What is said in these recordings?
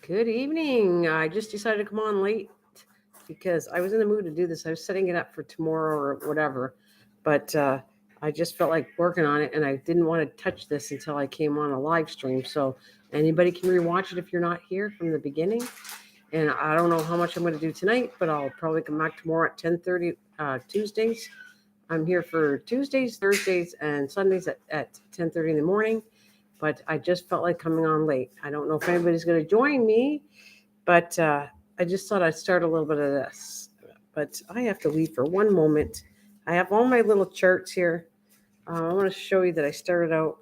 Good evening. I just decided to come on late because I was in the mood to do this. I was setting it up for tomorrow or whatever, but I just felt like working on it and I didn't want to touch this until I came on a live stream. So anybody can rewatch it if you're not here from the beginning. And I don't know how much I'm going to do tonight, but I'll probably come back tomorrow at 10:30 Tuesdays. I'm here for Tuesdays, Thursdays, and Sundays at 10:30 in the morning. But I just felt like coming on late. I don't know if anybody's going to join me, but I just thought I'd start a little bit of this. But I have to leave for one moment. I have all my little charts here. I want to show you that I started out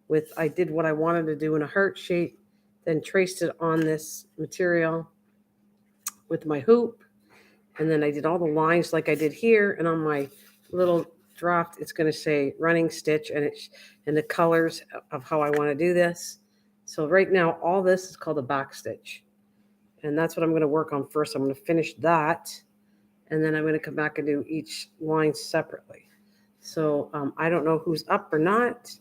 with, I did what I wanted to do in a heart shape, then traced it on this material with my hoop. And then I did all the lines like I did here. And on my little draft, it's going to say running stitch and the colors of how I want to do this. So right now, all this is called a backstitch. And that's what I'm going to work on first. I'm going to finish that. And then I'm going to come back and do each line separately. So I don't know who's up or not,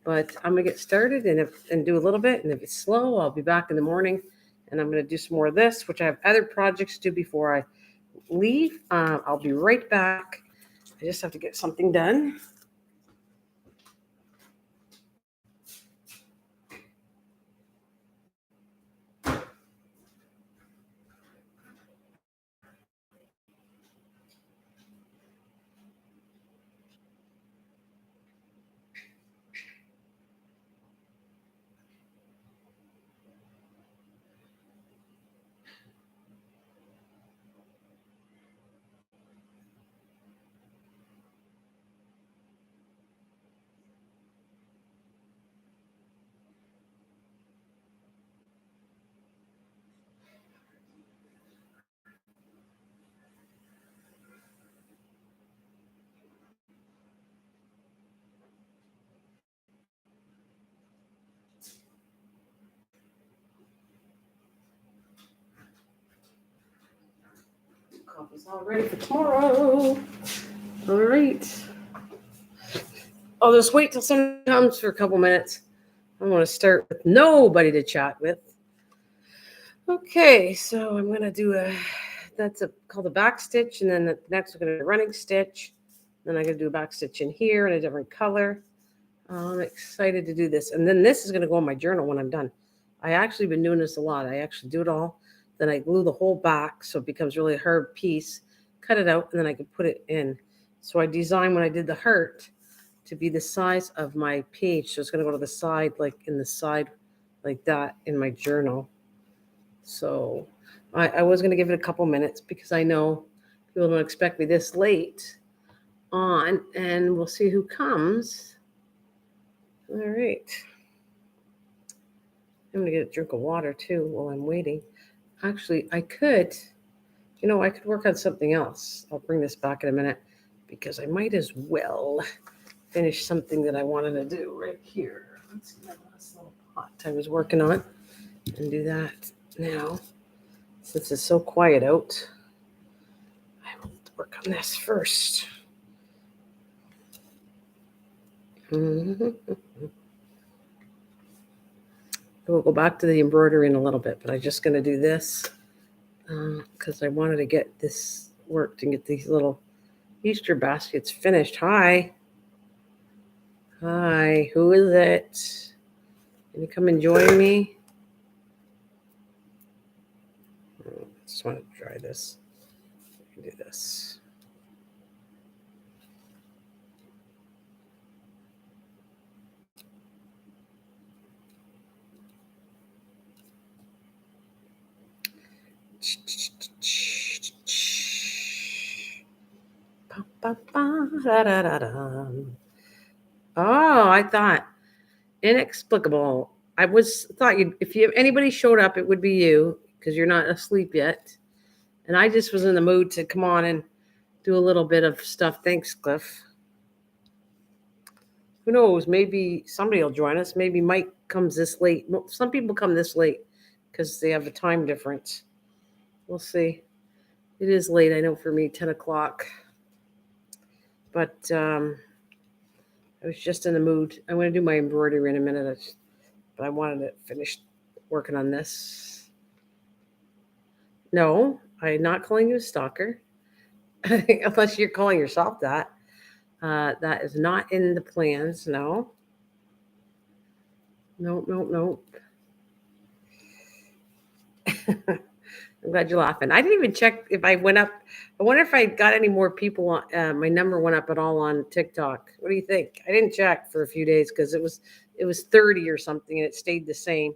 but I'm going to get started and do a little bit. And if it's slow, I'll be back in the morning. And I'm going to do some more of this, which I have other projects to do before I leave. I'll be right back. I just have to get something done. Coffee's all ready for tomorrow. All right. I'll just wait till someone comes for a couple minutes. I want to start with nobody to chat with. Okay, so I'm gonna do called a back stitch, and then the next we're gonna do a running stitch. Then I'm gonna do a back stitch in here in a different color. I'm excited to do this, and then this is gonna go in my journal when I'm done. I actually been doing this a lot. I actually do it all. Then I glue the whole back so it becomes really a hard piece. Cut it out, and then I can put it in. So I designed when I did the heart to be the size of my page. So it's gonna go to the side, like in the side, like that in my journal. So I was going to give it a couple minutes because I know people don't expect me this late on, and we'll see who comes. All right. I'm going to get a drink of water too while I'm waiting. Actually, I could work on something else. I'll bring this back in a minute because I might as well finish something that I wanted to do right here. Let's see my last little pot I was working on and do that now. Since it's so quiet out, I will work on this first. We'll go back to the embroidery in a little bit, but I'm just going to do this because I wanted to get this worked and get these little Easter baskets finished. Hi, who is it? Can you come and join me? I just want to try this. I can do this. Oh, I thought inexplicable. I thought if anybody showed up, it would be you because you're not asleep yet. And I just was in the mood to come on and do a little bit of stuff. Thanks, Cliff. Who knows? Maybe somebody will join us. Maybe Mike comes this late. Some people come this late because they have a time difference. We'll see. It is late, I know, for me, 10 o'clock. But I was just in the mood. I'm going to do my embroidery in a minute, but I wanted to finish working on this. No, I'm not calling you a stalker. Unless you're calling yourself that. That is not in the plans. No. Nope, nope, nope. I'm glad you're laughing. I didn't even check if I went up. I wonder if I got any more people on. My number went up at all on TikTok. What do you think? I didn't check for a few days because it was 30 or something and it stayed the same.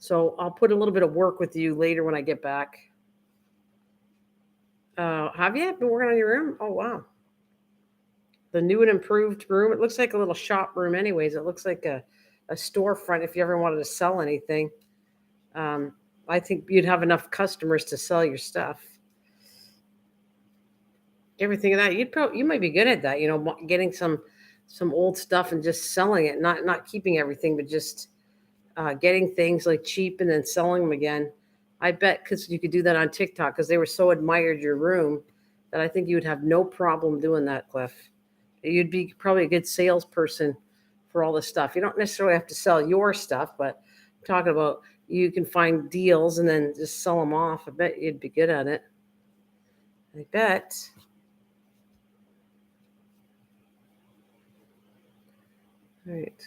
So I'll put a little bit of work with you later when I get back. Have you been working on your room? Oh wow, the new and improved room. It looks like a little shop room, anyways. It looks like a storefront if you ever wanted to sell anything. Um, I think you'd have enough customers to sell your stuff. Everything of that you might be good at that. Getting some old stuff and just selling it, not keeping everything, but just getting things like cheap and then selling them again. I bet because you could do that on TikTok because they were so admired your room that I think you would have no problem doing that, Cliff. You'd be probably a good salesperson for all this stuff. You don't necessarily have to sell your stuff, but I'm talking about you can find deals and then just sell them off. I bet you'd be good at it. I bet. All right.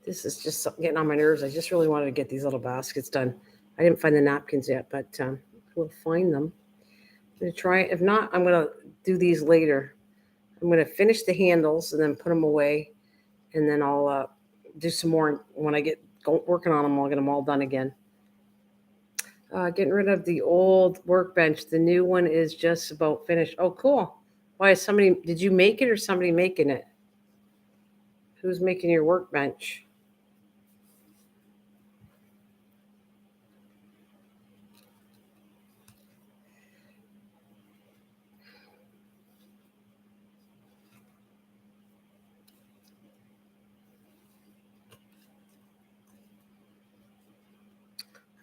This is just getting on my nerves. I just really wanted to get these little baskets done. I didn't find the napkins yet, but we'll find them. I'm going to try it. If not, I'm going to do these later. I'm going to finish the handles and then put them away. And then I'll do some more when I get working on them. I'll get them all done again. Getting rid of the old workbench. The new one is just about finished. Oh, cool. Why is did you make it or somebody making it? Who's making your workbench?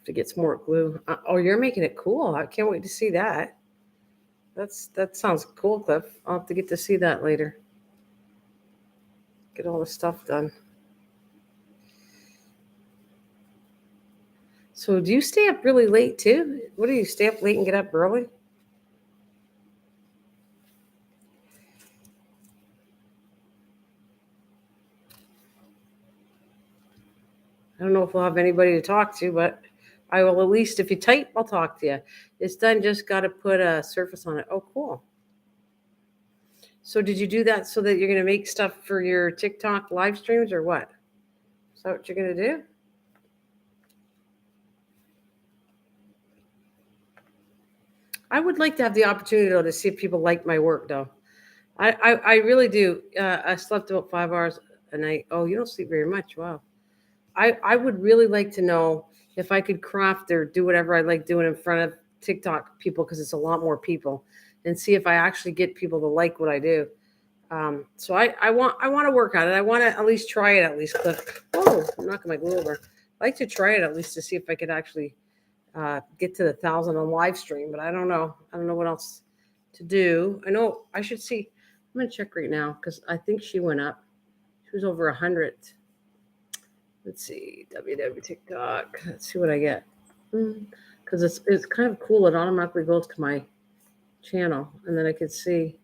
To get some more glue. Oh, you're making it cool. I can't wait to see that. That sounds cool, Cliff. I'll have to get to see that later. Get all the stuff done. So do you stay up really late too? What do you stay up late and get up early? I don't know if we'll have anybody to talk to, but I will at least, if you type, I'll talk to you. It's done, just got to put a surface on it. Oh, cool. So did you do that so that you're going to make stuff for your TikTok live streams or what? Is that what you're going to do? I would like to have the opportunity though to see if people like my work though. I really do. I slept about 5 hours a night. Oh, you don't sleep very much. Wow. I would really like to know if I could craft or do whatever I like doing in front of TikTok people because it's a lot more people, and see if I actually get people to like what I do. So I want to work on it. I want to at least try it at least. Cliff. Oh, I'm knocking my glue over. I like to try it at least to see if I could actually get to the 1,000 on live stream, but I don't know. I don't know what else to do. I know I should see. I'm gonna check right now because I think she went up. She was over 100. Let's see, WW TikTok. Let's see what I get. Because it's kind of cool. It automatically goes to my channel, and then I can see.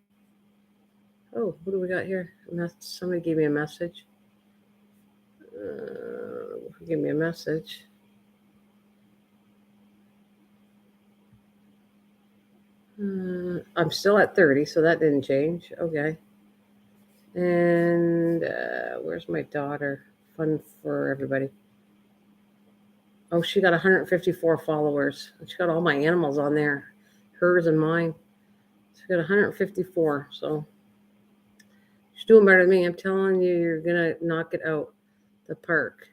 Oh, what do we got here? Somebody gave me a message. Give me a message. I'm still at 30, so that didn't change. Okay. And where's my daughter? Fun for everybody. Oh, she got 154 followers. She got all my animals on there, hers and mine. She got 154. So she's doing better than me. I'm telling you, you're gonna knock it out the park.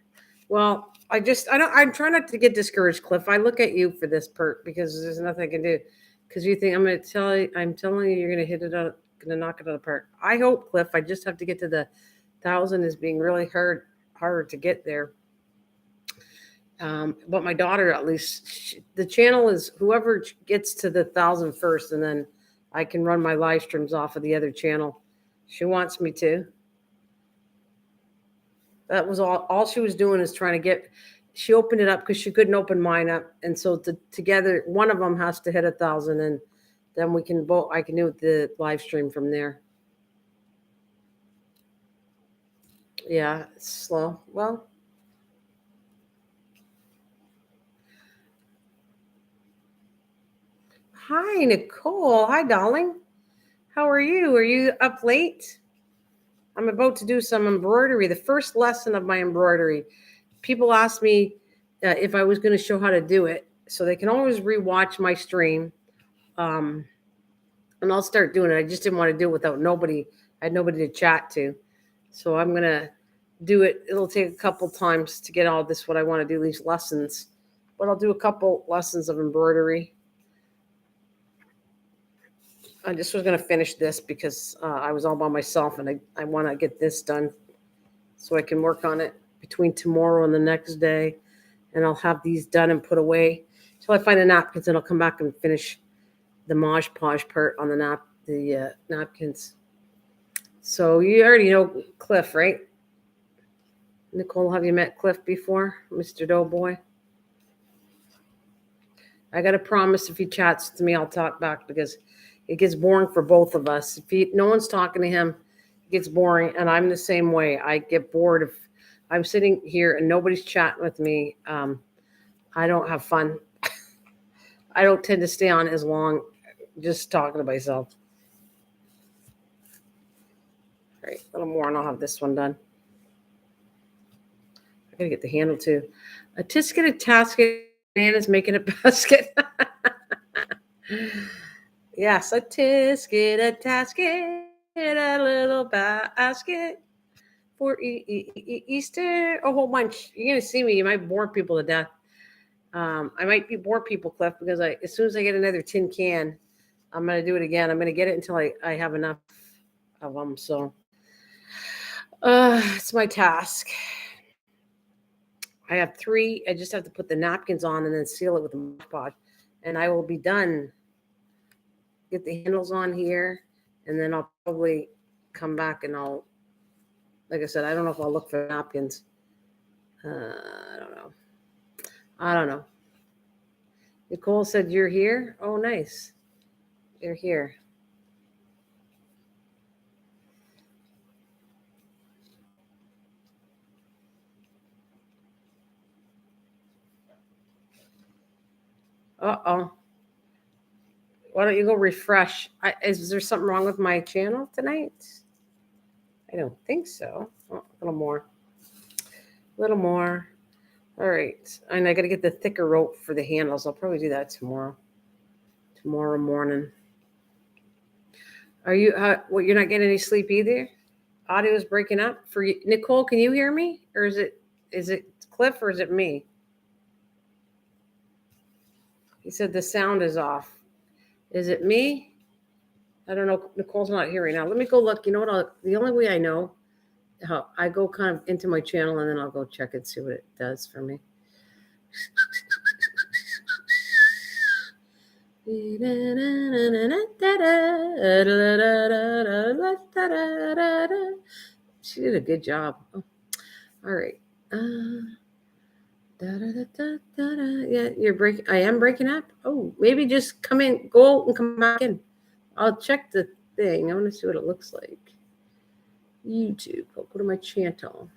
Well, I'm trying not to get discouraged, Cliff. I look at you for this perk because there's nothing I can do. Because you think I'm telling you, you're gonna hit it out, gonna knock it out of the park. I hope, Cliff. I just have to get to the 1,000 is being really hard to get there. But my daughter, at least, the channel is whoever gets to the 1,000 first, and then I can run my live streams off of the other channel. She wants me to. That was all she was doing is trying to get. she opened it up because she couldn't open mine up. And so together, one of them has to hit 1,000, and then we can both, I can do the live stream from there. Yeah, it's slow. Well, hi, Nicole. Hi, darling. How are you? Are you up late? I'm about to do some embroidery, the first lesson of my embroidery. People asked me if I was going to show how to do it. So they can always rewatch my stream. And I'll start doing it. I just didn't want to do it without nobody. I had nobody to chat to. So I'm going to do it. It'll take a couple times to get all this, what I want to do, these lessons. But I'll do a couple lessons of embroidery. I just was going to finish this because I was all by myself, and I want to get this done so I can work on it between tomorrow and the next day. And I'll have these done and put away until I find the napkins, and I'll come back and finish the Mod Podge part on the napkins. So you already know Cliff, right? Nicole, have you met Cliff before, Mr. Doughboy? I got to promise if he chats to me, I'll talk back because it gets boring for both of us. If no one's talking to him, it gets boring, and I'm the same way. I get bored if I'm sitting here and nobody's chatting with me. I don't have fun. I don't tend to stay on as long just talking to myself. All right, a little more, and I'll have this one done. I gotta get the handle too. A tisket, a tasket, Nana's making a basket. Yes, a tisket, a tasket, a little basket for Easter. A whole bunch. You're gonna see me. You might bore people to death. I might be bore people, Cliff, because as soon as I get another tin can, I'm gonna do it again. I'm gonna get it until I have enough of them. So it's my task. I have 3. I just have to put the napkins on and then seal it with the Mod Podge, and I will be done. Get the handles on here, and then I'll probably come back and like I said, I don't know if I'll look for napkins. I don't know. Nicole said you're here. Oh, nice. You're here. Uh-oh. Why don't you go refresh? Is there something wrong with my channel tonight? I don't think so. Oh, a little more. All right. And I got to get the thicker rope for the handles. I'll probably do that tomorrow morning. Are you, you're not getting any sleep either? Audio is breaking up for you. Nicole, can you hear me? Or is it Cliff or is it me? He said the sound is off. Is it me? I don't know. Nicole's not hearing now. Let me go look. You know what? The only way I know how I go kind of into my channel and then I'll go check it, see what it does for me. She did a good job. Oh, all right. Yeah, you're breaking. I am breaking up. Oh, maybe just come in, go out and come back in. I'll check the thing. I want to see what it looks like. YouTube. I'll go to my channel.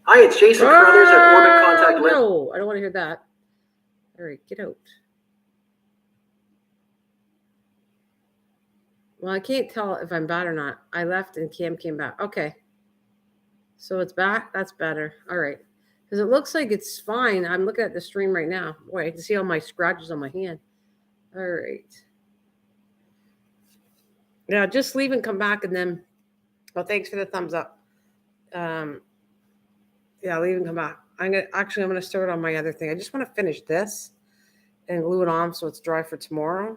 Hi, it's Jason Carruthers at Orbit Contact Lens. No, I don't want to hear that. All right, get out. Well, I can't tell if I'm bad or not. I left and Cam came back. Okay. So it's back. That's better. All right. Because it looks like it's fine. I'm looking at the stream right now. Boy, I can see all my scratches on my hand. All right. Now just leave and come back and then, well, thanks for the thumbs up. Yeah, leave and come back. I'm gonna start on my other thing. I just want to finish this and glue it on so it's dry for tomorrow.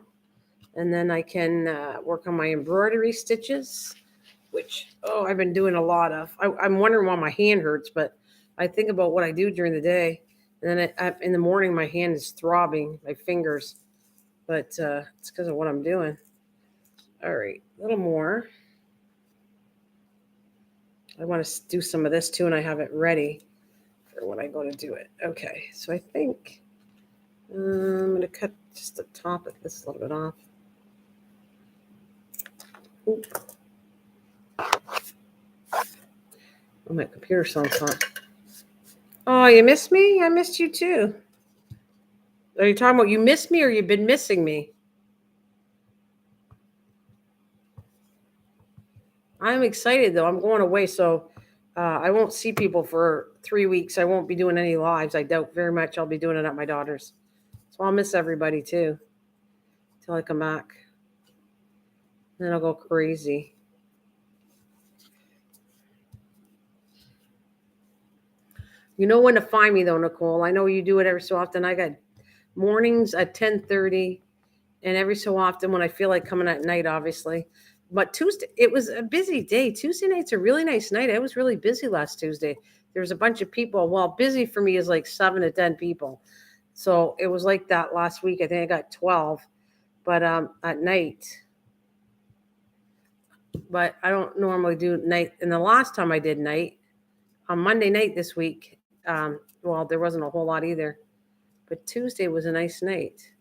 And then I can work on my embroidery stitches, which, I've been doing a lot of. I'm wondering why my hand hurts, but I think about what I do during the day. And then in the morning, my hand is throbbing, my fingers. but it's because of what I'm doing. All right, a little more. I want to do some of this too, and I have it ready for when I go to do it. Okay, so I think I'm going to cut just the top of this a little bit off. Oop. Oh, my computer sounds hot. Oh, you missed me? I missed you too. Are you talking about you missed me or you've been missing me? I'm excited though. I'm going away, so I won't see people for 3 weeks. I won't be doing any lives. I doubt very much I'll be doing it at my daughter's. So I'll miss everybody too till I come back. Then I'll go crazy. You know when to find me though, Nicole. I know you do it every so often. I got mornings at 10:30, and every so often when I feel like coming at night, obviously. But Tuesday, it was a busy day. Tuesday night's a really nice night. I was really busy last Tuesday. There was a bunch of people. Well, busy for me is like 7 to 10 people. So it was like that last week. I think I got 12, but at night. But I don't normally do night. And the last time I did night, on Monday night this week, well, there wasn't a whole lot either. But Tuesday was a nice night.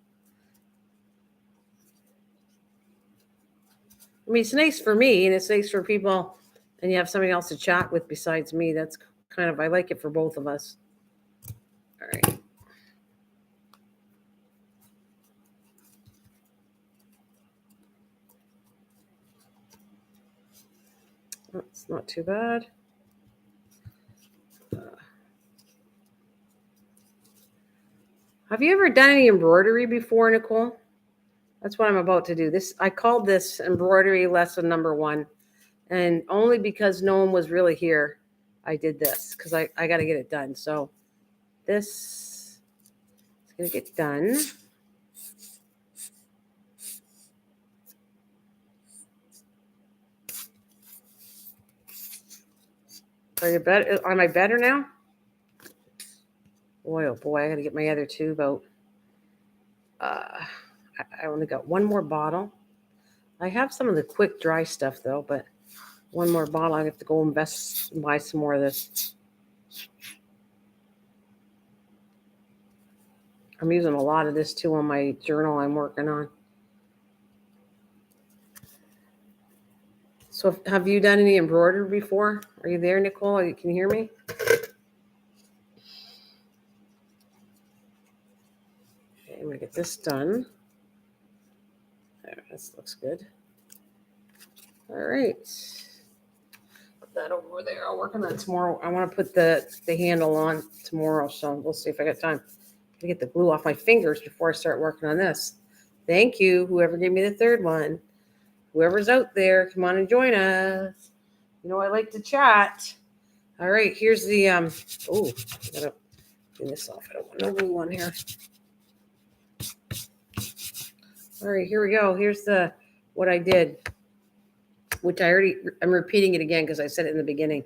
I mean, it's nice for me, and it's nice for people, and you have somebody else to chat with besides me. That's kind of, I like it for both of us. All right. That's not too bad. Have you ever done any embroidery before, Nicole? That's what I'm about to do. This, I called this embroidery lesson number 1, and only because no one was really here, I did this because I got to get it done. So this is going to get done. Are you better? Am I better now? Boy, oh boy, I got to get my other tube out. I only got one more bottle. I have some of the quick dry stuff though, but one more bottle. I have to go invest and buy some more of this. I'm using a lot of this too on my journal I'm working on. So have you done any embroidery before? Are you there, Nicole? Can you hear me? Okay, I'm going to get this done. There, this looks good. All right. Put that over there. I'll work on that tomorrow. I want to put the handle on tomorrow, so we'll see if I got time to get the glue off my fingers before I start working on this. Thank you, whoever gave me the third one. Whoever's out there, come on and join us. You know I like to chat. All right, here's the oh, I gotta clean this off. I don't want no glue on here. All right, here we go. Here's the what I did, which I'm repeating it again because I said it in the beginning.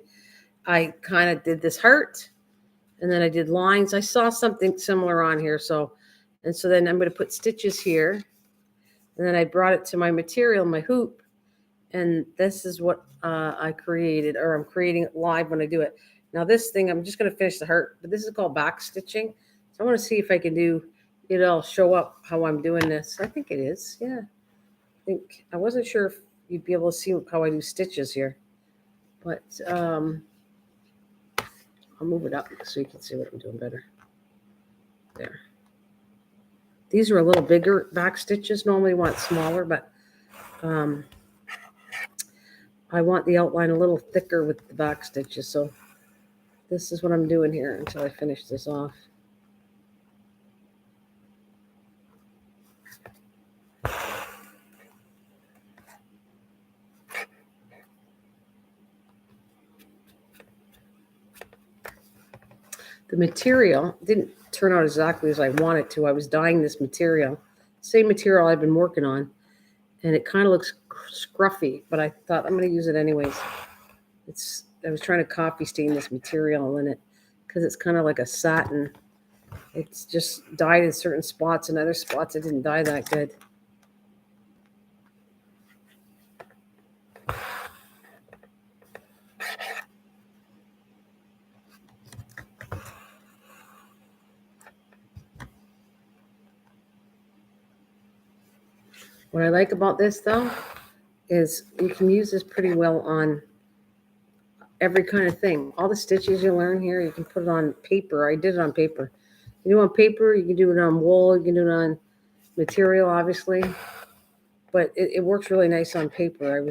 I kind of did this heart, and then I did lines. I saw something similar on here, so then I'm going to put stitches here. And then I brought it to my material, my hoop, and this is what I created, or I'm creating it live when I do it. Now this thing, I'm just going to finish the heart, but this is called backstitching. So I want to see if I can do, it'll show up how I'm doing this. I think it is, yeah. I wasn't sure if you'd be able to see how I do stitches here, but I'll move it up so you can see what I'm doing better. There. These are a little bigger back stitches. Normally want smaller, but I want the outline a little thicker with the back stitches. So this is what I'm doing here until I finish this off. The material didn't turn out exactly as I wanted to. I was dyeing this material, same material I've been working on, and it kind of looks scruffy, but I thought I'm going to use it anyways. I was trying to coffee stain this material in it because it's kind of like a satin It's just dyed in certain spots, and other spots it didn't dye that good. What I like about this though is you can use this pretty well on every kind of thing. All the stitches you learn here, you can put it on paper. I did it on paper. You do it on paper, you can do it on wool, you can do it on material, obviously. But it works really nice on paper.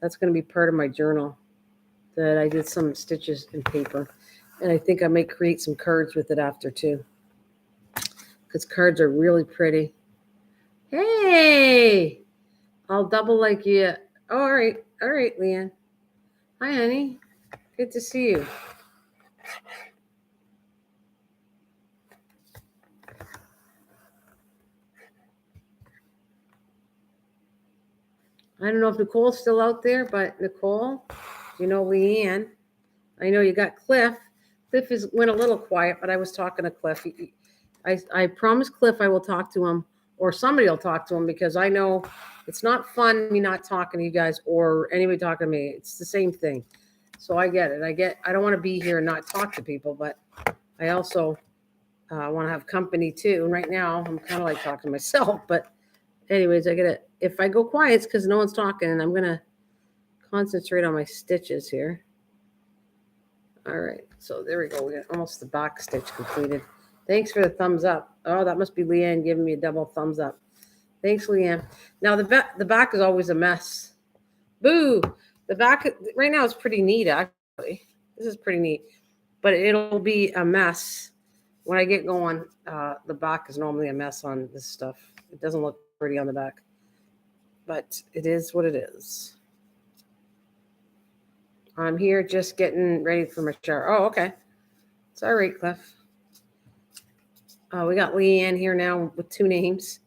That's going to be part of my journal, that I did some stitches in paper. And I think I may create some cards with it after too, because cards are really pretty. Hey, I'll double like you. Oh, all right, Leanne. Hi, honey. Good to see you. I don't know if Nicole's still out there, but Nicole, you know Leanne. I know you got Cliff. Cliff went a little quiet, but I was talking to Cliff. I promised Cliff I will talk to him, or somebody will talk to him, because I know it's not fun me not talking to you guys or anybody talking to me. It's the same thing. So I get it. I don't want to be here and not talk to people, but I also want to have company too. And right now I'm kind of like talking to myself, but anyways, if I go quiet, it's because no one's talking, and I'm going to concentrate on my stitches here. All right, so there we go. We got almost the back stitch completed. Thanks for the thumbs up. Oh, that must be Leanne giving me a double thumbs up. Thanks, Leanne. Now the back is always a mess. Boo! The back right now is pretty neat, actually. This is pretty neat, but it'll be a mess when I get going. The back is normally a mess on this stuff. It doesn't look pretty on the back, but it is what it is. I'm here just getting ready for my shower. Oh, okay. It's all right, Cliff. We got Leanne here now with 2 names.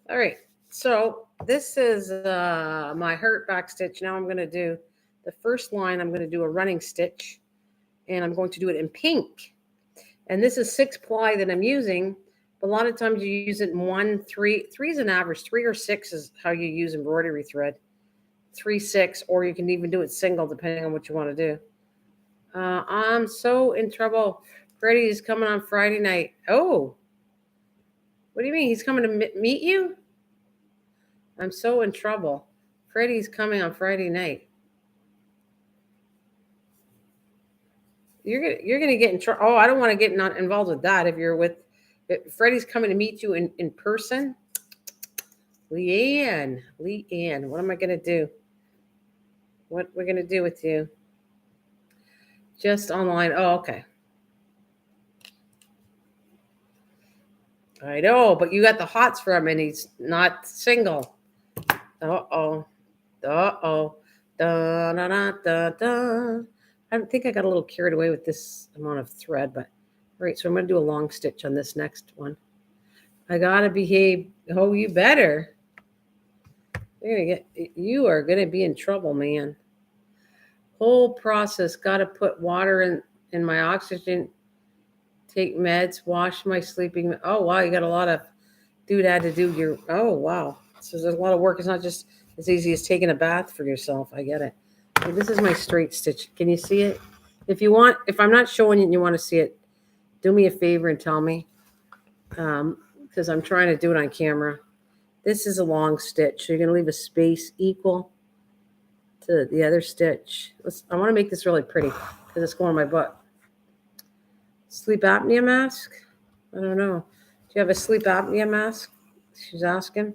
All right. So this is my hurt back stitch. Now I'm going to do the first line. I'm going to do a running stitch, and I'm going to do it in pink. And this is 6 ply that I'm using. But a lot of times you use it in 1, 3. 3 is an average. 3 or 6 is how you use embroidery thread. 3, 6, or you can even do it single depending on what you want to do. I'm so in trouble. Freddie is coming on Friday night. Oh, what do you mean? He's coming to meet you? I'm so in trouble. Freddie's coming on Friday night. You're gonna get in trouble. Oh, I don't want to get involved with that. If Freddie's coming to meet you in person. Leanne, what am I gonna do? What we're gonna do with you? Just online. Oh, okay. I know, but you got the hots for him, and he's not single. Uh-oh. Da, da, da, da, da. I think I got a little carried away with this amount of thread, but all right, so I'm going to do a long stitch on this next one. I got to behave. Oh, you better. You are going to be in trouble, man. Whole process. Got to put water in my oxygen. Take meds. Wash my sleeping. Oh, wow. You got a lot of doodad to do. Oh, wow. So there's a lot of work. It's not just as easy as taking a bath for yourself. I get it. So this is my straight stitch. Can you see it? If I'm not showing you and you want to see it, do me a favor and tell me. Because I'm trying to do it on camera. This is a long stitch. So you're going to leave a space equal to the other stitch. I want to make this really pretty because it's going on my butt. Sleep apnea mask? I don't know. Do you have a sleep apnea mask? She's asking.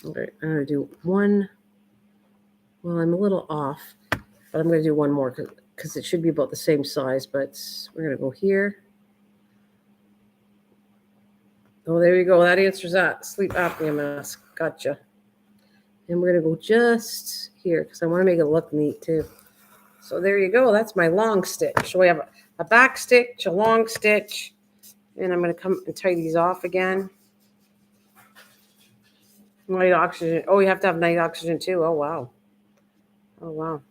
All right, I'm going to do one. Well, I'm a little off, but I'm going to do one more because it should be about the same size, but we're going to go here. Oh, there you go. That answers that. Sleep apnea mask. Gotcha. And we're going to go just here because I want to make it look neat too. So there you go. That's my long stitch. So we have a back stitch, a long stitch, and I'm going to come and tie these off again. Night oxygen. Oh, you have to have night oxygen too. Oh, wow. Oh, wow.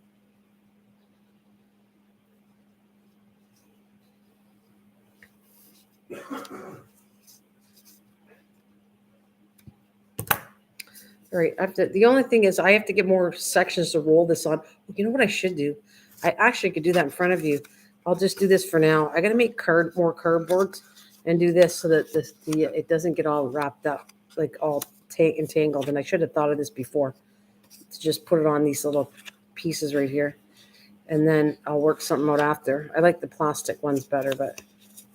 All right. The only thing is I have to get more sections to roll this on. You know what I should do? I actually could do that in front of you. I'll just do this for now. I got to make more cardboards and do this so that it doesn't get all wrapped up, like all entangled. And I should have thought of this before, to just put it on these little pieces right here. And then I'll work something out after. I like the plastic ones better, but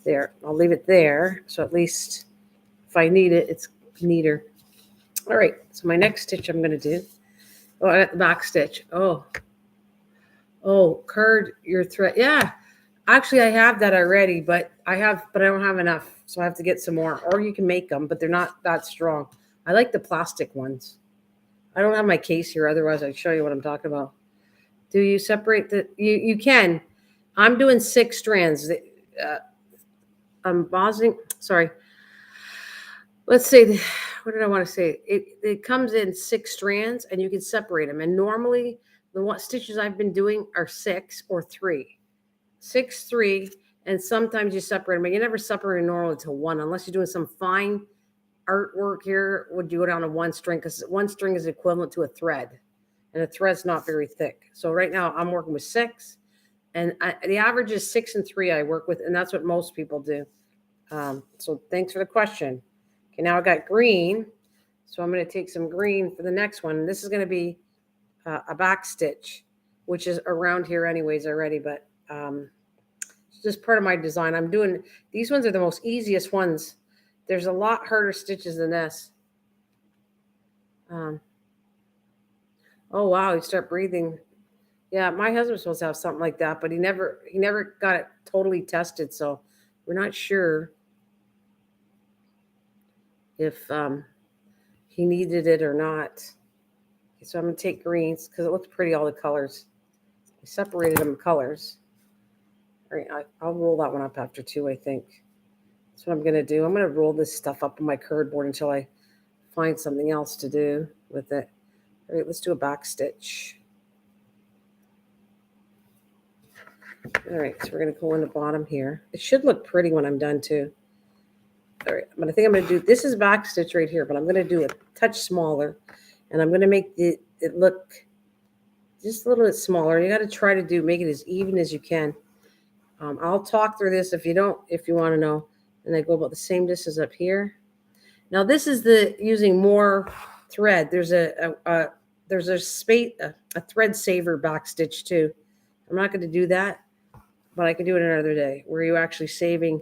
there. I'll leave it there. So at least if I need it, it's neater. All right, so my next stitch I'm going to do. Oh, I got the back stitch. Oh, curd your thread. Yeah, actually I have that already, but I don't have enough, so I have to get some more. Or you can make them, but they're not that strong. I like the plastic ones. I don't have my case here, otherwise I'd show you what I'm talking about. Do you separate you can. I'm doing 6 strands. I'm bossing. Sorry. Let's say, what did I want to say? It comes in 6 strands, and you can separate them. And normally, the stitches I've been doing are 6 or 3. 6, 3, and sometimes you separate them. But you never separate normally to 1 unless you're doing some fine artwork here. Would you go down to 1 string? Because 1 string is equivalent to a thread, and a thread's not very thick. So right now, I'm working with 6, and the average is 6 and 3 I work with, and that's what most people do. So thanks for the question. Okay, now I got green, so I'm going to take some green for the next one. This is going to be a back stitch, which is around here anyways already, but it's just part of my design. I'm doing, these ones are the most easiest ones. There's a lot harder stitches than this. Oh, wow, you start breathing. Yeah, my husband's supposed to have something like that, but he never got it totally tested, so we're not sure if he needed it or not. Okay, so I'm going to take greens because it looks pretty, all the colors. I separated them colors. All right, I'll roll that one up after 2, I think. That's what I'm going to do. I'm going to roll this stuff up on my cardboard until I find something else to do with it. All right, let's do a back stitch. All right, so we're going to go on the bottom here. It should look pretty when I'm done too. All right, but I think I'm going to do, this is back stitch right here, but I'm going to do a touch smaller, and I'm going to make it look just a little bit smaller. You got to try to make it as even as you can. I'll talk through this if you want to know, and I go about the same distance up here. Now this is using more thread. There's a thread saver back stitch too. I'm not going to do that, but I can do it another day where you're actually saving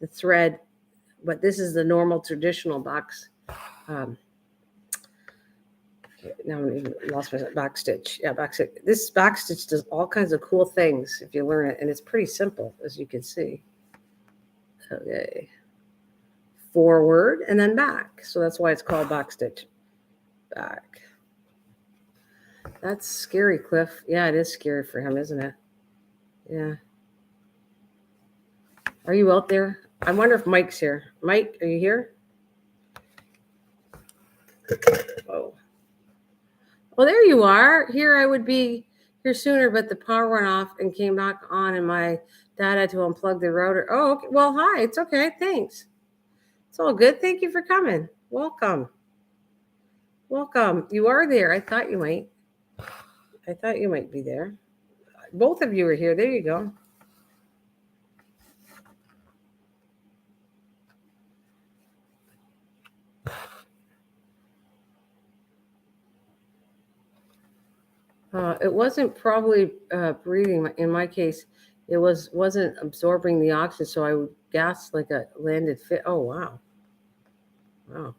the thread. But this is the normal traditional box. Now I even lost my back stitch. Yeah, back stitch. This back stitch does all kinds of cool things if you learn it, and it's pretty simple, as you can see. Okay, forward and then back. So that's why it's called back stitch. Back. That's scary, Cliff. Yeah, it is scary for him, isn't it? Yeah. Are you out there? I wonder if Mike's here. Mike, are you here? Oh. Well, there you are. Here I would be here sooner, but the power went off and came back on, and my dad had to unplug the router. Oh, okay. Well, hi. It's okay. Thanks. It's all good. Thank you for coming. Welcome. Welcome. You are there. I thought you might be there. Both of you are here. There you go. It wasn't probably breathing. In my case, it wasn't absorbing the oxygen, so I would gasp like a landed fish. Oh, wow. Wow.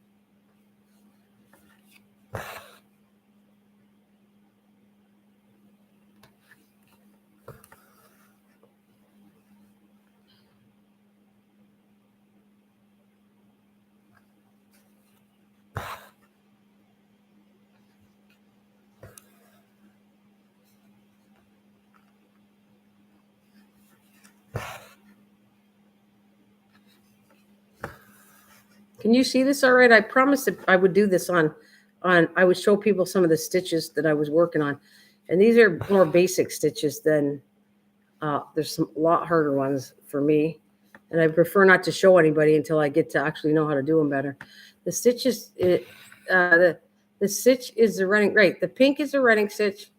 Can you see this all right? I promised that I would do this on I would show people some of the stitches that I was working on. And these are more basic stitches than, there's some a lot harder ones for me. And I prefer not to show anybody until I get to actually know how to do them better. The stitches, the stitch is the running, right. The pink is the running stitch.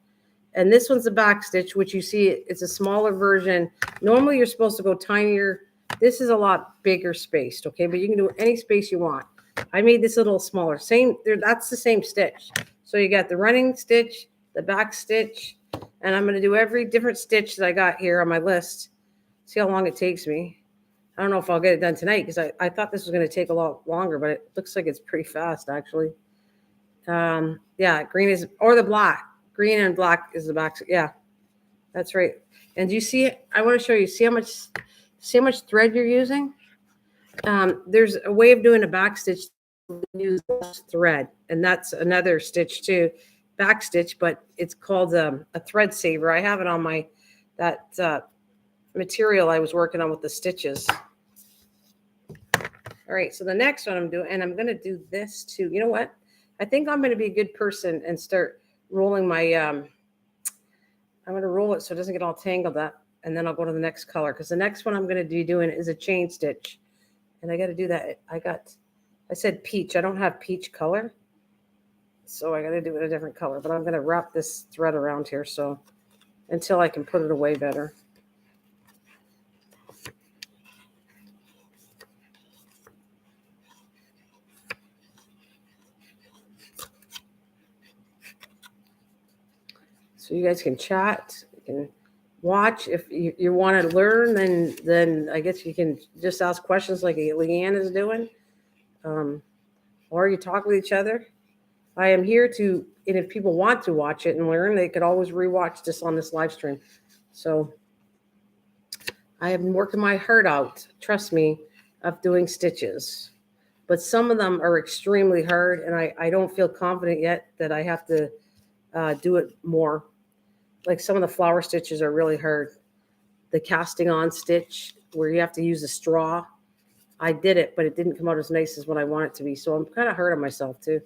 And this one's the back stitch, which you see it's a smaller version. Normally you're supposed to go tinier. This is a lot bigger spaced, okay? But you can do any space you want. I made this a little smaller. Same, that's the same stitch. So you got the running stitch, the back stitch, and I'm going to do every different stitch that I got here on my list. See how long it takes me. I don't know if I'll get it done tonight because I thought this was going to take a lot longer, but it looks like it's pretty fast actually. Yeah, green is, or the black. Green and black is the back. Yeah, that's right. And do you see it? I want to show you. See how much thread you're using? There's a way of doing a back stitch. Use thread, and that's another stitch too, back stitch, but it's called a thread saver. I have it on my material I was working on with the stitches. All right, so the next one I'm doing, and I'm going to do this too. You know what? I think I'm going to be a good person and start rolling my, I'm going to roll it so it doesn't get all tangled up, and then I'll go to the next color because the next one I'm going to be doing is a chain stitch, and I got to do that. I said peach. I don't have peach color, so I got to do it a different color, but I'm going to wrap this thread around here so until I can put it away better. So you guys can chat, you can watch. If you want to learn, then I guess you can just ask questions like Leanne is doing, or you talk with each other. I am here to, and if people want to watch it and learn, they could always rewatch this on this live stream. So I have been working my heart out, trust me, of doing stitches. But some of them are extremely hard, and I don't feel confident yet that I have to do it more. Like some of the flower stitches are really hard. The casting on stitch where you have to use a straw. I did it, but it didn't come out as nice as what I want it to be. So I'm kind of hard on myself too.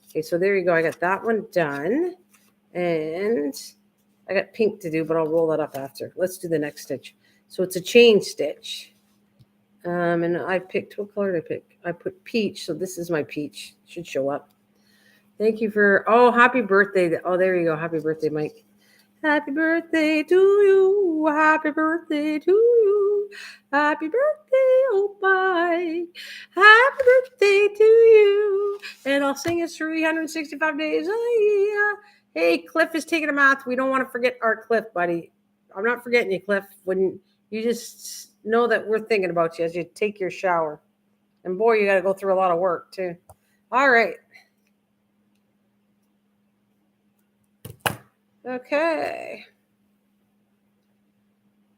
Okay, so there you go. I got that one done. And I got pink to do, but I'll roll that up after. Let's do the next stitch. So it's a chain stitch. And I picked, what color did I pick? I put peach. So this is my peach. Should show up. Thank you for, oh, happy birthday. Oh, there you go. Happy birthday, Mike. Happy birthday to you. Happy birthday to you. Happy birthday, oh my. Happy birthday to you. And I'll sing it 365 days. Oh, yeah. Hey, Cliff is taking a math. We don't want to forget our Cliff, buddy. I'm not forgetting you, Cliff. When you just know that we're thinking about you as you take your shower. And boy, you got to go through a lot of work too. All right. Okay.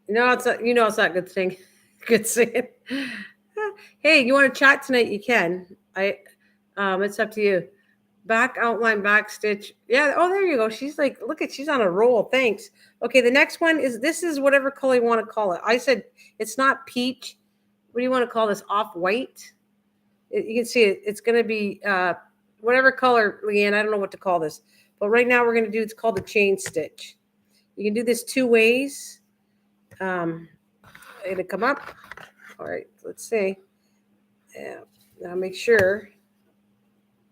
It's not a good thing. Good saying. Hey, you want to chat tonight? You can. It's up to you. Back outline, back stitch. Yeah. Oh, there you go. She's like, she's on a roll. Thanks. Okay. The next one this is whatever color you want to call it. I said it's not peach. What do you want to call this? Off white. You can see it. It's going to be whatever color, Leanne. I don't know what to call this. But right now we're going to do, it's called a chain stitch. You can do this two ways. It'll come up. All right, let's see. Yeah, now make sure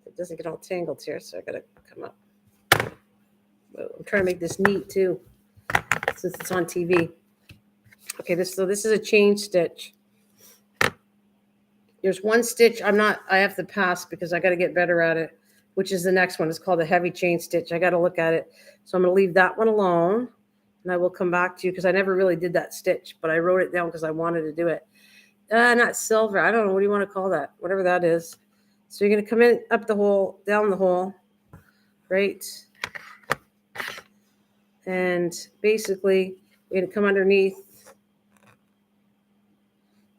it doesn't get all tangled here. So I got to come up. I'm trying to make this neat too, since it's on TV. Okay, this is a chain stitch. There's one stitch I have to pass because I got to get better at it, which is the next one. It's called a heavy chain stitch. I got to look at it. So I'm going to leave that one alone, and I will come back to you because I never really did that stitch, but I wrote it down because I wanted to do it. Not silver. I don't know. What do you want to call that? Whatever that is. So you're going to come in up the hole, down the hole, right? And basically, you're going to come underneath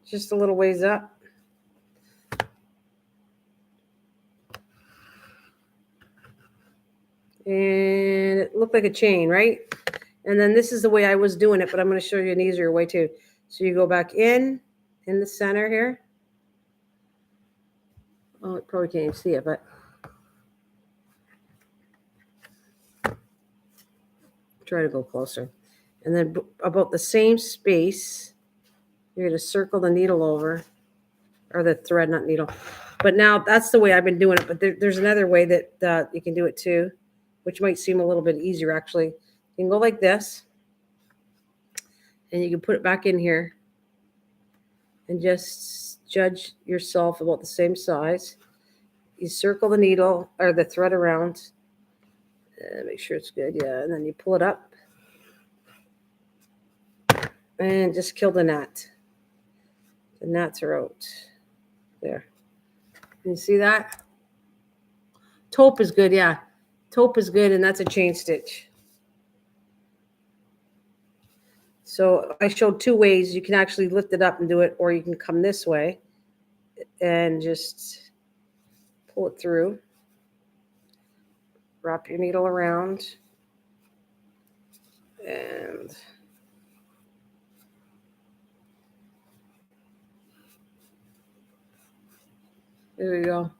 just a little ways up. And it looked like a chain, right? And then this is the way I was doing it, but I'm going to show you an easier way too. So you go back in the center here. Oh, it probably can't even see it, but Try to go closer. And then about the same space, you're going to circle the needle over, or the thread, not needle. But now that's the way I've been doing it. But there's another way that you can do it too, which might seem a little bit easier actually. You can go like this, and you can put it back in here, and just judge yourself about the same size. You circle the needle or the thread around, make sure it's good, yeah, and then you pull it up, and just kill the gnat. The gnats are out. There. Can you see that? Taupe is good, yeah. Taupe is good, and that's a chain stitch. So I showed two ways. You can actually lift it up and do it, or you can come this way and just pull it through. Wrap your needle around. And there we go.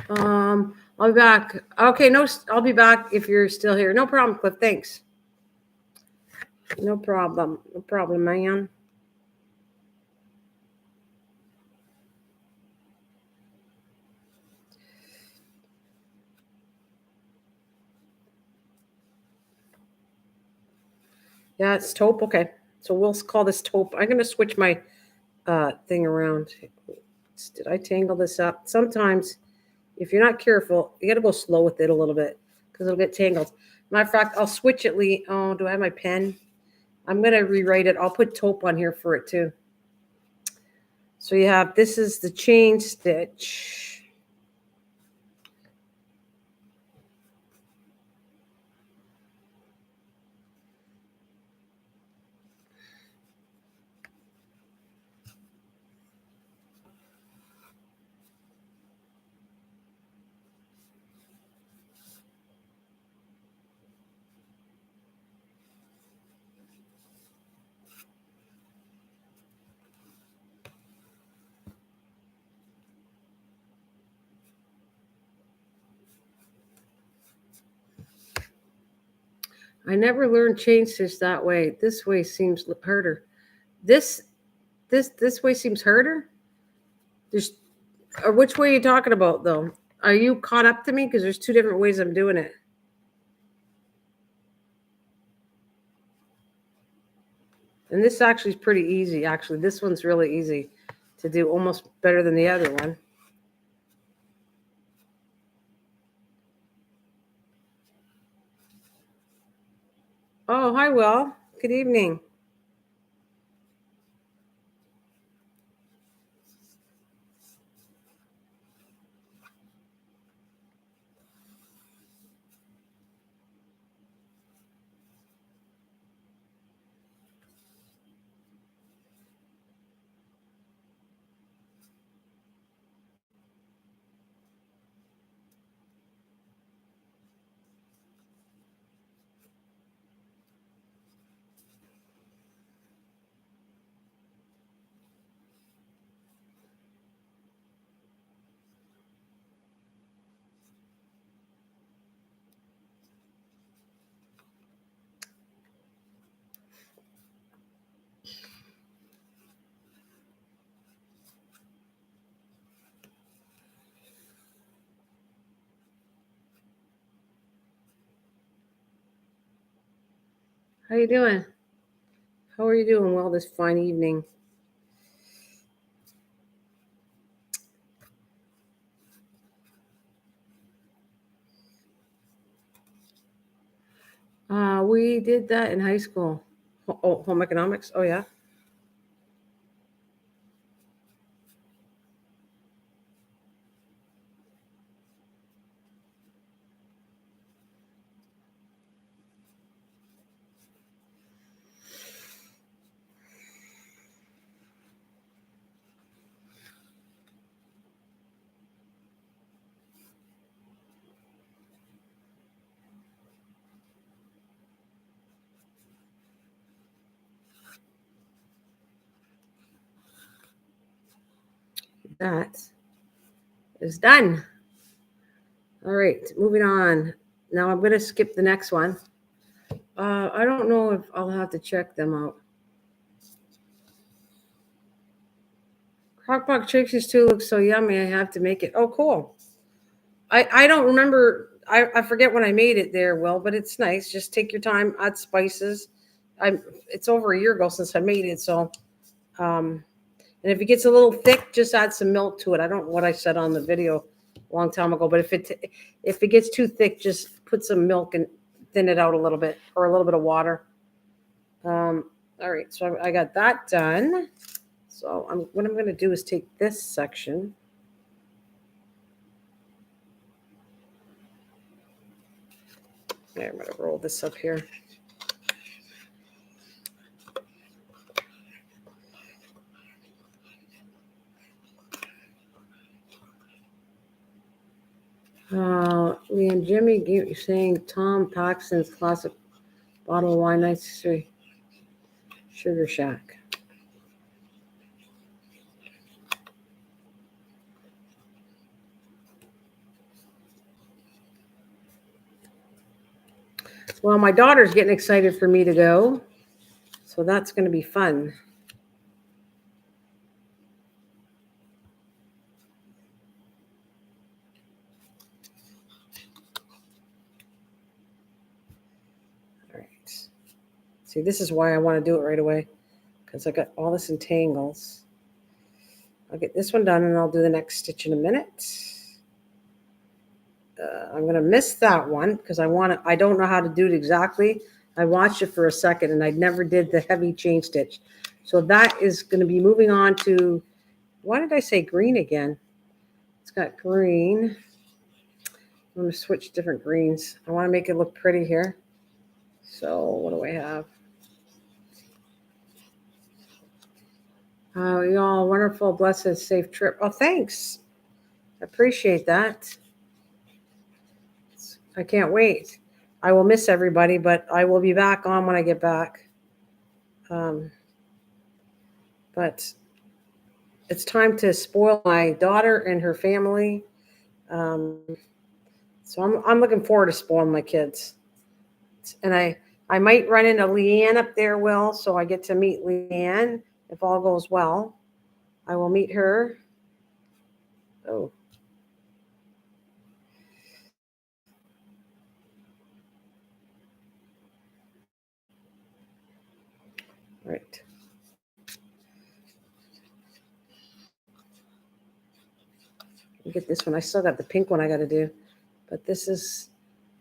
I'll be back. Okay, no, I'll be back if you're still here. No problem, Cliff. Thanks. No problem. No problem, man. Yeah, it's taupe. Okay. So we'll call this taupe. I'm going to switch my thing around. Did I tangle this up? Sometimes, if you're not careful, you got to go slow with it a little bit because it'll get tangled. Matter of fact, I'll switch it. Oh, do I have my pen? I'm going to rewrite it. I'll put taupe on here for it too. So you have, this is the chain stitch. I never learned chain stitch that way. This way seems harder. This way seems harder. Or which way are you talking about though? Are you caught up to me? Because there's two different ways I'm doing it. And this actually is pretty easy. Actually, this one's really easy to do, almost better than the other one. Oh, hi, Will. Good evening. How you doing? How are you doing, Will, this fine evening? We did that in high school. Oh, home economics. Oh, yeah. That is done. All right, moving on. Now I'm going to skip the next one. I don't know if I'll have to check them out. Crockpot chicken stew looks so yummy. I have to make it. Oh, cool. I don't remember. I forget when I made it there, Will, but it's nice. Just take your time, add spices. It's over a year ago since I made it, so and if it gets a little thick, just add some milk to it. I don't know what I said on the video a long time ago, but if it gets too thick, just put some milk and thin it out a little bit, or a little bit of water. All right, so I got that done. So what I'm going to do is take this section. There, I'm going to roll this up here. Lee and Jimmy saying Tom Paxton's classic bottle of wine, 93 Sugar Shack. Well, my daughter's getting excited for me to go, so that's going to be fun. All right. See, this is why I want to do it right away, because I got all this in tangles. I'll get this one done, and I'll do the next stitch in a minute. I'm going to miss that one because I don't know how to do it exactly. I watched it for a second, and I never did the heavy chain stitch. So that is going to be moving on to, why did I say green again? It's got green. I'm going to switch different greens. I want to make it look pretty here. So what do I have? Oh, y'all, wonderful, blessed, safe trip. Oh, thanks. I appreciate that. I can't wait. I will miss everybody, but I will be back on when I get back. But it's time to spoil my daughter and her family. So I'm looking forward to spoiling my kids. And I might run into Leanne up there, Will, so I get to meet Leanne if all goes well. I will meet her. Oh. Right. Get this one. I still got the pink one I got to do. But this is,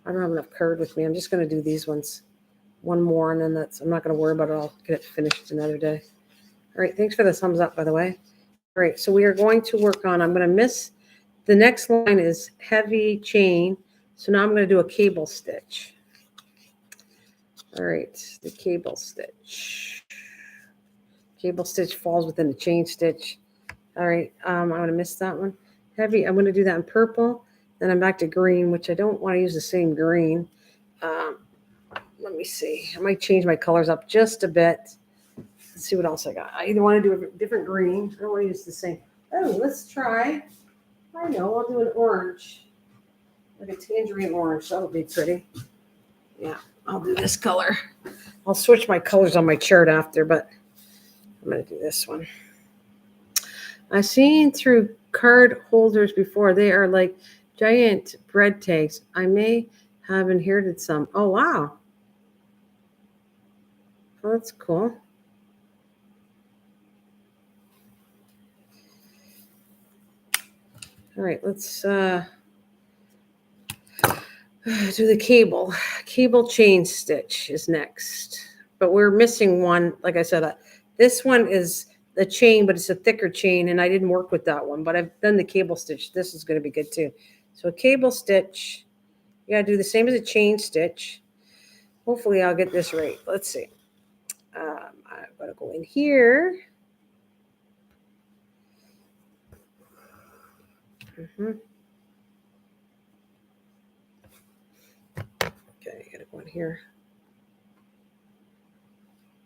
I don't have enough curd with me. I'm just going to do these ones. One more, and then I'm not going to worry about it. I'll get it finished another day. All right. Thanks for the thumbs up, by the way. All right. So we are going to work on, I'm going to miss, the next line is heavy chain. So now I'm going to do a cable stitch. All right. The cable stitch. Cable stitch falls within the chain stitch. All right. I'm going to miss that one. Heavy. I'm going to do that in purple. Then I'm back to green, which I don't want to use the same green. Let me see. I might change my colors up just a bit. Let's see what else I got. I either want to do a different green. I don't want to use the same. Oh, let's try. I know. I'll do an orange. Like a tangerine orange. That'll be pretty. Yeah, I'll do this color. I'll switch my colors on my chart after, but I'm going to do this one. I've seen through card holders before. They are like giant bread tags. I may have inherited some. Oh, wow. Oh, that's cool. All right, let's do the cable. Cable chain stitch is next. But we're missing one. Like I said, this one is the chain, but it's a thicker chain, and I didn't work with that one. But I've done the cable stitch. This is going to be good, too. So a cable stitch, you got to do the same as a chain stitch. Hopefully, I'll get this right. Let's see. I'm going to go in here. Okay, I got to go in here.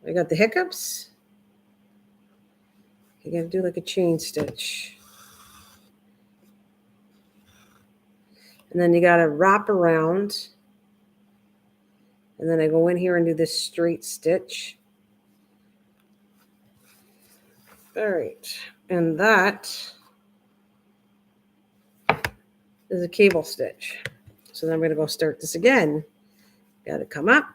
I got the hiccups. You got to do like a chain stitch. And then you got to wrap around. And then I go in here and do this straight stitch. All right, and that is a cable stitch. So then I'm going to go start this again. Got to come up.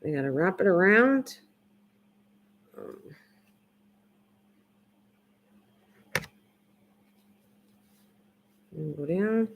I got to wrap it around. And go down.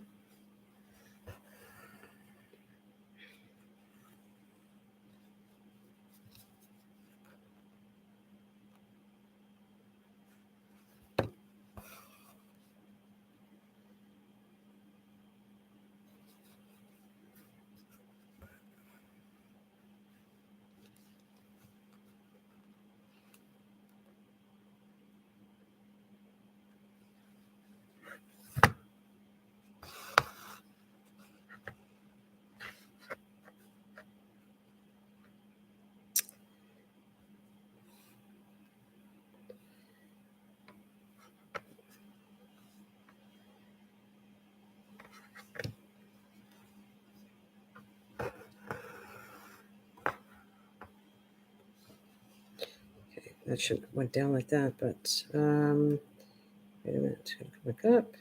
That should have went down like that, but wait a minute, it's gonna come back up.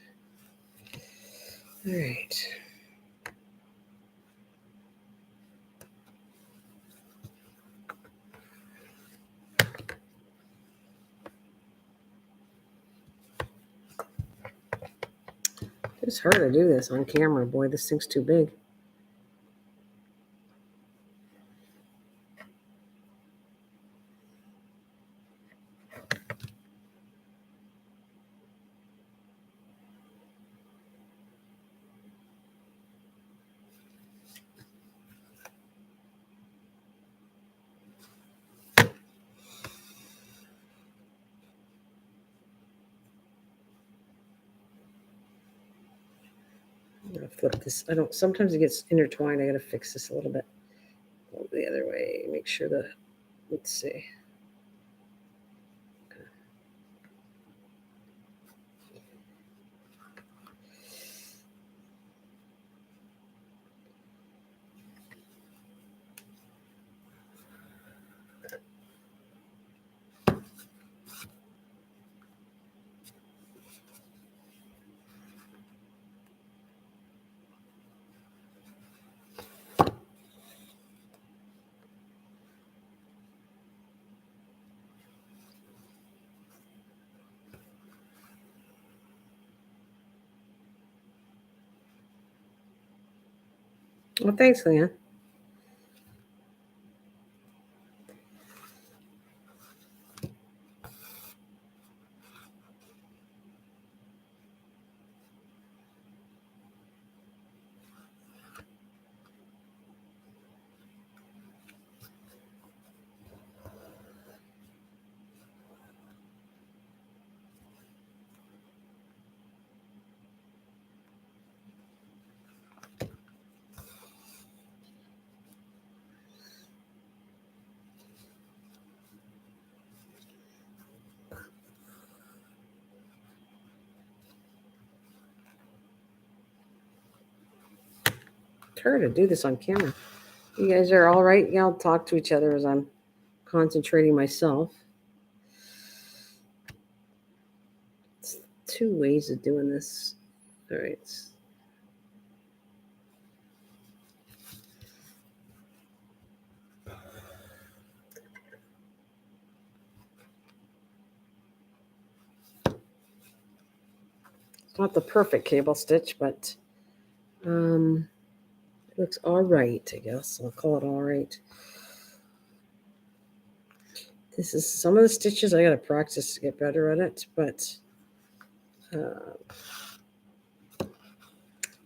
All right. It's hard to do this on camera. Boy, this thing's too big. I'm gonna flip this. Sometimes it gets intertwined. I gotta fix this a little bit. Go the other way. Make sure that, let's see. Well, thanks, Leanne. It's hard to do this on camera. You guys are all right? Yeah, I'll talk to each other as I'm concentrating myself. It's 2 ways of doing this. All right. It's not the perfect cable stitch, but it looks all right, I guess. I'll call it all right. This is some of the stitches I got to practice to get better at it, but I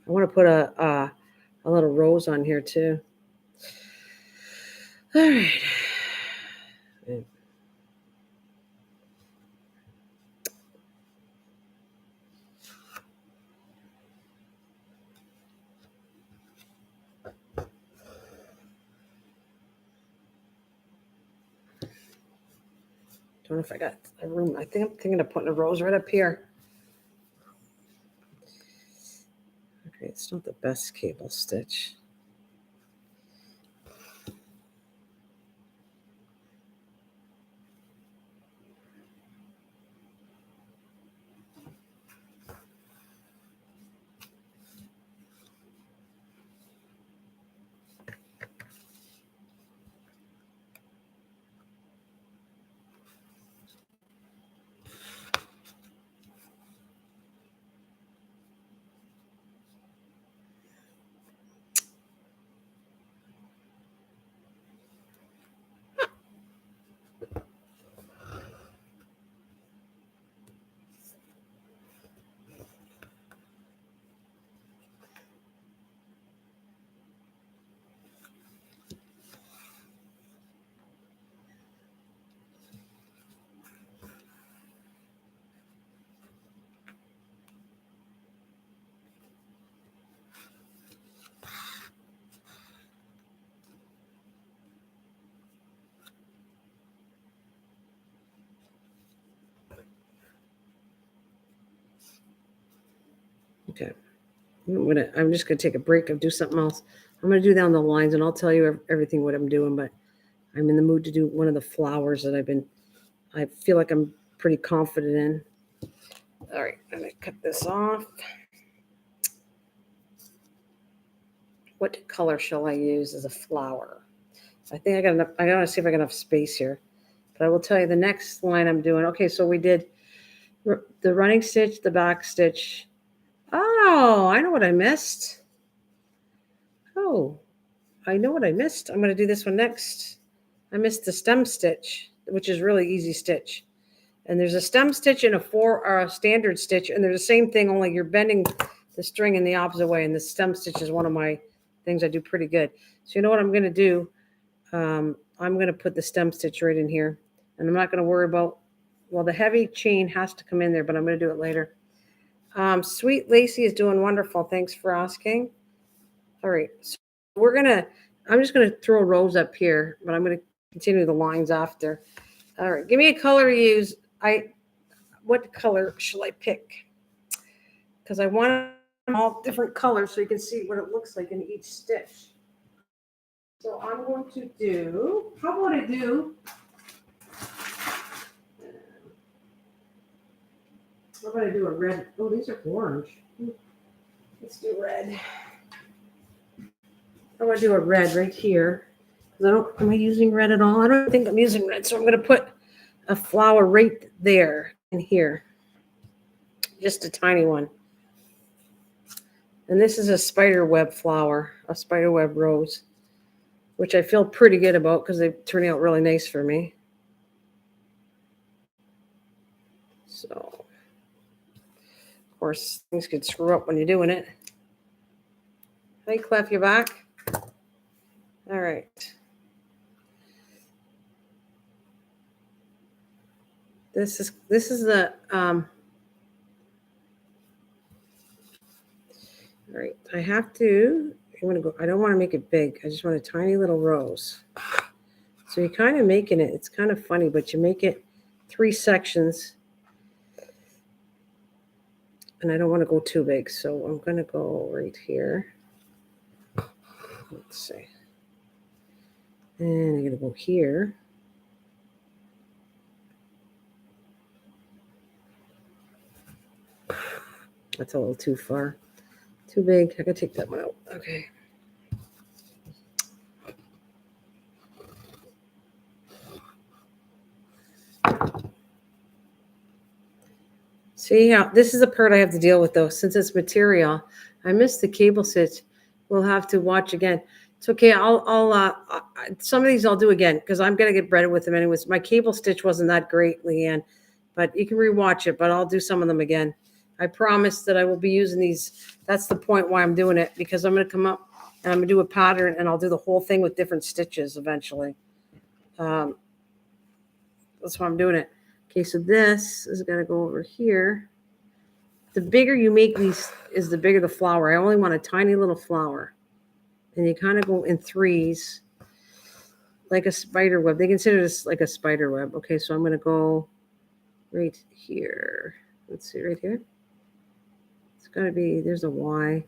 want to put a little rose on here too. All right. don't know if I got a room. I think I'm thinking of putting a rose right up here. Okay, it's not the best cable stitch. Okay. I'm just gonna take a break and do something else. I'm gonna do down the lines, and I'll tell you everything what I'm doing. But I'm in the mood to do one of the flowers that I feel like I'm pretty confident in. All right, I'm gonna cut this off. What color shall I use as a flower? I think I got enough. I gotta see if I got enough space here. But I will tell you the next line I'm doing. Okay, so we did the running stitch, the back stitch. Oh, I know what I missed. Oh, I know what I missed. I'm going to do this one next. I missed the stem stitch, which is really easy stitch. And there's a stem stitch and a standard stitch, and they're the same thing, only you're bending the string in the opposite way. And the stem stitch is one of my things I do pretty good. So you know what I'm going to do? I'm going to put the stem stitch right in here, and I'm not going to worry about, well, the heavy chain has to come in there, but I'm going to do it later. Sweet Lacey is doing wonderful. Thanks for asking. All right. So I'm just going to throw a rose up here, but I'm going to continue the lines after. All right. Give me a color to use. What color shall I pick? Because I want all different colors so you can see what it looks like in each stitch. So I'm going to do, how about I do, a red? Oh, these are orange. Let's do red. I'm going to do a red right here. Am I using red at all? I don't think I'm using red. So I'm going to put a flower right there in here. Just a tiny one. And this is a spider web flower, a spider web rose, which I feel pretty good about because they turn out really nice for me. So, of course, things could screw up when you're doing it. Hey, Clef, you back? All right. This is the all right. I don't want to make it big. I just want a tiny little rose. So you're kind of making it. It's kind of funny, but you make it 3 sections. And I don't want to go too big, so I'm going to go right here. Let's see. And I'm going to go here. That's a little too far. Too big. I got to take that one out. Okay. See how this is the part I have to deal with, though, since it's material. I missed the cable stitch. We'll have to watch again. It's okay. Some of these I'll do again because I'm gonna get breaded with them anyways. My cable stitch wasn't that great, Leanne, but you can rewatch it. But I'll do some of them again. I promise that I will be using these. That's the point why I'm doing it, because I'm gonna come up and I'm gonna do a pattern and I'll do the whole thing with different stitches eventually. That's why I'm doing it. Okay, so this is going to go over here. The bigger you make these is the bigger the flower. I only want a tiny little flower. And you kind of go in 3s. like a spider web. They consider this like a spider web. Okay, so I'm going to go right here. Let's see, right here. It's got to be, there's a Y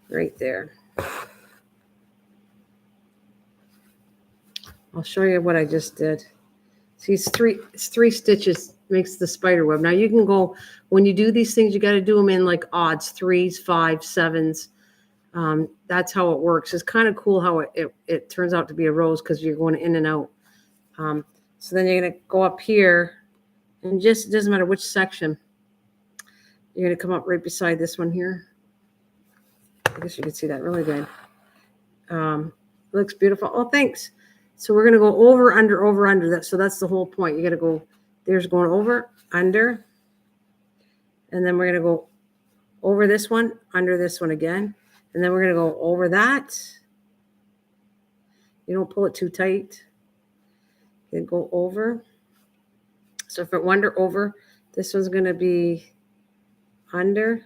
right there. I'll show you what I just did. See, it's three stitches makes the spider web. Now you can go, when you do these things, you got to do them in like odds, 3s, 5s, 7s. That's how it works. It's kind of cool how it turns out to be a rose because you're going in and out. So then you're going to go up here, and just, it doesn't matter which section. You're going to come up right beside this one here. I guess you can see that really good. Looks beautiful. Oh, thanks. So we're going to go over, under that. So that's the whole point. You got to go, there's going over, under. And then we're going to go over this one, under this one again. And then we're going to go over that. You don't pull it too tight. You go over. So if it went over, this one's going to be under.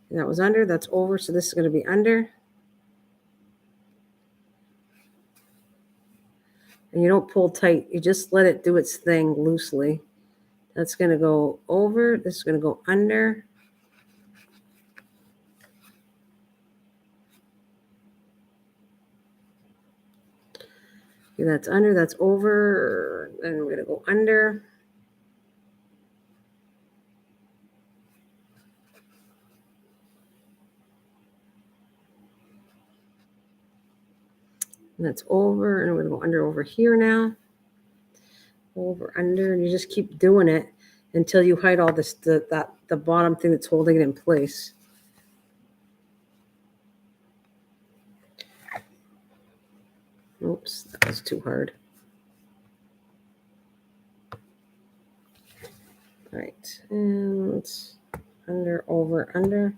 And that was under, that's over. So this is going to be under. And you don't pull tight. You just let it do its thing loosely. That's going to go over. This is going to go under. Okay, that's under, that's over. Then we're going to go under. And that's over, and we're going to go under over here now. Over, under, and you just keep doing it until you hide all this, the bottom thing that's holding it in place. Oops, that was too hard. All right, and under, over, under.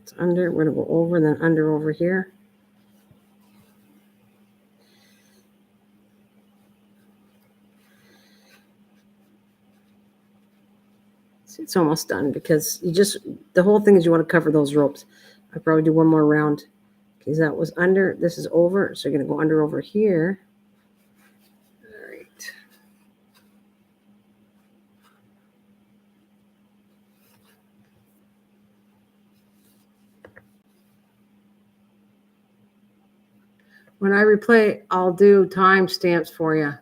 It's under, we're going to go over and then under over here. See, it's almost done because you just, the whole thing is you want to cover those ropes. I'll probably do one more round because that was under, this is over. So you're going to go under over here. All right. When I replay, I'll do timestamps for you.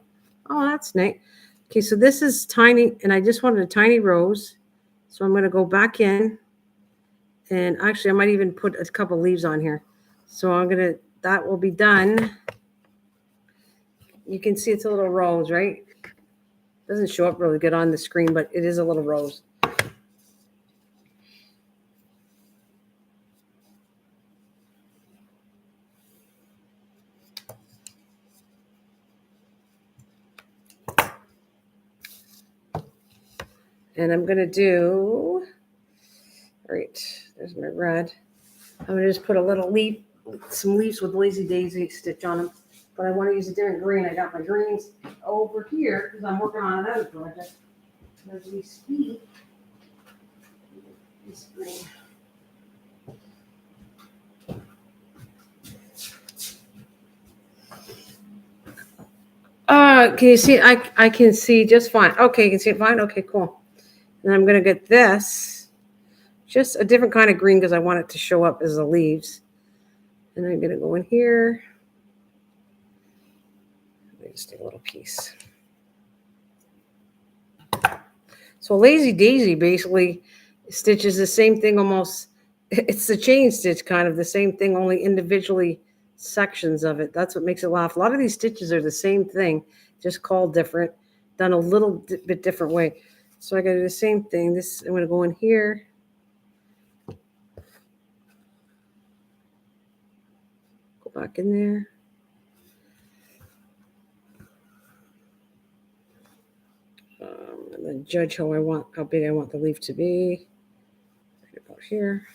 Oh, that's neat. Okay, so this is tiny, and I just wanted a tiny rose. So I'm going to go back in, and actually I might even put a couple leaves on here. So I'm going to, that will be done. You can see it's a little rose, right? Doesn't show up really good on the screen, but it is a little rose. And I'm going to do, all right, there's my red. I'm going to just put a little leaf, some leaves with Lazy Daisy stitch on them. But I want to use a different green. I got my greens over here because I'm working on another project. As we speak, this green. Can you see? I can see just fine. Okay, you can see it fine? Okay, cool. And I'm going to get this, just a different kind of green because I want it to show up as the leaves. And I'm going to go in here. Let me just take a little piece. So Lazy Daisy basically stitches the same thing almost. It's the chain stitch kind of the same thing, only individually sections of it. That's what makes it laugh. A lot of these stitches are the same thing, just called different, done a little bit different way. So I got to do the same thing. This, I'm going to go in here. back in there. And then judge how big I want the leaf to be. Right about here.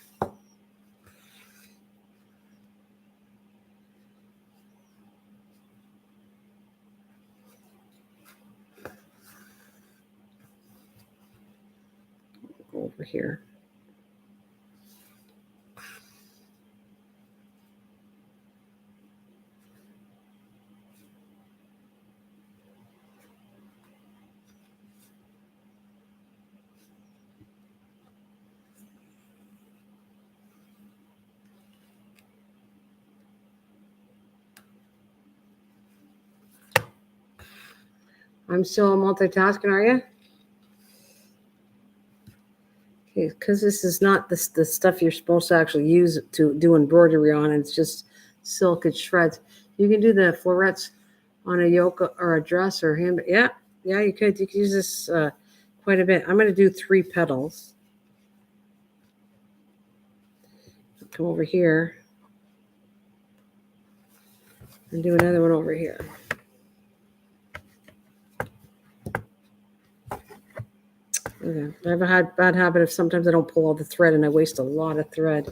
Go over here. I'm still multitasking, are you? Okay, because this is not the stuff you're supposed to actually use to do embroidery on. It's just silk and shreds. You can do the florets on a yoke or a dress or handbag. Yeah, you could. You could use this quite a bit. I'm going to do 3 petals. Come over here and do another one over here. Okay. I have a bad habit of sometimes I don't pull all the thread and I waste a lot of thread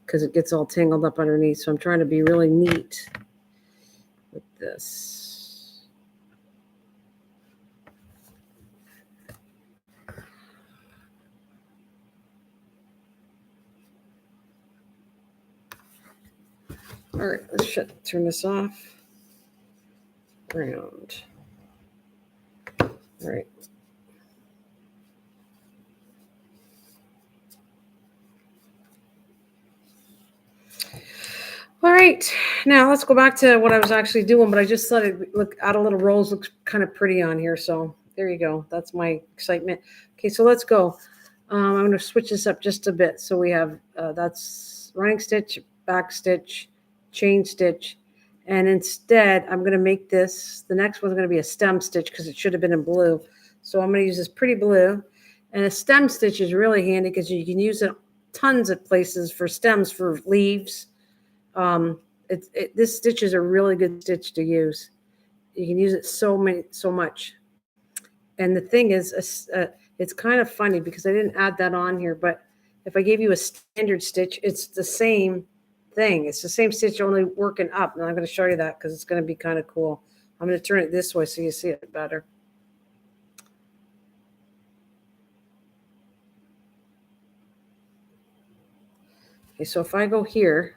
because it gets all tangled up underneath. So I'm trying to be really neat with this. All right, let's turn this off. Round. All right. All right, now let's go back to what I was actually doing, but I just thought it add a little rose looks kind of pretty on here. So there you go. That's my excitement. Okay, so let's go. I'm going to switch this up just a bit. So we have that's running stitch, back stitch, chain stitch, and instead I'm going to make this. The next one's going to be a stem stitch because it should have been in blue. So I'm going to use this pretty blue, and a stem stitch is really handy because you can use it tons of places for stems for leaves. This stitch is a really good stitch to use. You can use it so much. And the thing is, it's kind of funny because I didn't add that on here, but if I gave you a standard stitch, it's the same thing. It's the same stitch, only working up. And I'm going to show you that because it's going to be kind of cool. I'm going to turn it this way so you see it better. Okay, so if I go here,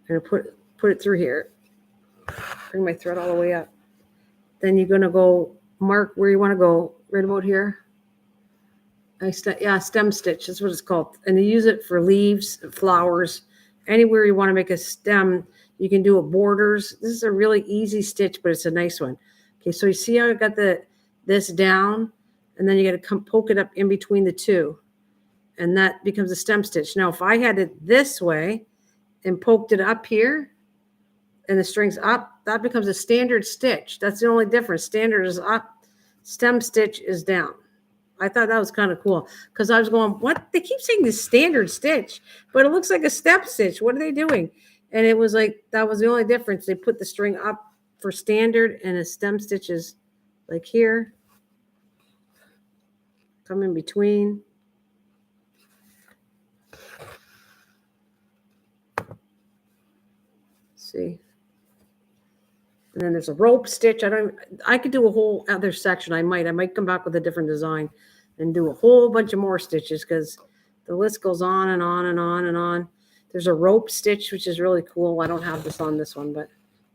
I'm going to put it through here, bring my thread all the way up. Then you're going to go mark where you want to go, right about here. Stem stitch, that's what it's called. And you use it for leaves, flowers, anywhere you want to make a stem. You can do a borders. This is a really easy stitch, but it's a nice one. Okay, so you see how I got this down, and then you got to come poke it up in between the two, and that becomes a stem stitch. Now, if I had it this way and poked it up here, and the string's up, that becomes a standard stitch. That's the only difference. Standard is up, stem stitch is down. I thought that was kind of cool because I was going, what? They keep saying this standard stitch, but it looks like a step stitch. What are they doing? And it was like, that was the only difference. They put the string up for standard and a stem stitch is like here. Come in between. See? And then there's a rope stitch. I could do a whole other section. I might come back with a different design and do a whole bunch of more stitches because the list goes on and on and on and on. There's a rope stitch, which is really cool. I don't have this on this one, but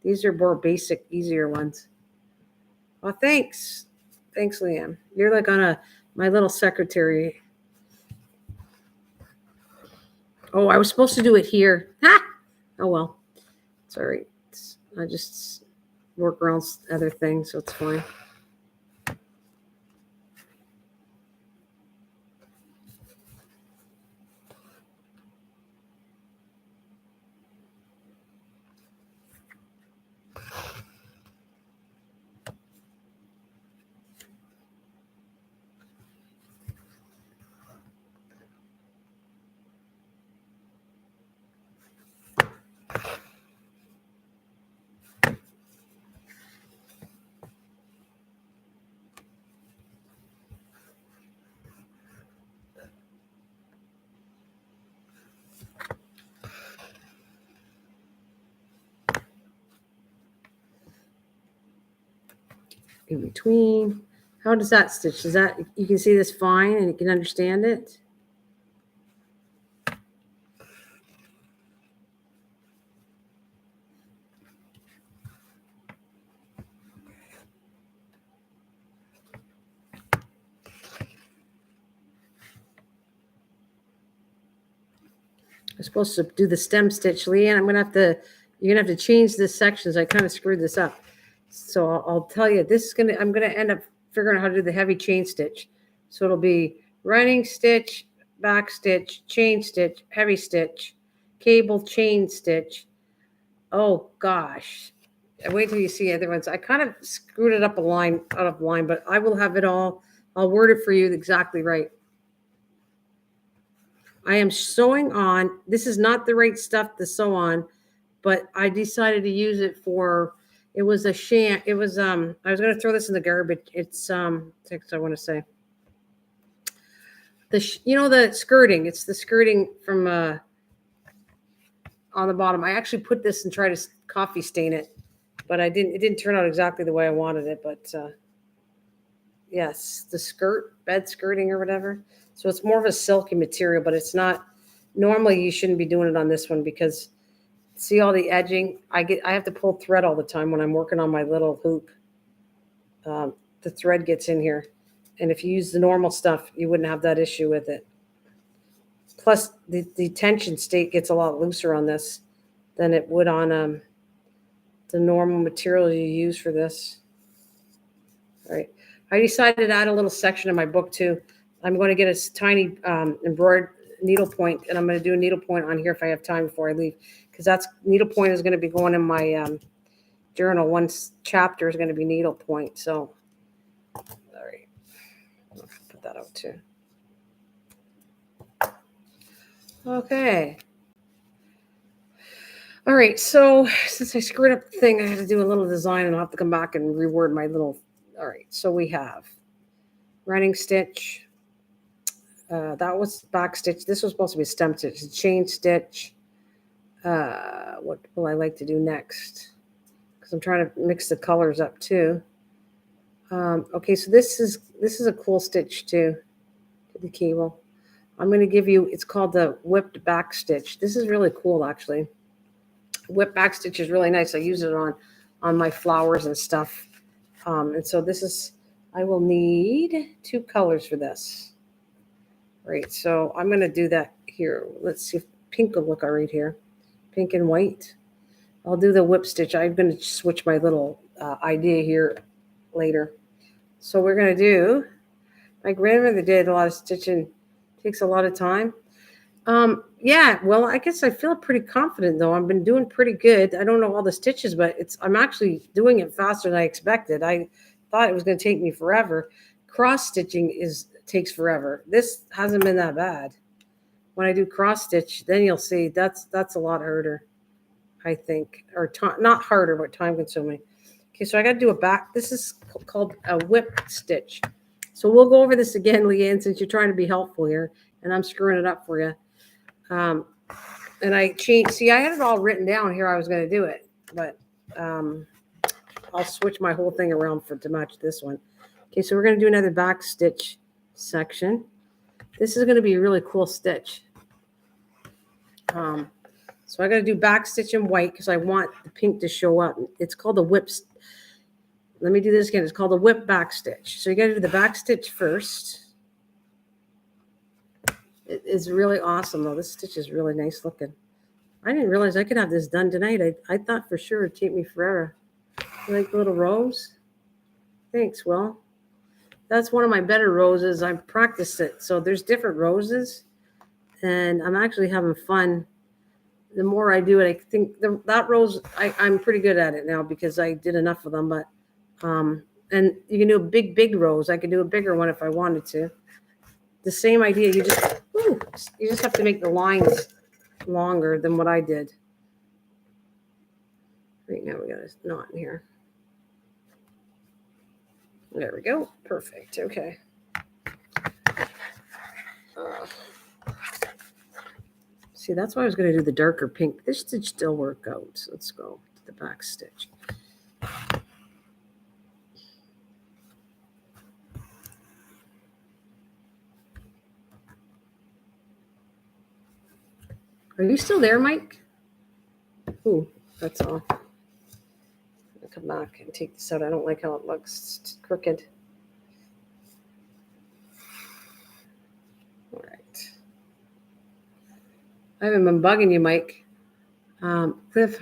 these are more basic, easier ones. Oh, thanks. Thanks, Leanne. You're like on my little secretary. Oh, I was supposed to do it here. Ha! Oh, well. It's all right. I just work around other things, so it's fine. in between. How does that stitch? Does that, you can see this fine and you can understand it? I'm supposed to do the stem stitch, Leanne. You're gonna have to change this sections. I kind of screwed this up. So I'll tell you, I'm gonna end up figuring out how to do the heavy chain stitch. So it'll be running stitch, back stitch, chain stitch, heavy stitch, cable chain stitch. Oh gosh. Wait till you see the other ones. I kind of screwed it up out of line, but I will have it all. I'll word it for you exactly right. I am sewing on. This is not the right stuff to sew on, but I decided to use it for. It was a sham. It was I was going to throw this in the garbage. It's I want to say the skirting. It's the skirting from on the bottom. I actually put this and tried to coffee stain it, but I didn't. It didn't turn out exactly the way I wanted it. But yes, the bed skirting or whatever. So it's more of a silky material, but it's not. Normally, you shouldn't be doing it on this one because see all the edging. I have to pull thread all the time when I'm working on my little hoop. The thread gets in here, and if you use the normal stuff, you wouldn't have that issue with it. Plus, the tension state gets a lot looser on this than it would on the normal material you use for this. All right. I decided to add a little section in my book too. I'm going to get a tiny embroidered needle point, and I'm going to do a needle point on here if I have time before I leave, because that's needle point is going to be going in my journal. One chapter is going to be needle point. So, all right, I'll put that out too. Okay. All right. So since I screwed up the thing, I had to do a little design, and I'll have to come back and reword my little. All right. So we have running stitch. That was back stitch. This was supposed to be stem stitch. Chain stitch. What will I like to do next? Because I'm trying to mix the colors up too. Okay, so this is a cool stitch too. The cable. I'm going to give you. It's called the whipped back stitch. This is really cool, actually. Whipped back stitch is really nice. I use it on my flowers and stuff. And so this is. I will need 2 colors for this. Right, so I'm going to do that here. Let's see if pink will look all right here. Pink and white. I'll do the whip stitch. I'm going to switch my little idea here later. So we're going to do, my grandmother did a lot of stitching. Takes a lot of time. Yeah, well, I guess I feel pretty confident though. I've been doing pretty good. I don't know all the stitches, but I'm actually doing it faster than I expected. I thought it was going to take me forever. Cross stitching takes forever. This hasn't been that bad. When I do cross stitch, then you'll see that's a lot harder, I think, or not harder, but time consuming. Okay, so I got to do a back. This is called a whip stitch. So we'll go over this again, Leanne, since you're trying to be helpful here, and I'm screwing it up for you. And I changed. See, I had it all written down here. I was going to do it, but I'll switch my whole thing around to match this one. Okay, so we're going to do another back stitch section. This is going to be a really cool stitch. So I got to do back stitch in white because I want the pink to show up. It's called the whip. Let me do this again. It's called the whip back stitch. So you got to do the back stitch first. It is really awesome though. This stitch is really nice looking. I didn't realize I could have this done tonight. I thought for sure it'd take me forever. You like the little rose? Thanks, Will. That's one of my better roses. I've practiced it. So there's different roses, and I'm actually having fun. The more I do it, I think that rose, I'm pretty good at it now because I did enough of them. But and you can do a big rose. I could do a bigger one if I wanted to. The same idea. You just have to make the lines longer than what I did. Right now we got a knot in here. There we go. Perfect. Okay. See, that's why I was going to do the darker pink. This should still work out. So let's go to the back stitch. Are you still there, Mike? Ooh, that's all. I'll come back and take this out. I don't like how it looks. It's crooked. All right. I haven't been bugging you, Mike. Cliff,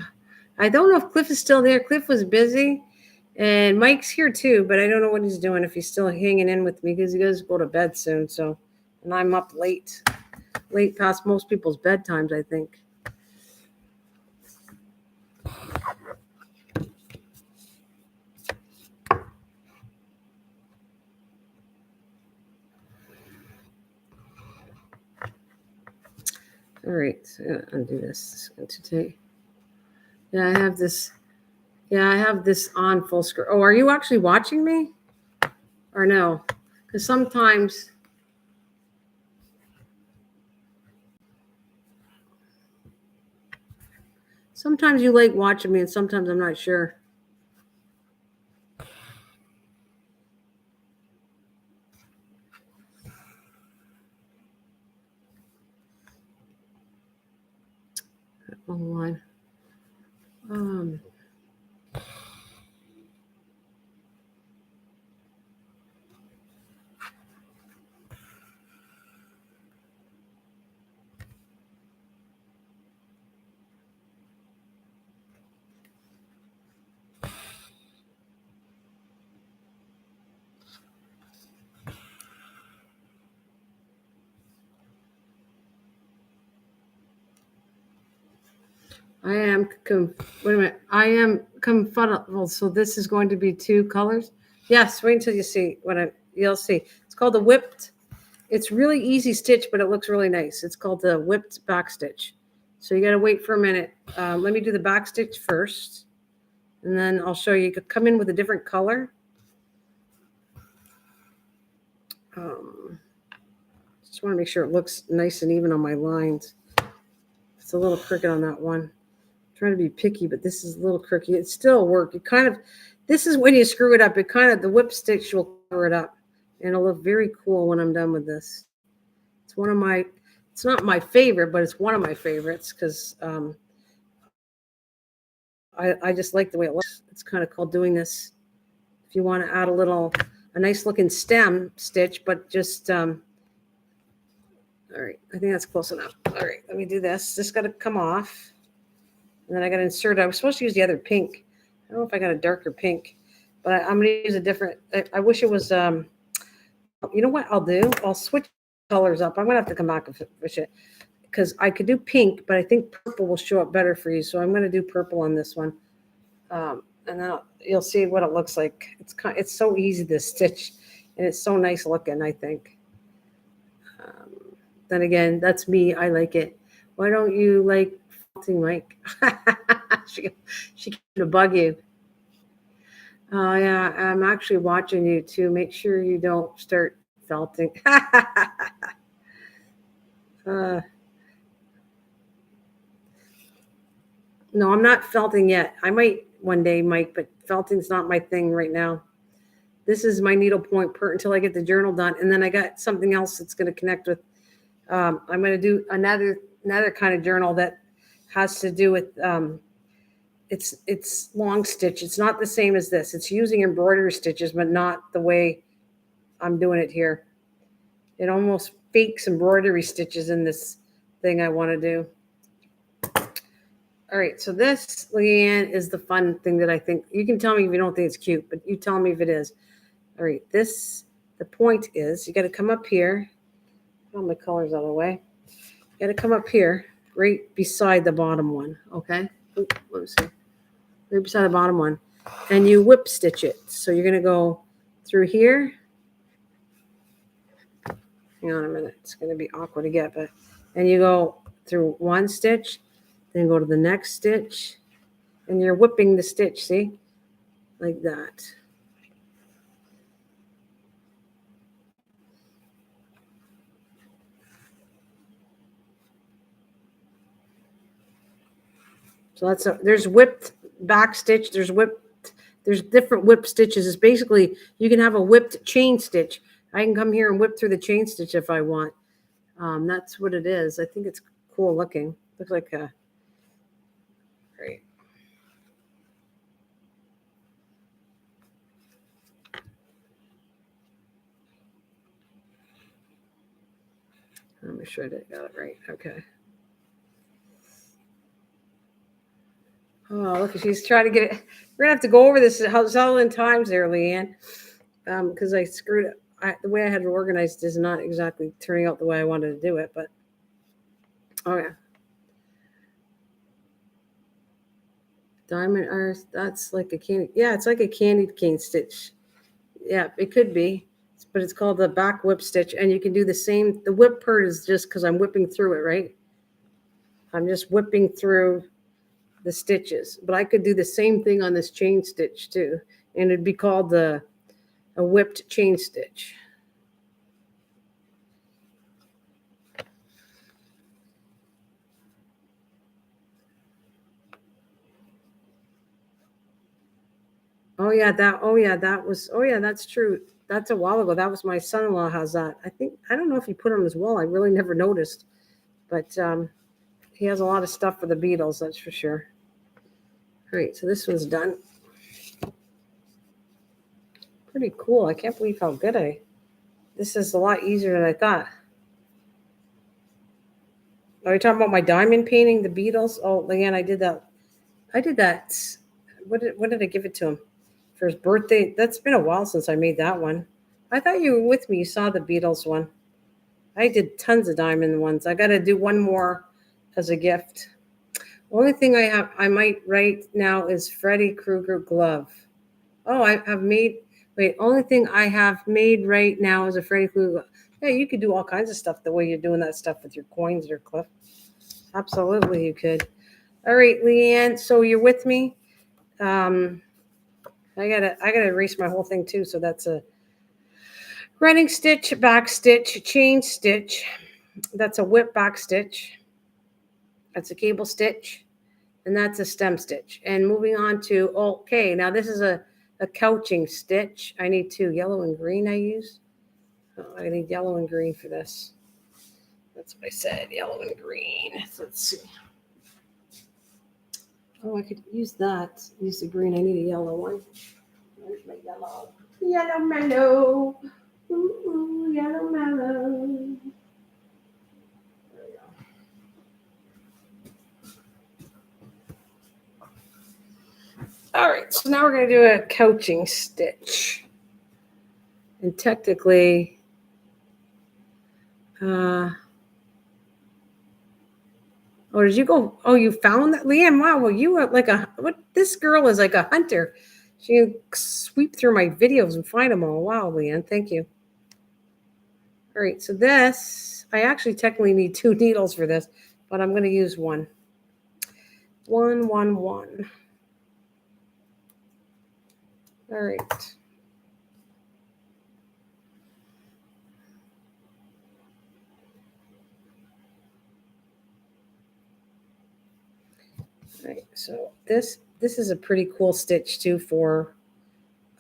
I don't know if Cliff is still there. Cliff was busy. And Mike's here too, but I don't know what he's doing, if he's still hanging in with me, because he goes to go to bed soon. So, and I'm up late past most people's bedtimes, I think. All right, so I'm gonna undo this. It's going to take. Yeah, I have this. Yeah, I have this on full screen. Oh, are you actually watching me? Or no? Because sometimes you like watching me, and sometimes I'm not sure. Online. Wait a minute. I am comfortable. So this is going to be 2 colors. Yes, wait until you see you'll see. It's called the whipped. It's really easy stitch, but it looks really nice. It's called the whipped back stitch. So you got to wait for a minute. Let me do the back stitch first, and then I'll show you. You could come in with a different color. Just want to make sure it looks nice and even on my lines. It's a little crooked on that one. Trying to be picky, but this is a little crooked. It still work. This is when you screw it up. The whip stitch will cover it up, and it'll look very cool when I'm done with this. It's not my favorite, but it's one of my favorites because I just like the way it looks. It's kind of cool doing this. If you want to add a nice looking stem stitch, but just, all right, I think that's close enough. All right, let me do this. This got to come off. And then I got to insert. I was supposed to use the other pink. I don't know if I got a darker pink, but I'm going to use a different. I wish it was. You know what I'll do? I'll switch colors up. I'm going to have to come back and finish it because I could do pink, but I think purple will show up better for you. So I'm going to do purple on this one, and then you'll see what it looks like. It's so easy to stitch, and it's so nice looking. I think. Then again, that's me. I like it. Why don't you like? Mike, she can bug you. Oh yeah, I'm actually watching you too. Make sure you don't start felting. No, I'm not felting yet. I might one day, Mike, but felting's not my thing right now. This is my needlepoint until I get the journal done, and then I got something else that's going to connect with. I'm going to do another kind of journal that has to do with it's long stitch. It's not the same as this. It's using embroidery stitches, but not the way I'm doing it here. It almost fakes embroidery stitches in this thing I want to do. All right, so this, Leanne, is the fun thing that I think. You can tell me if you don't think it's cute, but you tell me if it is. All right, the point is you got to come up here. Put all my colors out of the way. You got to come up here. Right beside the bottom one, okay? Let me see. Right beside the bottom one. And you whip stitch it. So you're going to go through here. Hang on a minute. It's going to be awkward to get, but and you go through one stitch, then go to the next stitch, and you're whipping the stitch, see? Like that. So there's whipped back stitch, there's different whip stitches. It's basically, you can have a whipped chain stitch. I can come here and whip through the chain stitch if I want. That's what it is. I think it's cool looking. Looks like a, great. Let me make sure I got it right. Okay. Oh, look, she's trying to get it. We're gonna have to go over this a thousand times there, Leanne, because I screwed it. The way I had it organized is not exactly turning out the way I wanted to do it, but oh yeah. Diamond iris, that's like a candy. Yeah, it's like a candied cane stitch. Yeah, it could be, but it's called the back whip stitch, and you can do the same. The whip part is just because I'm whipping through it, right? I'm just whipping through the stitches, but I could do the same thing on this chain stitch too, and it'd be called a whipped chain stitch. Oh yeah, that's true. That's a while ago. That was my son-in-law has that. I don't know if he put it on his wall. I really never noticed, but he has a lot of stuff for the Beatles, that's for sure. All right, so this one's done. Pretty cool. I can't believe how good this is a lot easier than I thought. Are you talking about my diamond painting, the Beatles? Oh, Leanne, I did that. What did I give it to him for his birthday? That's been a while since I made that one. I thought you were with me. You saw the Beatles one. I did tons of diamond ones. I got to do one more as a gift. Only thing I might write now is Freddy Krueger glove. Oh, I have made. Wait, only thing I have made right now is a Freddy Krueger. Yeah, you could do all kinds of stuff the way you're doing that stuff with your coins there, Cliff. Absolutely, you could. All right, Leanne. So you're with me. I gotta erase my whole thing too. So that's a running stitch, back stitch, chain stitch. That's a whip back stitch. That's a cable stitch, and that's a stem stitch. And moving on to okay. Now this is a couching stitch. I need two, yellow and green. I use. Oh, I need yellow and green for this. That's what I said, yellow and green. So let's see. Oh, I could use that. Use the green. I need a yellow one. Where's my yellow? Yellow mellow. Ooh, yellow mellow. There we go. All right, so now we're going to do a couching stitch. And technically, oh, did you go? Oh, you found that, Leanne? Wow, well, you are like this girl is like a hunter. She can sweep through my videos and find them all. Wow, Leanne, thank you. All right, so this, I actually technically need two needles for this, but I'm going to use one. 1, 1, 1. All right. All right, so this is a pretty cool stitch too for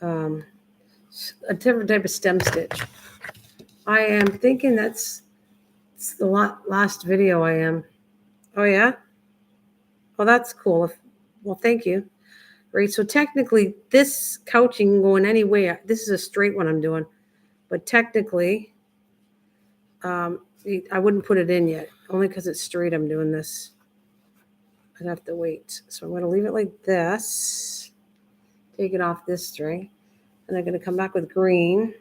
a different type of stem stitch. I am thinking it's the last video I am. Oh yeah? Well, that's cool. Well, thank you. Right, so technically this couching can go in any way. This is a straight one I'm doing, but technically I wouldn't put it in yet, only because it's straight. I'm doing this. I'd have to wait. So I'm going to leave it like this. Take it off this string. And I'm going to come back with green.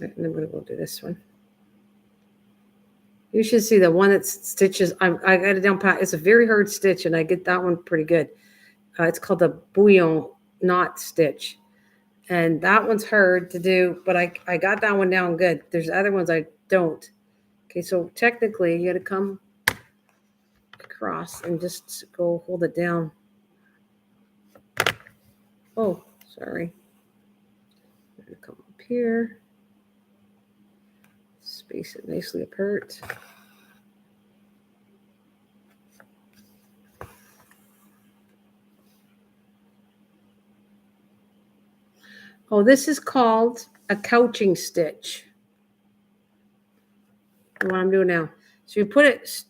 And I'm going to go do this one. You should see the one that stitches. I got it down pat. It's a very hard stitch, and I get that one pretty good. It's called the bouillon knot stitch. And that one's hard to do, but I got that one down good. There's other ones I don't. Okay, so technically you got to come across and just go hold it down. Oh, sorry. I'm going to come up here. Space it nicely apart. Oh, this is called a couching stitch. What I'm doing now. So you put it,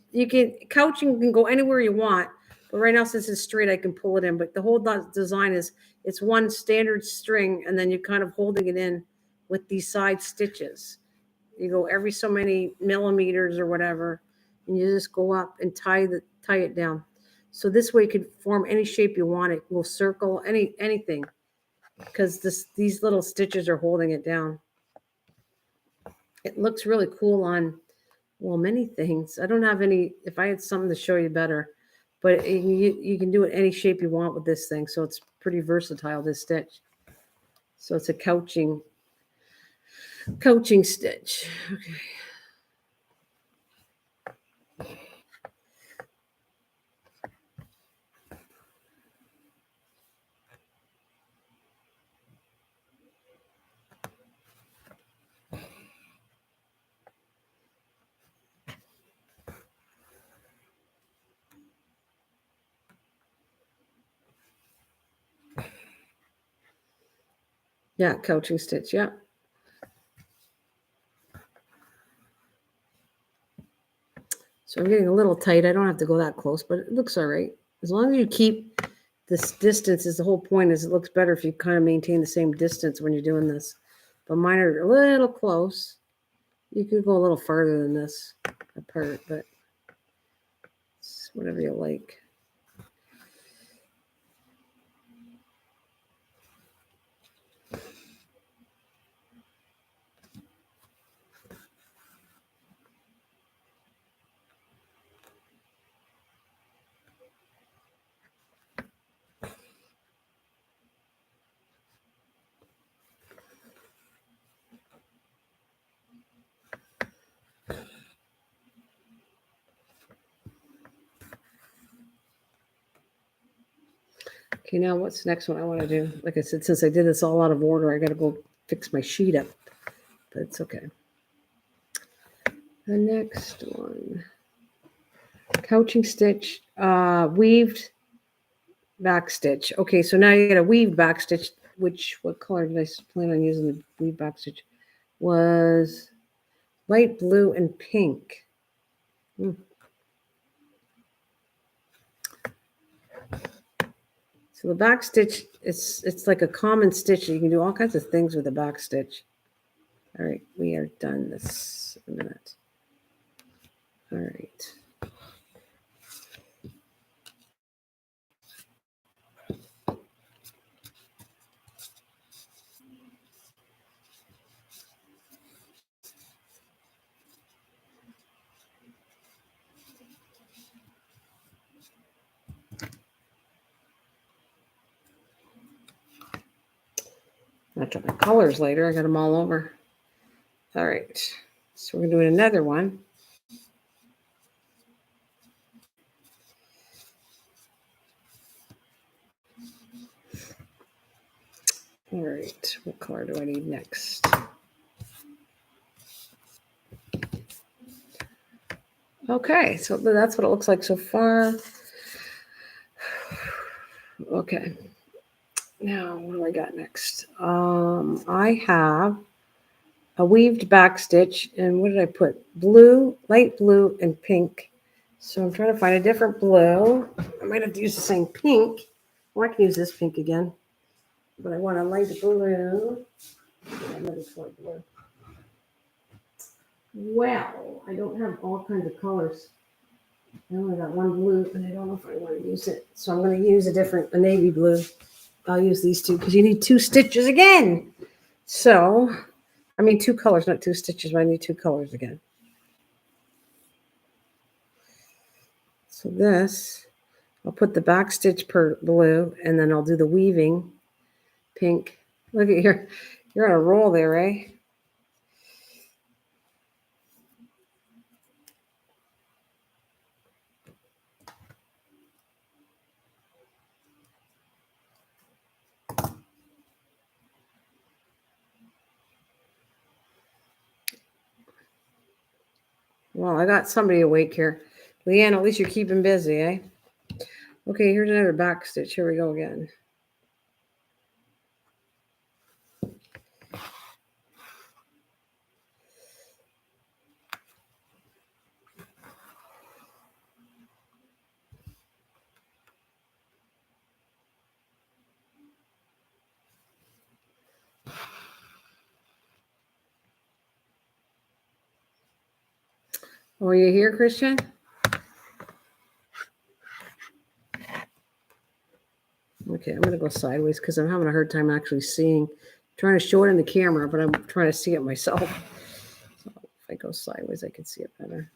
couching can go anywhere you want, but right now since it's straight, I can pull it in. But the whole design is it's one standard string, and then you're kind of holding it in with these side stitches. You go every so many millimeters or whatever, and you just go up and tie it down. So this way you can form any shape you want. It will circle anything because these little stitches are holding it down. It looks really cool on, well, many things. I don't have any, if I had something to show you better, but you can do it any shape you want with this thing. So it's pretty versatile, this stitch. So it's a couching stitch. Okay. Yeah, couching stitch, yeah. So I'm getting a little tight. I don't have to go that close, but it looks all right. As long as you keep this distance, is the whole point, is it looks better if you kind of maintain the same distance when you're doing this. But mine are a little close. You could go a little farther than this apart, but it's whatever you like. Okay, now what's the next one I want to do? Like I said, since I did this all out of order, I got to go fix my sheet up, but it's okay. The next one, couching stitch, weaved backstitch. Okay, so now you got a weaved backstitch. What color did I plan on using the weaved backstitch? Was light blue and pink. So the backstitch, it's like a common stitch. You can do all kinds of things with a backstitch. All right, we are done this in a minute. All right. I'll try my colors later. I got them all over. All right. So we're doing another one. All right. What color do I need next? Okay. So that's what it looks like so far. Okay. Now, what do I got next? I have a weaved backstitch, and what did I put? Blue, light blue, and pink. So I'm trying to find a different blue. I might have to use the same pink. Well, I can use this pink again, but I want a light blue. Blue. Well, I don't have all kinds of colors. I only got one blue, and I don't know if I want to use it. So I'm going to use a navy blue. I'll use these two because you need two stitches again. So, I mean, two colors, not two stitches, but I need two colors again. So this, I'll put the back stitch per blue, and then I'll do the weaving pink. Look at here. You're on a roll there, eh? Well, I got somebody awake here. Leanne, at least you're keeping busy, eh? Okay, here's another back stitch. Here we go again. Oh, are you here, Christian? Okay, I'm gonna go sideways because I'm having a hard time actually seeing. Trying to show it in the camera, but I'm trying to see it myself. So if I go sideways, I can see it better.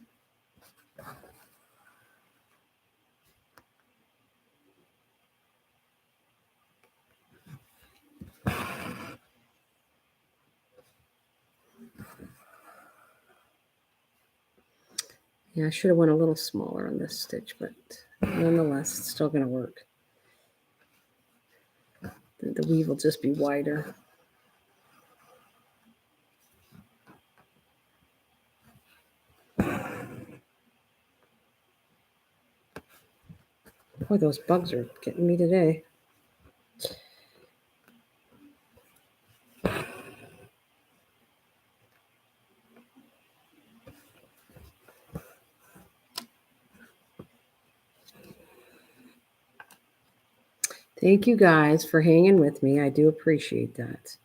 Yeah, I should have went a little smaller on this stitch, but nonetheless, it's still gonna work. The weave will just be wider. Boy, those bugs are getting me today. Thank you guys for hanging with me. I do appreciate that.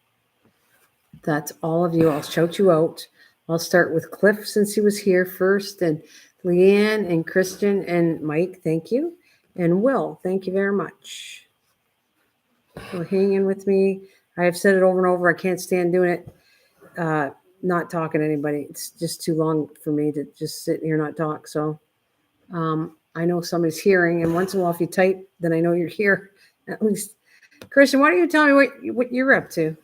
That's all of you. I'll shout you out. I'll start with Cliff since he was here first, and Leanne and Christian and Mike, thank you. And Will, thank you very much for hanging with me. I have said it over and over. I can't stand doing it, not talking to anybody. It's just too long for me to just sit here and not talk. So I know somebody's hearing, and once in a while, if you type, then I know you're here. At least, Christian, why don't you tell me what you're up to?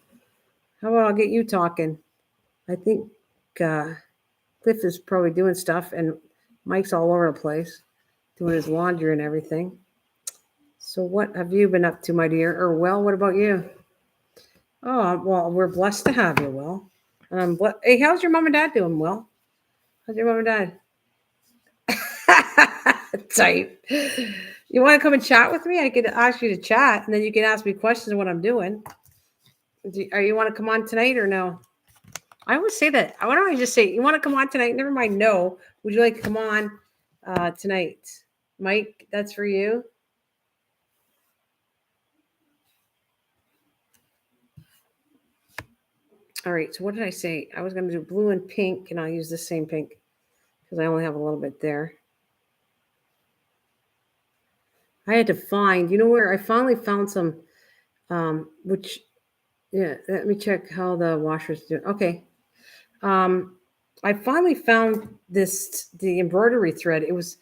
How about I'll get you talking? I think Cliff is probably doing stuff, and Mike's all over the place, doing his laundry and everything. So what have you been up to, my dear? Or, Will, what about you? Oh, well, we're blessed to have you, Will. Hey, how's your mom and dad doing, Will? How's your mom and dad? Type. You want to come and chat with me? I could ask you to chat, and then you can ask me questions of what I'm doing. Are you want to come on tonight or no? I always say that. Why don't I just say, you want to come on tonight? Never mind, no. Would you like to come on tonight? Mike, that's for you. All right, so what did I say? I was going to do blue and pink, and I'll use the same pink because I only have a little bit there. I had to find, you know where I finally found some, which, yeah, let me check how the washer's doing. Okay. I finally found the embroidery thread. It was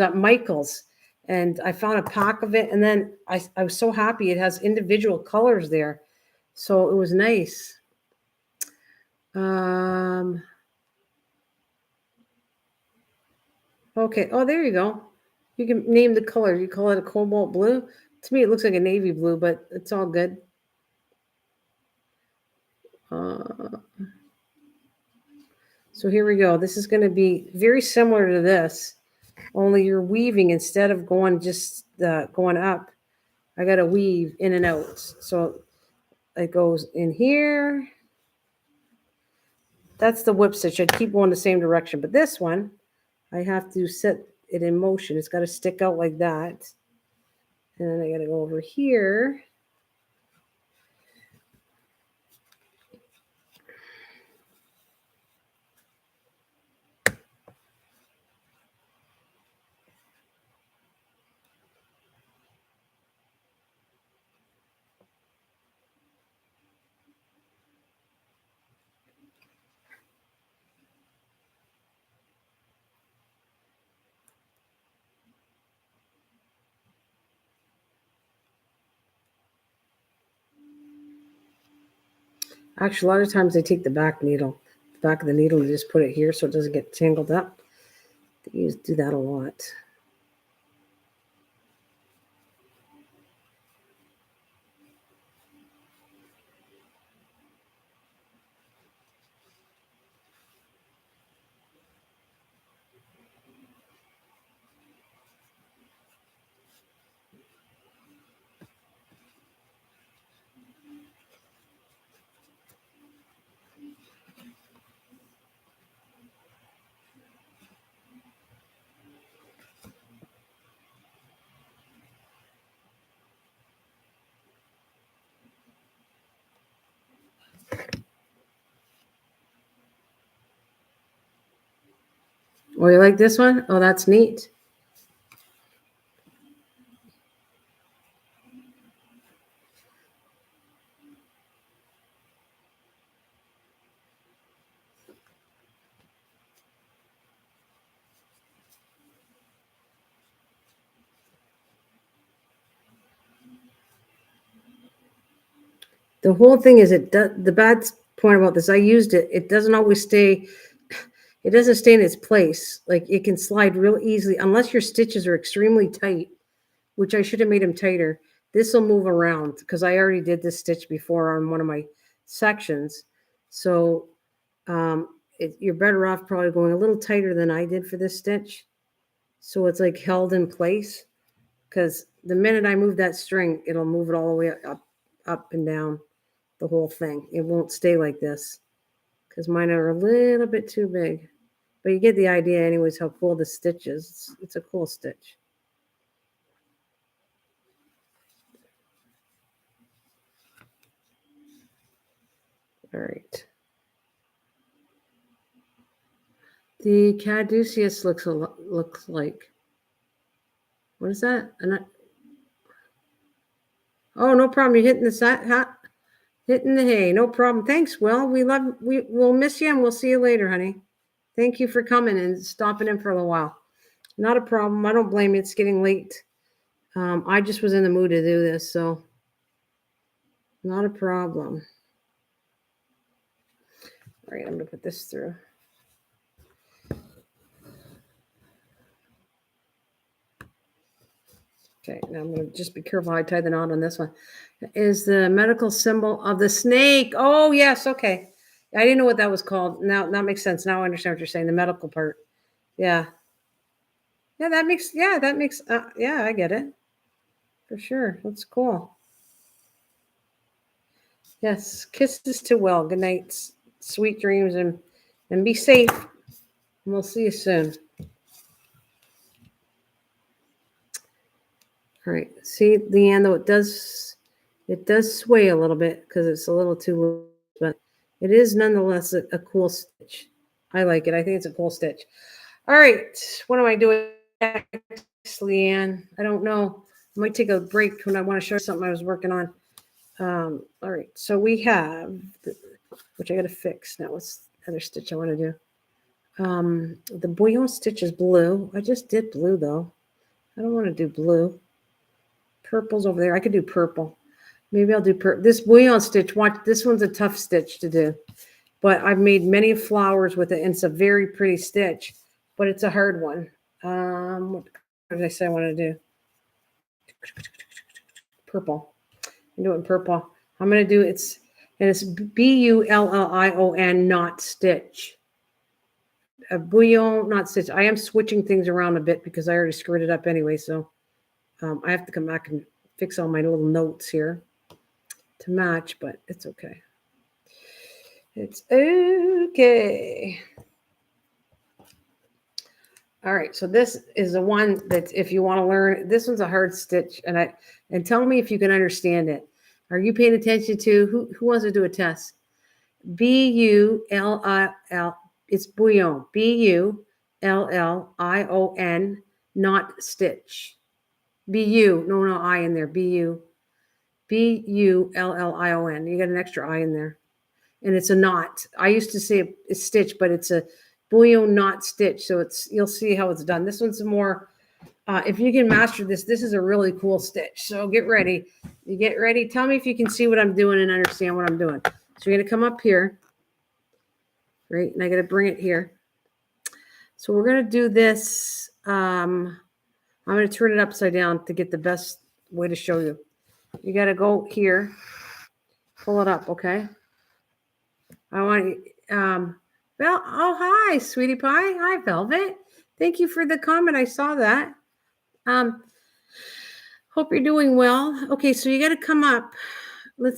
at Michael's, and I found a pack of it, and then I was so happy it has individual colors there. So it was nice. Okay. Oh, there you go. You can name the color. You call it a cobalt blue. To me, it looks like a navy blue, but it's all good. So here we go. This is going to be very similar to this, only you're weaving instead of going just going up. I got to weave in and out. So it goes in here. That's the whip stitch. I keep going the same direction. But this one, I have to set it in motion. It's got to stick out like that. And then I got to go over here. Actually, a lot of times I take the back of the needle, and just put it here so it doesn't get tangled up. They do that a lot. Oh, you like this one? Oh, that's neat. The whole thing is the bad point about this, I used it. It doesn't always stay. It doesn't stay in its place. Like it can slide real easily unless your stitches are extremely tight, which I should have made them tighter. This will move around because I already did this stitch before on one of my sections. So you're better off probably going a little tighter than I did for this stitch. So it's like held in place, because the minute I move that string, it'll move it all the way up and down the whole thing. It won't stay like this because mine are a little bit too big. But you get the idea anyways how cool the stitch is. It's a cool stitch. All right. The caduceus looks like. What is that? Oh, no problem. You're hitting the hitting the hay. No problem. Thanks, Will. We'll miss you and we'll see you later, honey. Thank you for coming and stopping in for a little while. Not a problem. I don't blame you. It's getting late. I just was in the mood to do this, so not a problem. All right, I'm going to put this through. Okay, now I'm going to just be careful how I tie the knot on this one. Is the medical symbol of the snake. Oh, yes, okay. I didn't know what that was called. Now that makes sense. Now I understand what you're saying, the medical part. Yeah. Yeah, that makes, yeah, I get it. For sure. That's cool. Yes, kisses to Will. Good night. Sweet dreams and be safe. And we'll see you soon. All right. See, Leanne, though it does sway a little bit because it's a little too loose, but it is nonetheless a cool stitch. I like it. I think it's a cool stitch. All right. What am I doing next, Leanne? I don't know. I might take a break when I want to show you something I was working on. All right. So we have, which I got to fix. Now what's the other stitch I want to do? The bouillon stitch is blue. I just did blue though. I don't want to do blue. Purple's over there. I could do purple. Maybe I'll do this bouillon stitch. Watch, this one's a tough stitch to do, but I've made many flowers with it, and it's a very pretty stitch, but it's a hard one. What did I say I want to do? Purple. I'm doing purple. I'm going to do it's Bullion, not stitch. A bouillon, not stitch. I am switching things around a bit because I already screwed it up anyway, so I have to come back and fix all my little notes here to match, but it's okay. It's okay. All right, so this is the one that if you want to learn, this one's a hard stitch, and tell me if you can understand it. Are you paying attention to who wants to do a test? Bullil, it's bouillon. Bullion, not stitch. Bu, no I in there. Bullion. You got an extra I in there, and it's a knot. I used to say a stitch, but it's a bouillon knot stitch. So you'll see how it's done. This one's more. If you can master this, this is a really cool stitch. So get ready. You get ready. Tell me if you can see what I'm doing and understand what I'm doing. So you're gonna come up here, right? And I got to bring it here. So we're gonna do this. I'm gonna turn it upside down to get the best way to show you. You got to go here, pull it up, okay? I want oh, hi, sweetie pie. Hi, Velvet. Thank you for the comment. I saw that. Hope you're doing well. Okay, so you got to come up. You're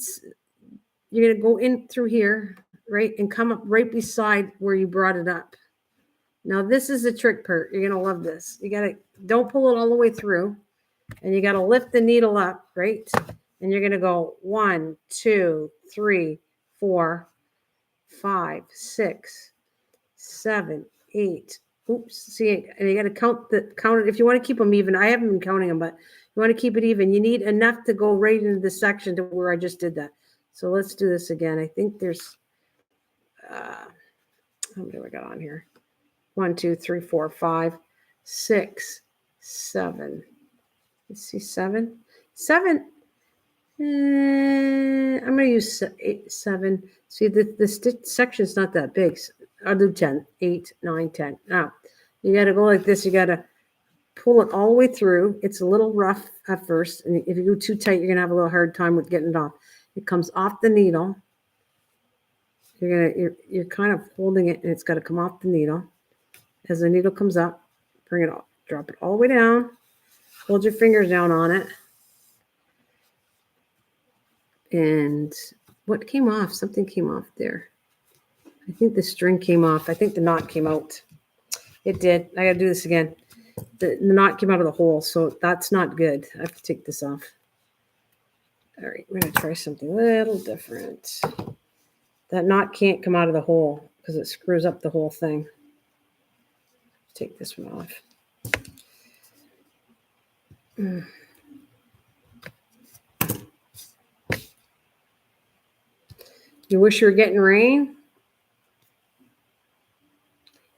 going to go in through here, right? And come up right beside where you brought it up. Now, this is the trick part. You're going to love this. You got to, don't pull it all the way through. And you got to lift the needle up, right? And you're going to go 1, 2, 3, 4, 5, 6, 7, 8, Oops, see, and you got to count it. If you want to keep them even, I haven't been counting them, but you want to keep it even. You need enough to go right into the section to where I just did that. So let's do this again. I think there's, how many do I got on here? 1, 2, 3, 4, 5, 6, 7. Let's see, 7. 7. I'm going to use 8, 7. See, the stitch section's not that big. So I'll do 10, 8, 9, 10. Now, you got to go like this. You got to pull it all the way through. It's a little rough at first. And if you go too tight, you're going to have a little hard time with getting it off. It comes off the needle. You're kind of holding it, and it's got to come off the needle. As the needle comes up, bring it off. Drop it all the way down. Hold your fingers down on it. And what came off? Something came off there. I think the string came off. I think the knot came out. It did. I got to do this again. The knot came out of the hole, so that's not good. I have to take this off. All right, we're going to try something a little different. That knot can't come out of the hole because it screws up the whole thing. Take this one off. You wish you were getting rain?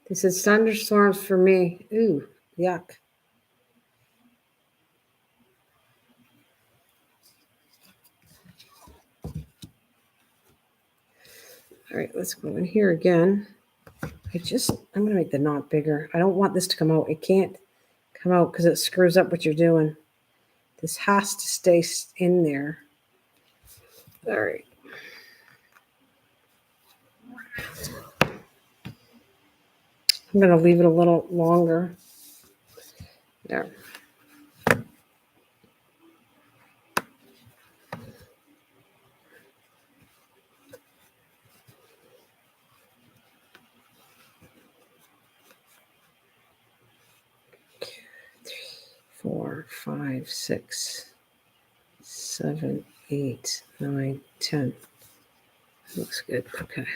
They said thunderstorms for me. Ooh, yuck. All right, let's go in here again. I'm going to make the knot bigger. I don't want this to come out. It can't come out because it screws up what you're doing. This has to stay in there. All right. I'm going to leave it a little longer. There. Four, 5, 6, 7, 8, 9, 10. Looks good. Okay.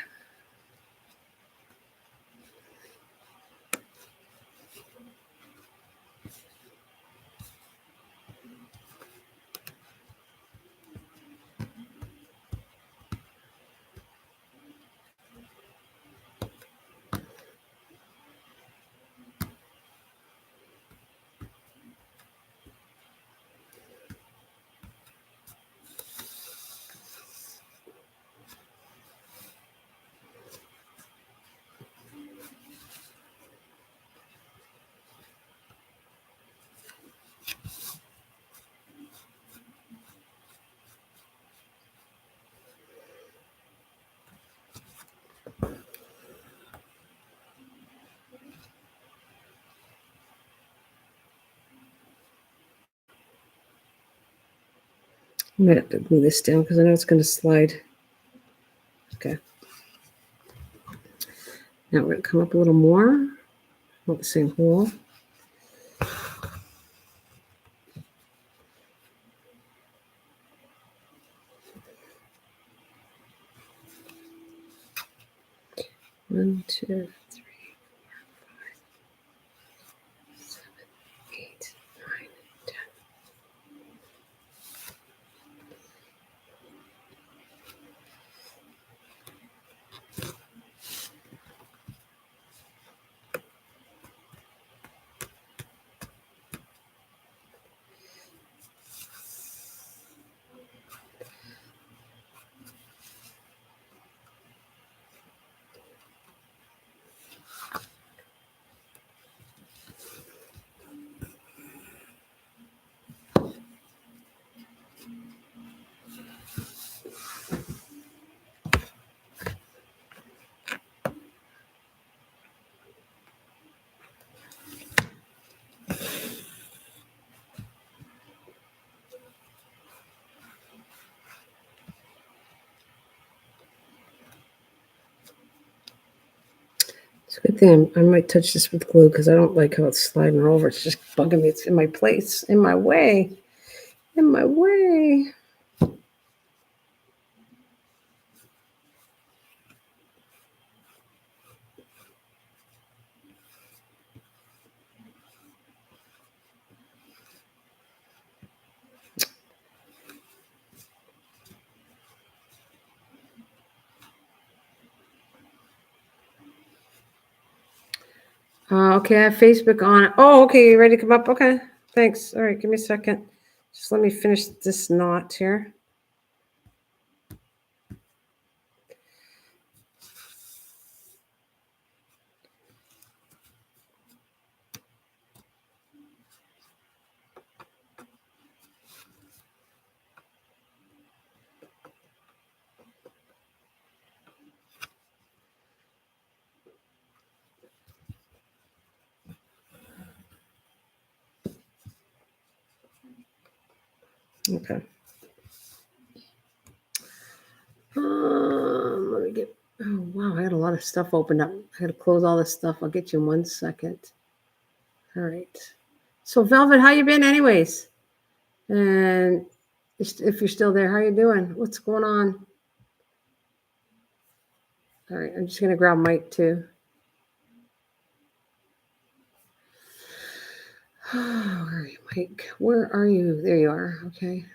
I might have to glue this down because I know it's going to slide. Okay. Now we're going to come up a little more. Not the same hole. One, 2, 3, 4, 5, 7, 8, 9, 10. It's a good thing I might touch this with glue because I don't like how it's sliding over. It's just bugging me. It's in my place, in my way, in my way. Okay, I have Facebook on. Oh, okay. You ready to come up? Okay. Thanks. All right. Give me a second. Just let me finish this knot here. Okay. Let me get. Oh wow, I got a lot of stuff opened up. I got to close all this stuff. I'll get you in 1 second. All right. So Velvet, how you been, anyways? And if you're still there, how you doing? What's going on? All right, I'm just gonna grab Mike too. Where are you, Mike? Where are you? There you are. Okay.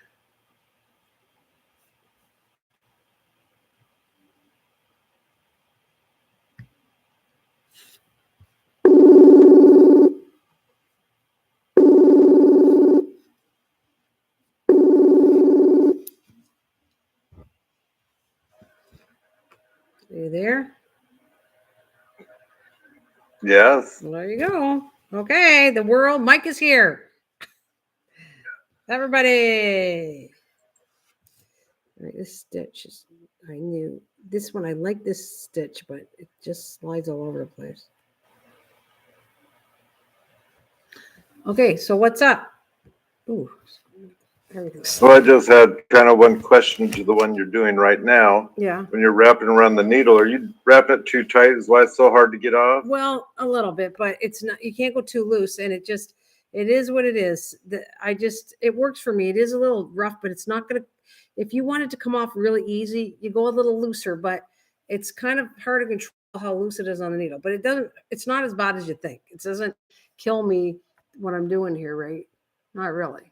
Are you there? Yes. Well, there you go. Okay, the world. Mike is here. Everybody. All right, this stitch is. I knew this one. I like this stitch, but it just slides all over the place. Okay, so what's up? Ooh, everything's. So I just had kind of one question to the one you're doing right now. Yeah. When you're wrapping around the needle, are you wrapping it too tight? Is why it's so hard to get off? Well, a little bit, but it's not. You can't go too loose, and it is what it is. It works for me. It is a little rough, but it's not gonna. If you want it to come off really easy, you go a little looser, but it's kind of hard to control how loose it is on the needle. But it doesn't. It's not as bad as you think. It doesn't kill me what I'm doing here, right? Not really.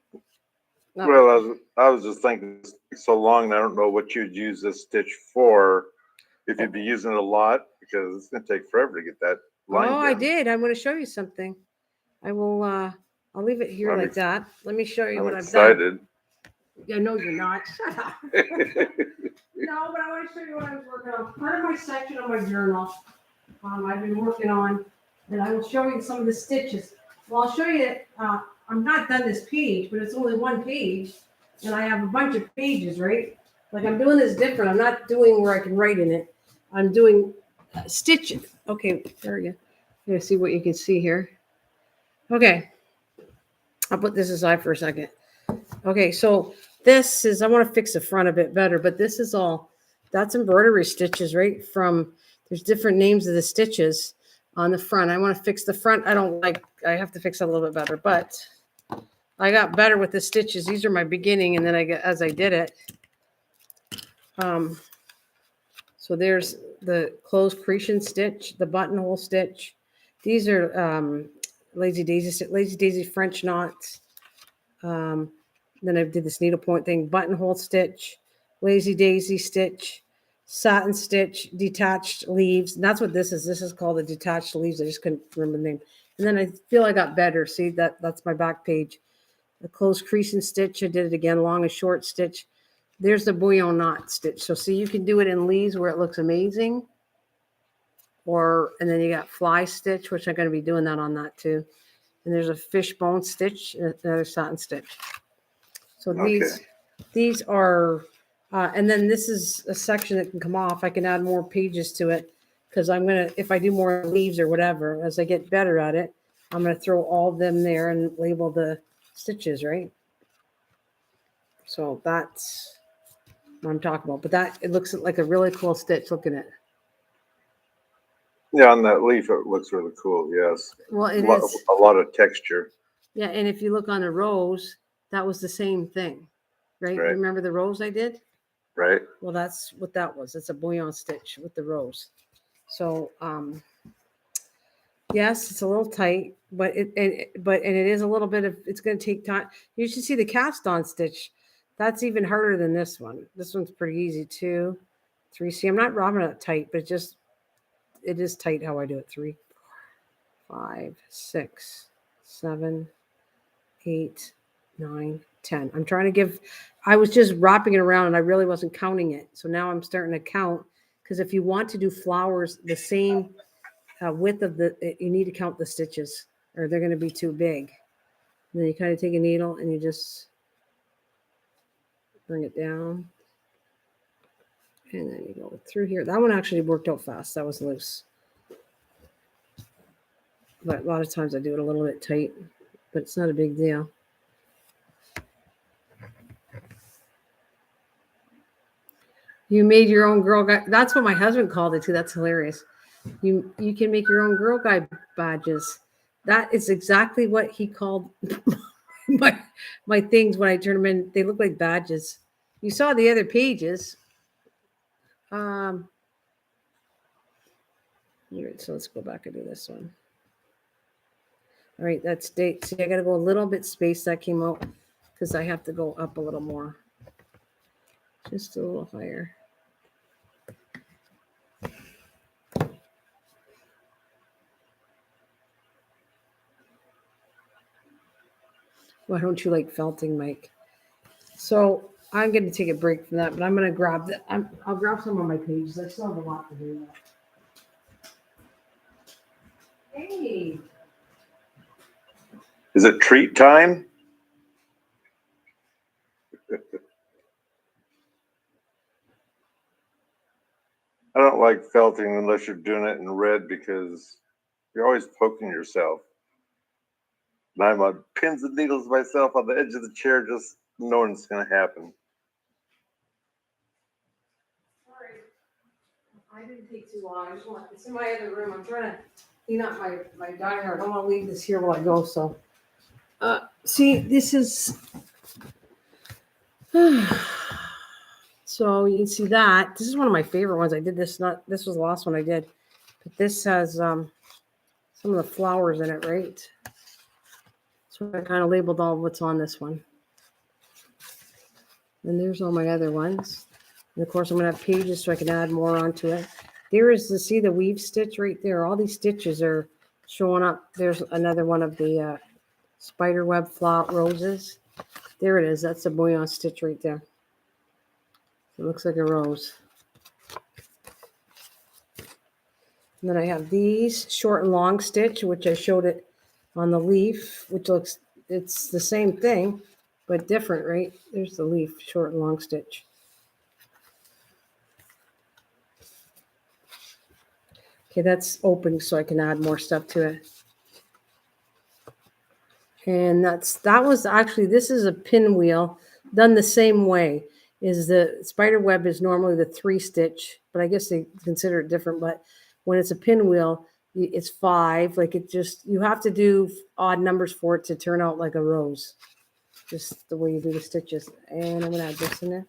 Not Well, really. I was just thinking so long, I don't know what you'd use this stitch for. If you'd be using it a lot, because it's going to take forever to get that line Oh, I done. did. I'm going to show you something. I will. I'll leave it here like that. Let me show you what I've done. excited. Yeah, no, you're not. Shut up. No, but I want to show you what I was working on. Part of my section of my journal, I've been working on, and I will show you some of the stitches. Well, I'll show you. I'm not done this page, but it's only one page, and I have a bunch of pages, right? Like I'm doing this different. I'm not doing where I can write in it. I'm doing stitches. Okay, there you go. Here, see what you can see here. Okay, I'll put this aside for a second. Okay, so this is, I want to fix the front a bit better, but this is all, that's embroidery stitches, right? There's different names of the stitches on the front. I want to fix the front. I have to fix it a little bit better, but I got better with the stitches. These are my beginning, and then as I did it. So there's the closed creation stitch, the buttonhole stitch. These are lazy daisy French knots. Then I did this needlepoint thing, buttonhole stitch, lazy daisy stitch, satin stitch, detached leaves. And that's what this is. This is called the detached leaves. I just couldn't remember the name. And then I feel I got better. See, that's my back page. The closed creasing stitch. I did it again, long and short stitch. There's the bouillon knot stitch. So see, you can do it in leaves where it looks amazing. And then you got fly stitch, which I'm going to be doing that on that too. And there's a fishbone stitch and another satin stitch. So these are, and then this is a section that can come off. I can add more pages to it because if I do more leaves or whatever, as I get better at it, I'm going to throw all of them there and label the stitches, right? So that's what I'm talking about. But it looks like a really cool stitch. Look at it. Yeah, on that leaf, it looks really cool. Yes. Well, it is a lot of texture. Yeah, and if you look on the rose, that was the same thing, right? Right. Remember the rose I did? Right. Well, that's what that was. It's a bouillon stitch with the rose. So, yes, it's a little tight, but it is a little bit of, it's going to take time. You should see the cast on stitch. That's even harder than this one. This one's pretty easy. 2, 3. See, I'm not robbing it tight, but it is tight how I do it. 3, 5, 6, 7, 8, 9, 10. I'm trying to give, I was just wrapping it around and I really wasn't counting it. So now I'm starting to count, because if you want to do flowers the same width of you need to count the stitches or they're going to be too big. And then you kind of take a needle and you just bring it down. And then you go through here. That one actually worked out fast. That was loose. But a lot of times I do it a little bit tight, but it's not a big deal. You made your own girl guide. That's what my husband called it too. That's hilarious. You can make your own girl guide badges. That is exactly what he called my things when I turn them in. They look like badges. You saw the other pages. All right, so let's go back and do this one. All right, that's date. See, I got to go a little bit spaced. That came out because I have to go up a little more. Just a little higher. Why don't you like felting, Mike? So I'm going to take a break from that, but I'm going to grab that. I'll grab some of my pages. I still have a lot to do. Hey. Is it treat time? I don't like felting unless you're doing it in red because you're always poking yourself. And I'm on pins and needles myself on the edge of the chair, just knowing it's going to happen. Sorry, I didn't take too long. It's in my other room. I'm trying to clean up my dining room. I don't want to leave this here while I go. So, see, this is. So you can see that this is one of my favorite ones. I did this. This was the last one I did, but this has some of the flowers in it, right? So I kind of labeled all what's on this one. And there's all my other ones. And of course, I'm going to have pages so I can add more onto it. There is see the weave stitch right there. All these stitches are showing up. There's another one of the spider web flower roses. There it is. That's the bouillon stitch right there. It looks like a rose. And then I have these short and long stitch, which I showed it on the leaf, which looks, it's the same thing, but different, right? There's the leaf, short and long stitch. Okay, that's open so I can add more stuff to it. And that was actually, this is a pinwheel done the same way. Is the spider web is normally the 3 stitch, but I guess they consider it different. But when it's a pinwheel, it's 5. Like it just, you have to do odd numbers for it to turn out like a rose. Just the way you do the stitches. And I'm gonna add this in there.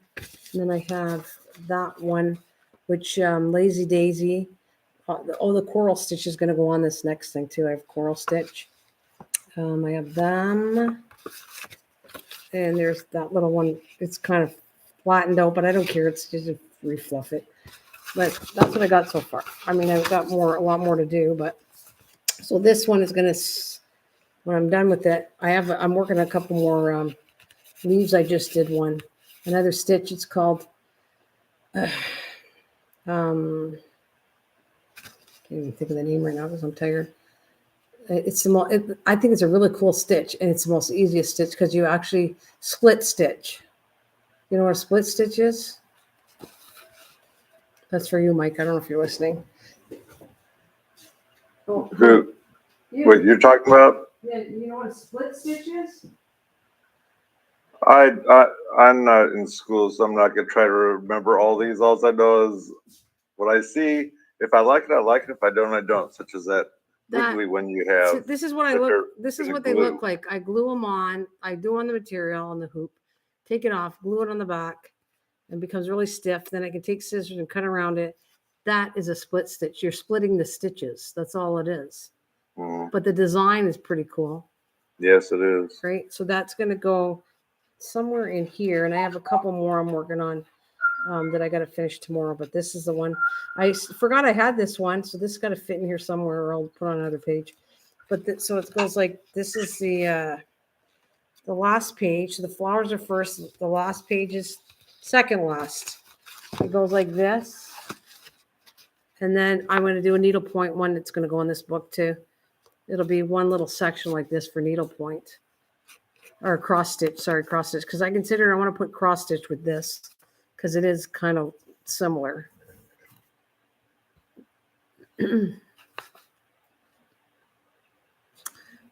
And then I have that one, which Lazy Daisy. The coral stitch is gonna go on this next thing too. I have coral stitch. I have them. And there's that little one. It's kind of flattened out, but I don't care. It's just refluff it. But that's what I got so far. I mean, I've got a lot more to do, but so this one is going to, when I'm done with it, I'm working a couple more leaves. I just did another stitch. It's called, can't even think of the name right now because I'm tired. It's the I think it's a really cool stitch, and it's the most easiest stitch because you actually split stitch. You know what a split stitch is? That's for you, Mike. I don't know if you're listening. Oh, What you're talking about? Yeah, you know what a split stitch is? I'm not in school, so I'm not gonna try to remember all these. All I know is what I see. If I like it, I like it. If I don't, I don't. Such as that wiggly one you have. So this is what This is what they look like. I glue them on. I do on the material on the hoop. Take it off. Glue it on the back. And becomes really stiff. Then I can take scissors and cut around it. That is a split stitch. You're splitting the stitches. That's all it is. But the design is pretty cool. Yes, it is. Right. So that's going to go somewhere in here. And I have a couple more I'm working on that I got to finish tomorrow. But this is the one. I forgot I had this one. So this got to fit in here somewhere or I'll put on another page. But so it goes like this is the last page. The flowers are first. The last page is second last. It goes like this. And then I'm going to do a needlepoint one that's going to go in this book too. It'll be one little section like this for needlepoint. Or cross stitch, sorry, cross stitch. Because I consider I want to put cross stitch with this. Because it is kind of similar.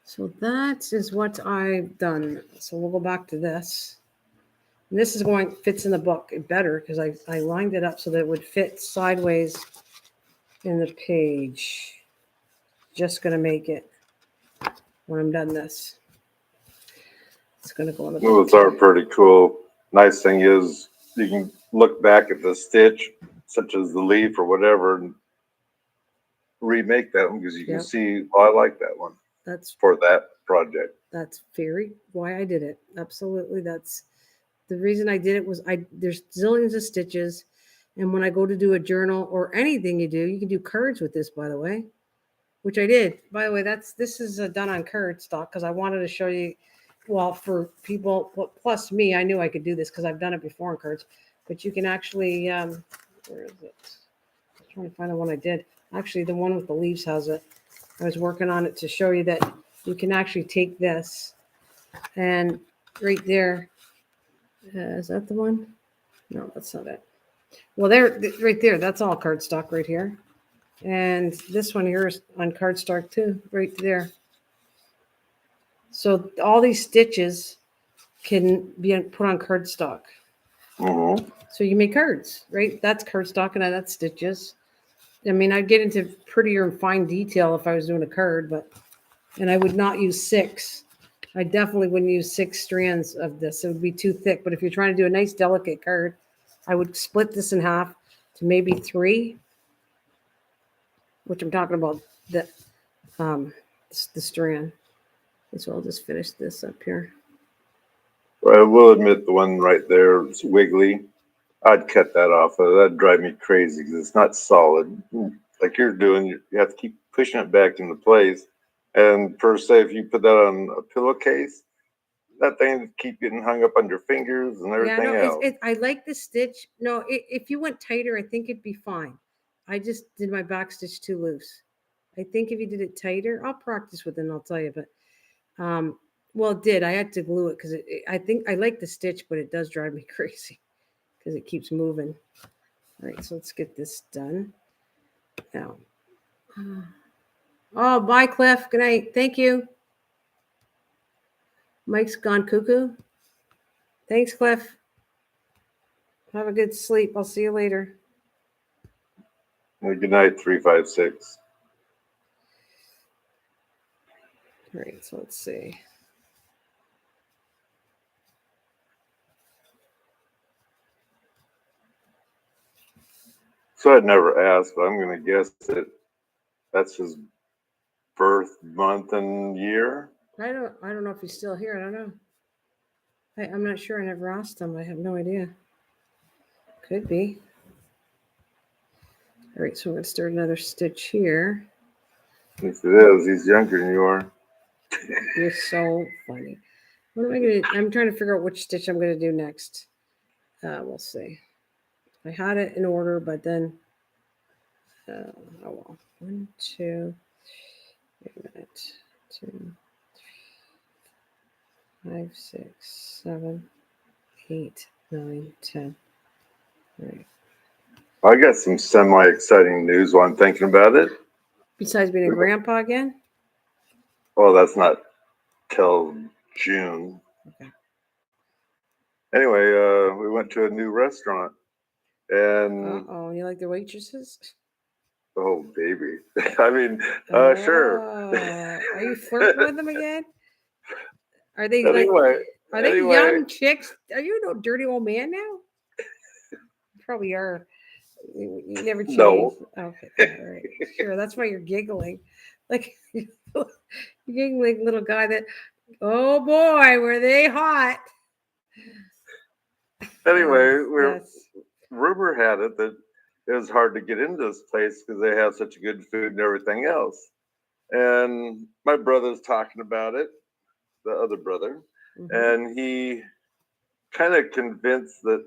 So that is what I've done. So we'll go back to this. And this is fits in the book better because I lined it up so that it would fit sideways in the page. Just going to make it when I'm done this. It's going to go in the book. Those are pretty cool. Nice thing is you can look back at the stitch, such as the leaf or whatever, and remake that one because you can see, oh, I like that one. That's for that project. That's very why I did it. Absolutely. That's the reason I did it was there's zillions of stitches. And when I go to do a journal or anything you do, you can do cards with this, by the way, which I did. By the way, this is done on cardstock because I wanted to show you, well, for people, plus me, I knew I could do this because I've done it before on cards, but you can actually, where is it? I'm trying to find the one I did. Actually, the one with the leaves has it. I was working on it to show you that you can actually take this and right there, is that the one? No, that's not it. Well, right there, that's all cardstock right here. And this one here is on cardstock too, right there. So all these stitches can be put on cardstock. Mm-hmm. So you make cards, right? That's cardstock and that's stitches. I mean, I'd get into prettier and fine detail if I was doing a card, and I would not use 6. I definitely wouldn't use 6 strands of this. It would be too thick. But if you're trying to do a nice, delicate card, I would split this in half to maybe 3, which I'm talking about the strand. So I'll just finish this up here. I will admit the one right there is wiggly. I'd cut that off. That'd drive me crazy because it's not solid. Like you're doing, you have to keep pushing it back into place. And per se, if you put that on a pillowcase, that thing keep getting hung up on your fingers and everything else. I like the stitch. No, if you went tighter, I think it'd be fine. I just did my backstitch too loose. I think if you did it tighter, I'll practice with it and I'll tell you. But well, it did. I had to glue it because I think I like the stitch, but it does drive me crazy because it keeps moving. All right, so let's get this done. Now, oh, bye, Cliff. Good night. Thank you. Mike's gone cuckoo. Thanks, Cliff. Have a good sleep. I'll see you later. Good night, 356. All right, so let's see. So I'd never asked, but I'm going to guess that that's his birth month and year. I don't know if he's still here. I don't know. I'm not sure. I never asked him. I have no idea. Could be. All right, so we're going to start another stitch here. Yes, it is. He's younger than you are. You're so funny. What am I going to do? I'm trying to figure out which stitch I'm going to do next. We'll see. I had it in order, but then, oh well. 1, 2, wait a minute. 2, 5, 6, 7, 8, 9, 10. All right. I got some semi-exciting news while I'm thinking about it. Besides being a grandpa again? Well, that's not till June. Okay. Anyway, we went to a new restaurant, and Uh-oh, you like the waitresses? oh, baby. I mean, sure. Are you flirting with them again? Are they Anyway, are they young chicks? Are you no dirty old man now? You probably are. You never changed. No. Okay, all right. Sure, that's why you're giggling. Like you're giggling, little guy that, oh boy, were they hot. Anyway, Yes. rumor had it that it was hard to get into this place because they have such good food and everything else. And my brother's talking about it, the other brother, and he kind of convinced that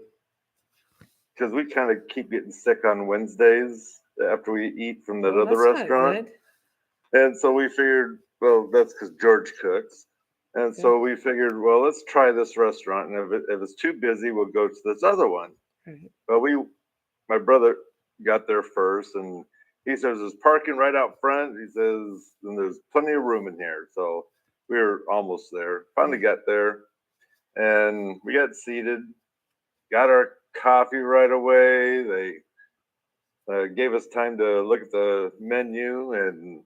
because we kind of keep getting sick on Wednesdays after we eat from that other restaurant. And so we figured, well, that's because George cooks. And so we figured, well, let's try this restaurant. And if it's too busy, we'll go to this other one. Right. But my brother got there first, and he says there's parking right out front. He says, and there's plenty of room in here. So we were almost there. Finally got there, and we got seated, got our coffee right away. They gave us time to look at the menu and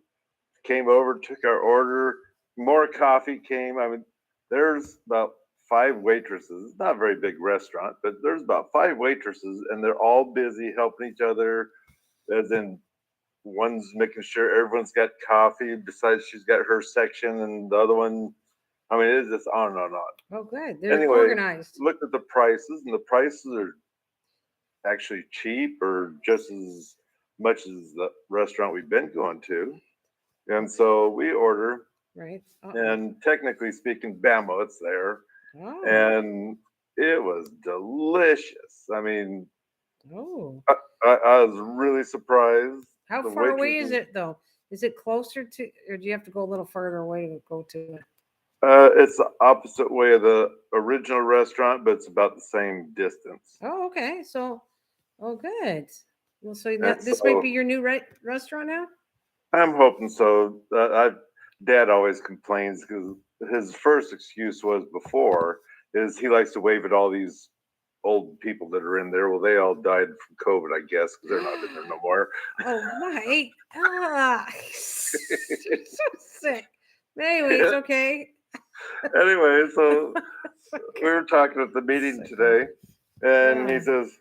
came over, took our order. More coffee came. I mean, there's about 5 waitresses. It's not a very big restaurant, but there's about 5 waitresses, and they're all busy helping each other. As in, one's making sure everyone's got coffee, besides she's got her section, and the other one, I mean, it's just on and on and on. Oh, good. They're Anyway, organized. Looked at the prices, and the prices are actually cheap or just as much as the restaurant we've been going to. And so we order, Right. and technically speaking, bammo, it's there. Oh. And it was delicious. I mean, Oh. I was really surprised. How far away is it, though? Is it closer to, or do you have to go a little further away to go to it? It's the opposite way of the original restaurant, but it's about the same distance. Oh, okay. So, oh, good. Well, so this might be your new restaurant now? I'm hoping so. Dad always complains because his first excuse was before is he likes to wave at all these old people that are in there. Well, they all died from COVID, I guess, because they're not in there no more. Oh my! So sick. But anyways, okay. Anyway, so we were talking at the meeting today, and he says,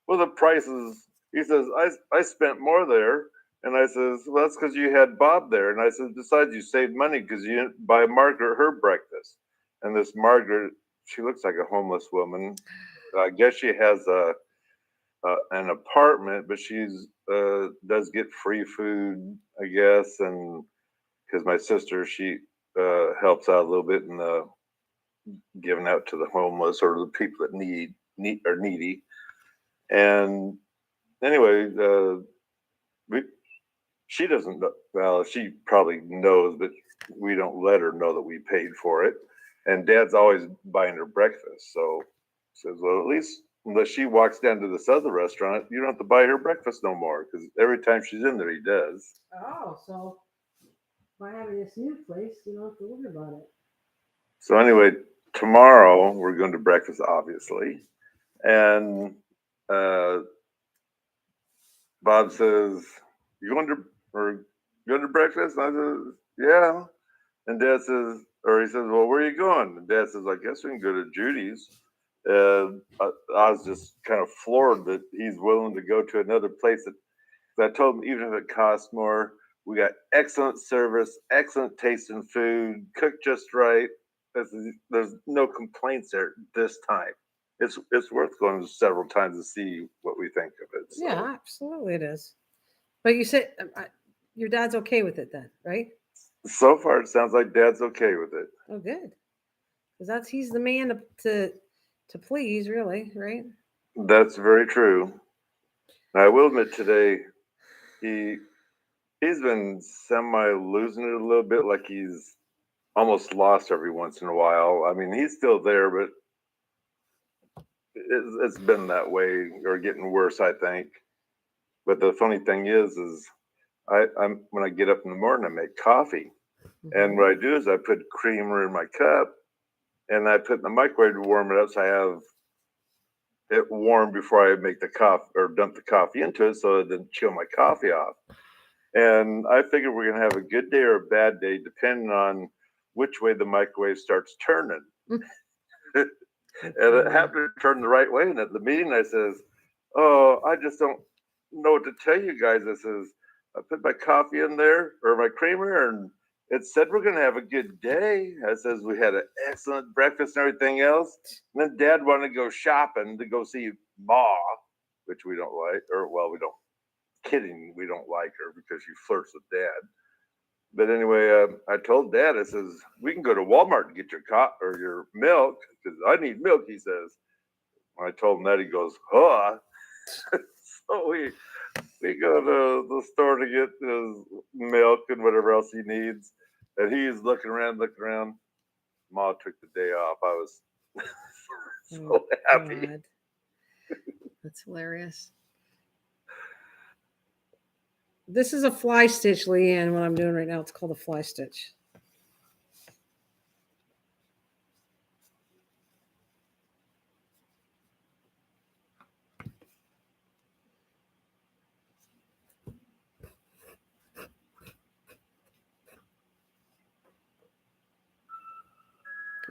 "Well, the prices." He says, "I spent more there." And I says, well, that's because you had Bob there. And I said, besides, you saved money because you didn't buy Margaret her breakfast. And this Margaret, she looks like a homeless woman. I guess she has an apartment, but she's does get free food, I guess. And because my sister, she helps out a little bit in the giving out to the homeless or the people that need are needy. And anyway, she doesn't know. Well, she probably knows, but we don't let her know that we paid for it. And Dad's always buying her breakfast. So says, well, at least unless she walks down to this other restaurant, you don't have to buy her breakfast no more. Because every time she's in there, he does. Oh, so by having this new place, you don't have to worry about it. So anyway, tomorrow we're going to breakfast, obviously. And Bob says, you going to breakfast? And I said, yeah. And Dad says, or he says, well, where are you going? And Dad says, I guess we can go to Judy's. I was just kind of floored that he's willing to go to another place. I told him even if it costs more, we got excellent service, excellent taste in food, cooked just right. There's no complaints there this time. It's worth going several times to see what we think of it. So. Yeah, absolutely it is. But you said your dad's okay with it then, right? So far, it sounds like Dad's okay with it. Oh, good. Because he's the man to please, really, right? That's very true. I will admit today, he's been semi losing it a little bit, like he's almost lost every once in a while. I mean, he's still there, but it's been that way or getting worse, I think. But the funny thing is I'm when I get up in the morning, I make coffee, and what I do is I put creamer in my cup, and I put in the microwave to warm it up, so I have it warm before I make the coffee or dump the coffee into it, so it doesn't chill my coffee off. And I figure we're gonna have a good day or a bad day, depending on which way the microwave starts turning. And it happened to turn the right way. And at the meeting, I says, "Oh, I just don't know what to tell you guys." I says, "I put my coffee in there or my creamer, and it said we're gonna have a good day." I says, "We had an excellent breakfast and everything else." And then Dad wanted to go shopping to go see Ma, which we don't like, or well, we don't. Kidding, we don't like her because she flirts with Dad. But anyway, I told Dad, I says, we can go to Walmart and get your milk, because I need milk, he says. When I told him that, he goes, huh? So we go to the store to get his milk and whatever else he needs. And he's looking around. Ma took the day off. I was so happy. God. That's hilarious. This is a fly stitch, Leanne, what I'm doing right now. It's called a fly stitch.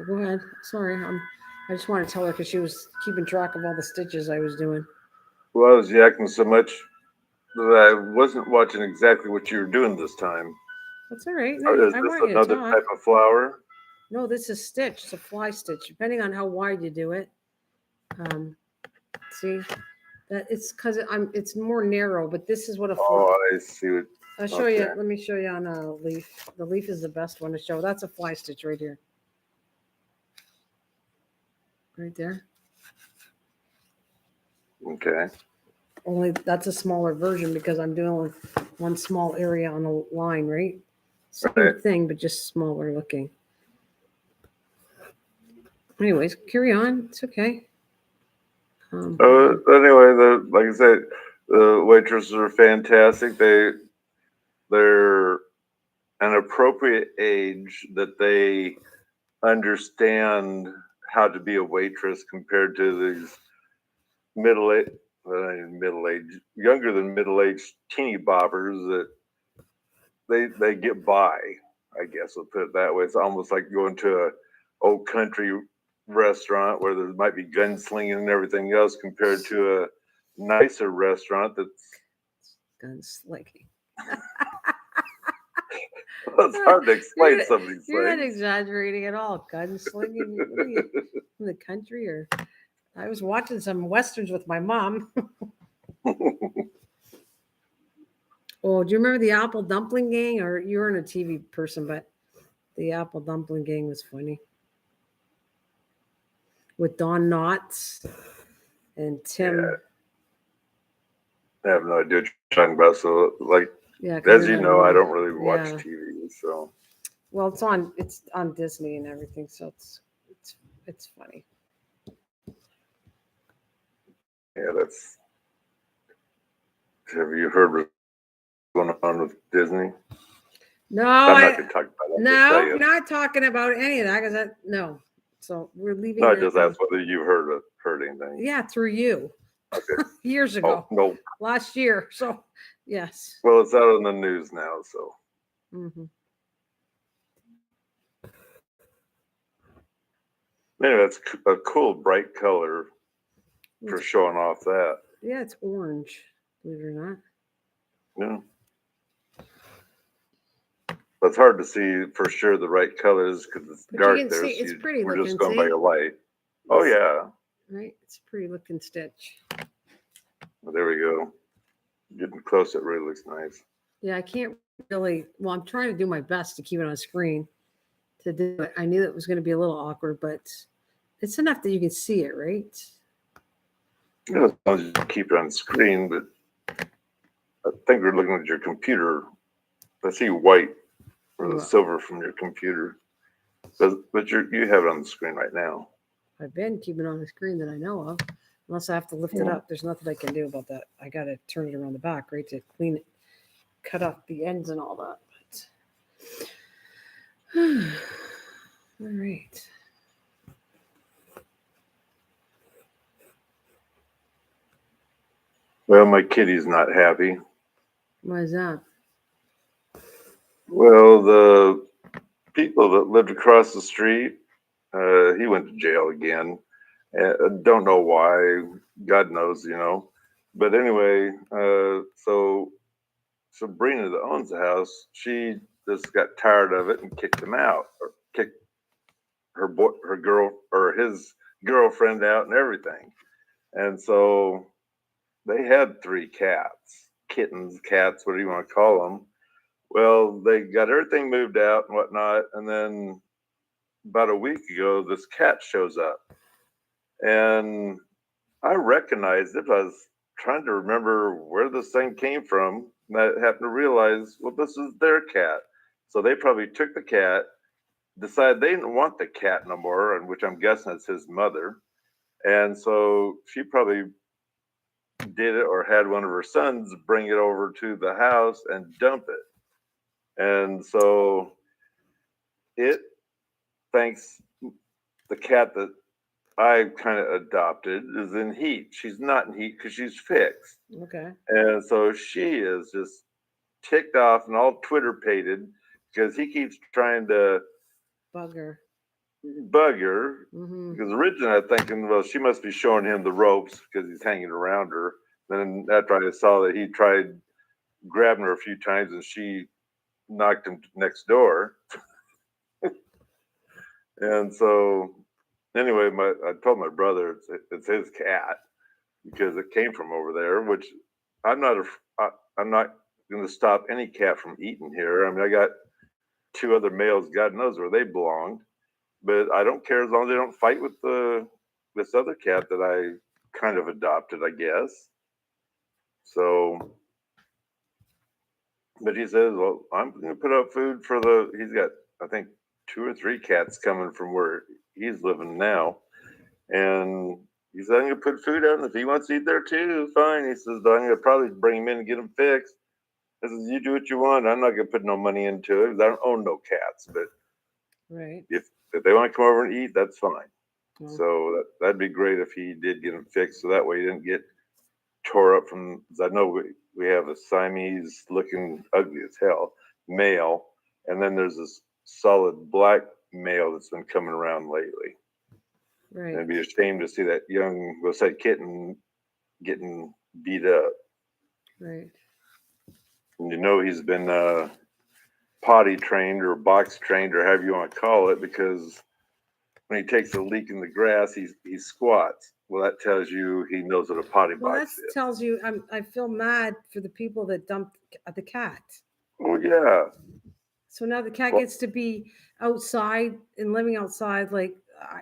Go ahead. Sorry, I just want to tell her because she was keeping track of all the stitches I was doing. Well, I was yakking so much that I wasn't watching exactly what you were doing this time. That's all right. Or No, is I this want you to another talk. type of flower? No, this is stitch. It's a fly stitch, depending on how wide you do it. See, that it's because it's more narrow, but this is what a fly. Oh, I see what. I'll show you. Let me show you on a leaf. The leaf is the best one to show. That's a fly stitch right here. Right there. Okay. Only that's a smaller version because I'm doing one small area on a line, right? Same thing, but just smaller looking. Anyways, carry on. It's okay. Anyway, like I said, the waitresses are fantastic. They're an appropriate age that they understand how to be a waitress compared to these younger than middle-aged teeny boppers that they get by. I guess we'll put it that way. It's almost like going to a old country restaurant where there might be gunslinging and everything else compared to a nicer restaurant that's gunslinging. It's hard to explain some of these You're not things. exaggerating at all. Gunslinging in the country, or I was watching some westerns with my mom. Oh, do you remember the Apple Dumpling Gang? Or you weren't a TV person, but the Apple Dumpling Gang was funny. With Don Knotts and Tim. Yeah. I have no idea what you're talking about. So, like, yeah, as you know, I don't really watch TV. So, well, it's on Disney and everything, so it's funny. Yeah, that's. Have you heard what's going on with Disney? No, I'm not going to talk about it. No, we're not talking about any of that because no. So we're leaving. No, I just asked whether you heard anything. Yeah, through you. Okay. Years ago. Oh, no. Last year. So yes. Well, it's out on the news now. So. Mm-hmm. Anyway, that's a cool, bright color for showing off that. Yeah, it's orange. Believe it or not. Yeah. But it's hard to see for sure the right colors because it's dark there. See, it's pretty we're looking. Just going by a light. Oh yeah. Right, it's a pretty looking stitch. Well, there we go. Getting close, it really looks nice. Yeah, I can't really. Well, I'm trying to do my best to keep it on screen. To do it, I knew it was going to be a little awkward, but it's enough that you can see it, right? Yeah, as long as you keep it on screen, but I think we're looking at your computer. I see white or the silver from your computer, but you have it on the screen right now. I've been keeping it on the screen that I know of, unless I have to lift it up. There's nothing I can do about that. I got to turn it around the back, right, to clean it, cut off the ends and all that. But all right. Well, my kitty's not happy. Why is that? Well, the people that lived across the street, he went to jail again. Don't know why. God knows, But anyway, so Sabrina that owns the house, she just got tired of it and kicked him out, or kicked his girlfriend out and everything. And so they had 3 cats, kittens, cats, whatever you want to call them. Well, they got everything moved out and whatnot, and then about a week ago, this cat shows up, and I recognized it. I was trying to remember where this thing came from, and I happened to realize, well, this is their cat. So they probably took the cat, decided they didn't want the cat no more, and which I'm guessing it's his mother. And so she probably did it or had one of her sons bring it over to the house and dump it. And so it thinks the cat that I kind of adopted is in heat. She's not in heat because she's fixed. Okay. And so she is just ticked off and all Twitter pated because he keeps trying to Bugger. bug her. Mm-hmm. Because originally I'm thinking, well, she must be showing him the ropes because he's hanging around her. Then after I saw that he tried grabbing her a few times and she knocked him next door. And so anyway, I told my brother it's his cat because it came from over there, which I'm not I'm not going to stop any cat from eating here. I mean, I got two other males, God knows where they belong, but I don't care as long as they don't fight with this other cat that I kind of adopted, I guess. So, but he says, well, I'm going to put up food for he's got, I think, 2 or 3 cats coming from where he's living now. And he said, I'm going to put food out, and if he wants to eat there too, fine. He says, but I'm going to probably bring him in and get him fixed. I says, you do what you want. I'm not going to put no money into it. I don't own no cats, but Right. if they want to come over and eat, that's fine. Well, So that'd be great if he did get him fixed, so that way he didn't get tore up from. I know we have a Siamese looking ugly as hell male, and then there's this solid black male that's been coming around lately. right. And it'd be a shame to see that young, we'll say, kitten getting beat up. Right. And you know he's been potty trained or box trained or however you want to call it, because when he takes a leak in the grass, he squats. Well, that tells you he knows what a potty Well, that box is. tells you I feel mad for the people that dumped the cat. Oh yeah. So now the cat Well, gets to be outside and living outside. Like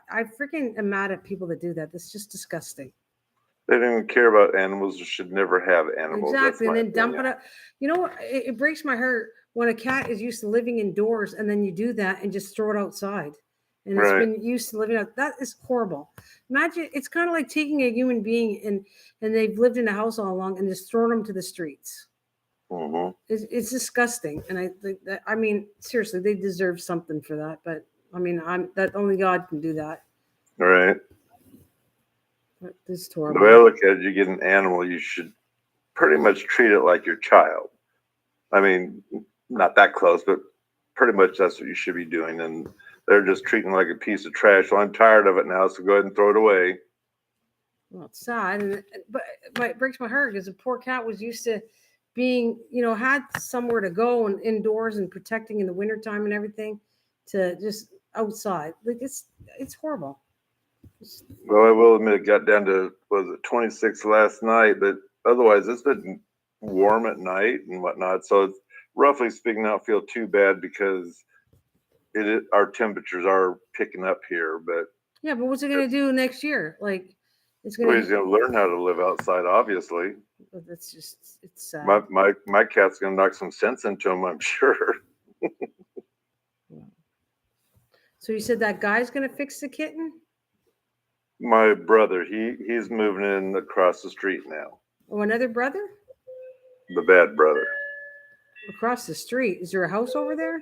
I freaking am mad at people that do that. That's just disgusting. they don't even care about animals. You should never have animals. Exactly, and That's then dump it up. You know, it breaks my heart when a cat is used to living indoors, and then you do that and just throw it outside, and it's Right. been used to living out. That is horrible. Imagine it's kind of like taking a human being and they've lived in a house all along and just throwing them to the streets. Mm-hmm. It's disgusting, and I think that I mean seriously, they deserve something for that. But I mean, that only God can do that. Right. But this is The way I horrible. look at it, you get an animal, you should pretty much treat it like your child. I mean, not that close, but pretty much that's what you should be doing. And they're just treating it like a piece of trash. Well, I'm tired of it now, so go ahead and throw it away. Well, it's sad, but it breaks my heart because the poor cat was used to being, had somewhere to go and indoors and protecting in the wintertime and everything, to just outside. Like it's horrible. Well, I will admit it got down to, was it 26 last night, but otherwise it's been warm at night and whatnot. So it's, roughly speaking, I don't feel too bad because our temperatures are picking up here. But Yeah, but what's it gonna do next year? Like it's well, gonna. he's going to learn how to live outside, obviously. It's just it's sad. My cat's going to knock some sense into him, I'm sure. So you said that guy's gonna fix the kitten? My brother, he's moving in across the street now. Oh, another brother The bad brother, across the street. Is there a house over there?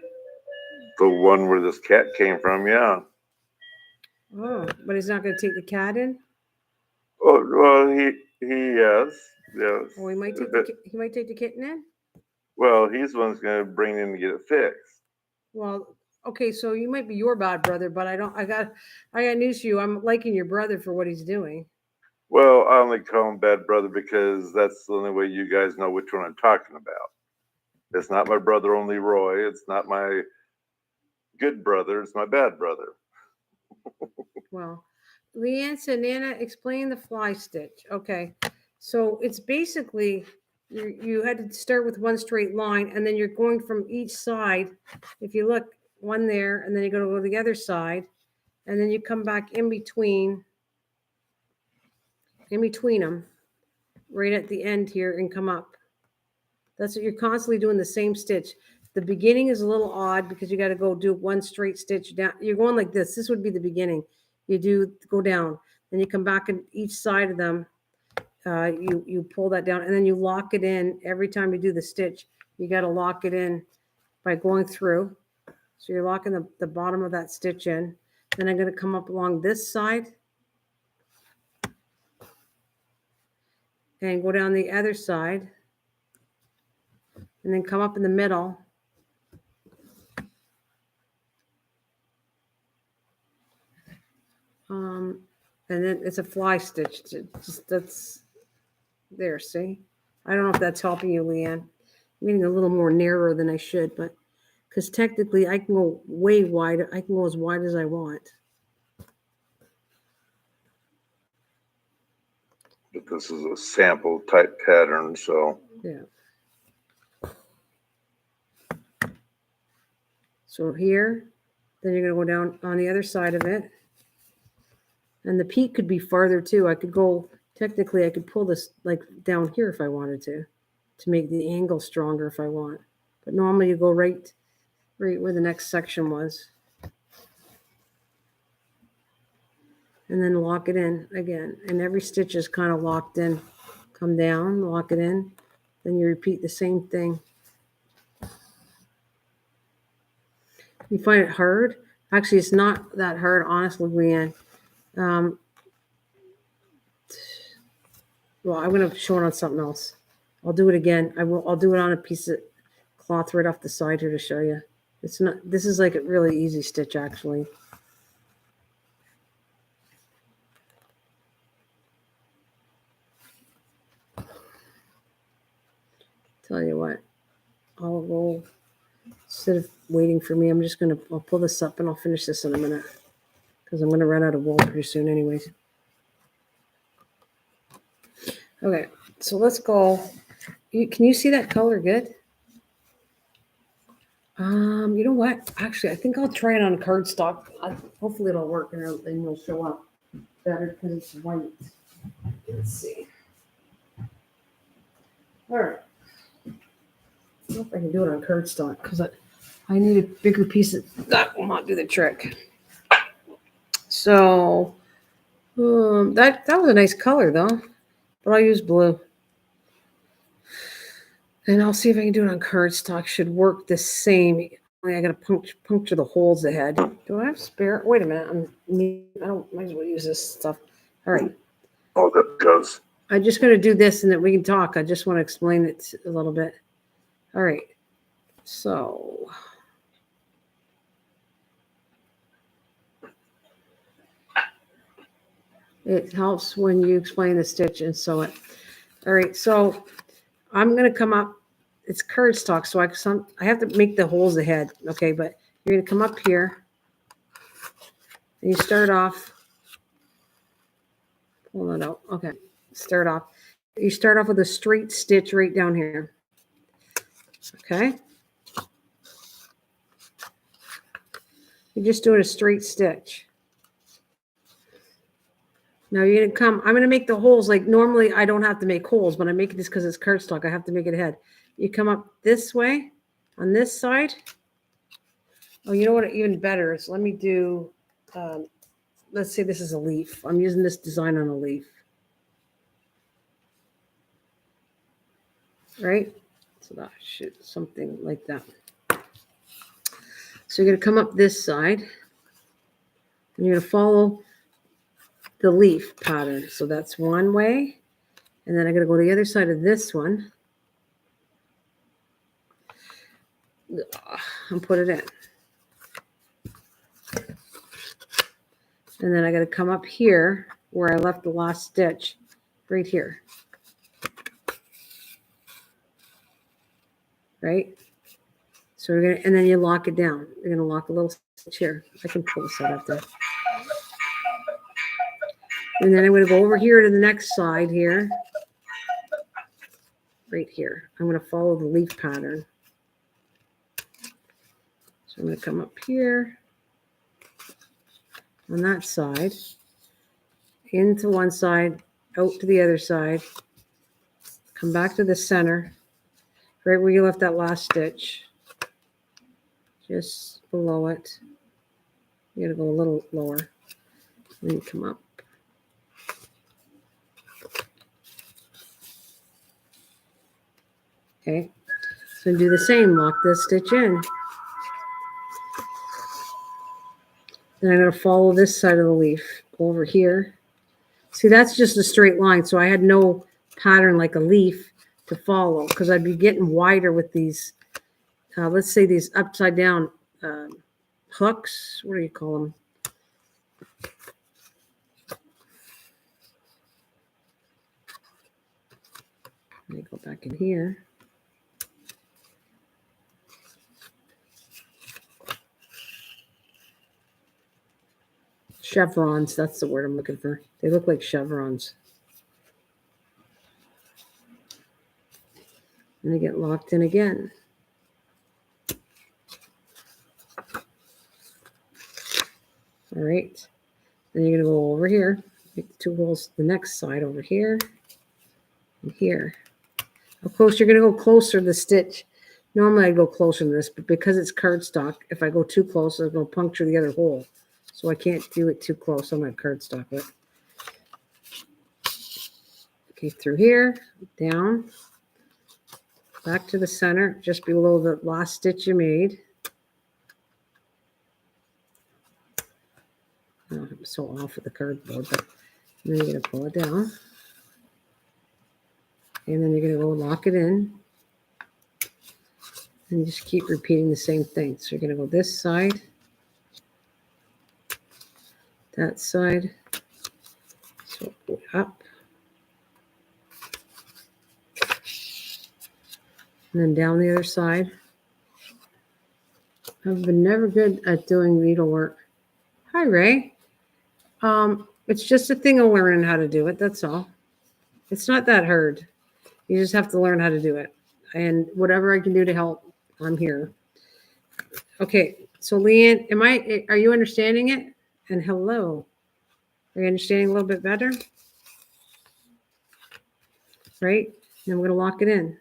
the one where this cat came from. Yeah. Oh, but he's not gonna take the cat in. Oh well, yes. Oh, he might take the kitten in. Well, he's the one that's going to bring it in to get it fixed. Well, okay, so you might be your bad brother, but I got news for you. I'm liking your brother for what he's doing. Well, I only call him bad brother because that's the only way you guys know which one I'm talking about. It's not my brother only Roy. It's not my good brother. It's my bad brother. Well, Leanne said, Nana, explain the fly stitch. Okay, so it's basically you had to start with one straight line, and then you're going from each side. If you look, one there, and then you go to the other side, and then you come back in between them, right at the end here, and come up. That's what you're constantly doing, the same stitch. The beginning is a little odd because you got to go do one straight stitch down. You're going like this. This would be the beginning. You go down, then you come back on each side of them. You pull that down, and then you lock it in every time you do the stitch. You got to lock it in by going through. So you're locking the bottom of that stitch in. Then I'm going to come up along this side and go down the other side, and then come up in the middle. And then it's a fly stitch. That's there, see? I don't know if that's helping you, Leanne. I'm getting a little more narrow than I should, but because technically I can go way wide. I can go as wide as I want. But this is a sample type pattern, so. Yeah. So here, then you're going to go down on the other side of it. And the peak could be farther too. I could go, technically I could pull this like down here if I wanted to make the angle stronger if I want. But normally you go right where the next section was. And then lock it in again. And every stitch is kind of locked in. Come down, lock it in. Then you repeat the same thing. You find it hard? Actually, it's not that hard, honestly, Leanne. Well, I'm going to show it on something else. I'll do it again. I'll do it on a piece of cloth right off the side here to show you. It's not. This is like a really easy stitch, actually. Tell you what, I'll go, instead of waiting for me, I'll pull this up and I'll finish this in a minute because I'm going to run out of wool pretty soon anyways. Okay, so let's go. Can you see that color good? You know what? Actually, I think I'll try it on cardstock. Hopefully it'll work and it'll show up better because it's white. Let's see. All right. I don't know if I can do it on cardstock because I need a bigger piece of that will not do the trick. So that was a nice color though, but I'll use blue. And I'll see if I can do it on cardstock. Should work the same. I got to puncture the holes ahead. Do I have spare? Wait a minute. Might as well use this stuff. All right. Oh, that goes. I'm just going to do this and then we can talk. I just want to explain it a little bit. All right. So. It helps when you explain the stitch and sew it. All right. So I'm going to come up. It's cardstock, so I have to make the holes ahead. Okay, but you're going to come up here. And you start off. Pull it out. Okay, start off. You start off with a straight stitch right down here. Okay. You're just doing a straight stitch. Now you're going to come. I'm going to make the holes like normally I don't have to make holes, but I make this because it's cardstock. I have to make it ahead. You come up this way on this side. Oh, you know what? Even better is let me do, let's say this is a leaf. I'm using this design on a leaf. Right? So that should something like that. So you're going to come up this side. And you're going to follow the leaf pattern. So that's one way. And then I'm going to go to the other side of this one. And put it in. And then I got to come up here where I left the last stitch, right here. Right? So we're going to, and then you lock it down. You're going to lock a little stitch here. I can pull this out up there. And then I'm going to go over here to the next side here. right here. I'm going to follow the leaf pattern. So I'm going to come up here on that side, into one side, out to the other side, come back to the center, right where you left that last stitch, just below it. You got to go a little lower, then you come up. Okay, so do the same, lock this stitch in. Then I'm going to follow this side of the leaf, go over here. See, that's just a straight line, so I had no pattern like a leaf to follow because I'd be getting wider with these, let's say these upside down hooks. What do you call them? Let me go back in here. Chevrons, that's the word I'm looking for. They look like chevrons. And they get locked in again. All right. Then you're going to go over here, make 2 holes the next side over here and here. Of course, you're going to go closer to the stitch. Normally, I go closer to this, but because it's cardstock, if I go too close, it's going to puncture the other hole. So I can't do it too close on that cardstock. But okay, through here, down, back to the center, just below the last stitch you made. Oh, I'm so off with the cardboard, but then you're going to pull it down. And then you're going to go lock it in. And just keep repeating the same thing. So you're going to go this side, that side, so go up, and then down the other side. I've been never good at doing needlework. Hi, Ray. It's just a thing of learning how to do it. That's all. It's not that hard. You just have to learn how to do it. And whatever I can do to help, I'm here. Okay, so Leanne, are you understanding it? And hello. Are you understanding a little bit better? Right? And I'm going to lock it in.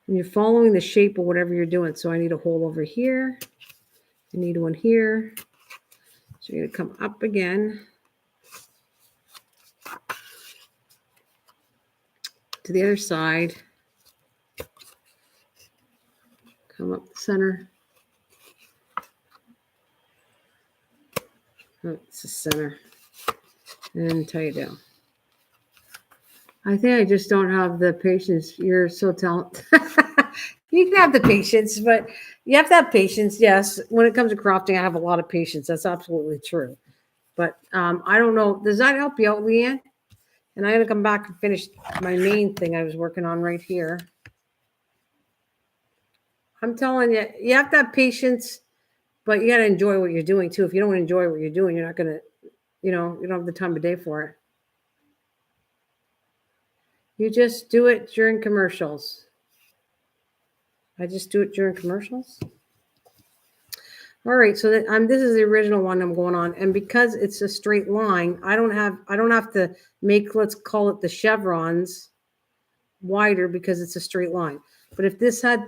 And you're following the shape of whatever you're doing. So I need a hole over here. I need one here. So you're going to come up again to the other side. Come up the center. Oh, it's the center. And tie it down. I think I just don't have the patience. You're so talented. You can have the patience, but you have to have patience. Yes. When it comes to crafting, I have a lot of patience. That's absolutely true. But I don't know. Does that help you out, Leanne? And I'm going to come back and finish my main thing I was working on right here. I'm telling you, you have to have patience, but you got to enjoy what you're doing too. If you don't enjoy what you're doing, you're not going to, you don't have the time of day for it. You just do it during commercials. I just do it during commercials. All right, so this is the original one I'm going on, and because it's a straight line, I don't have to make, let's call it the chevrons, wider because it's a straight line. But if it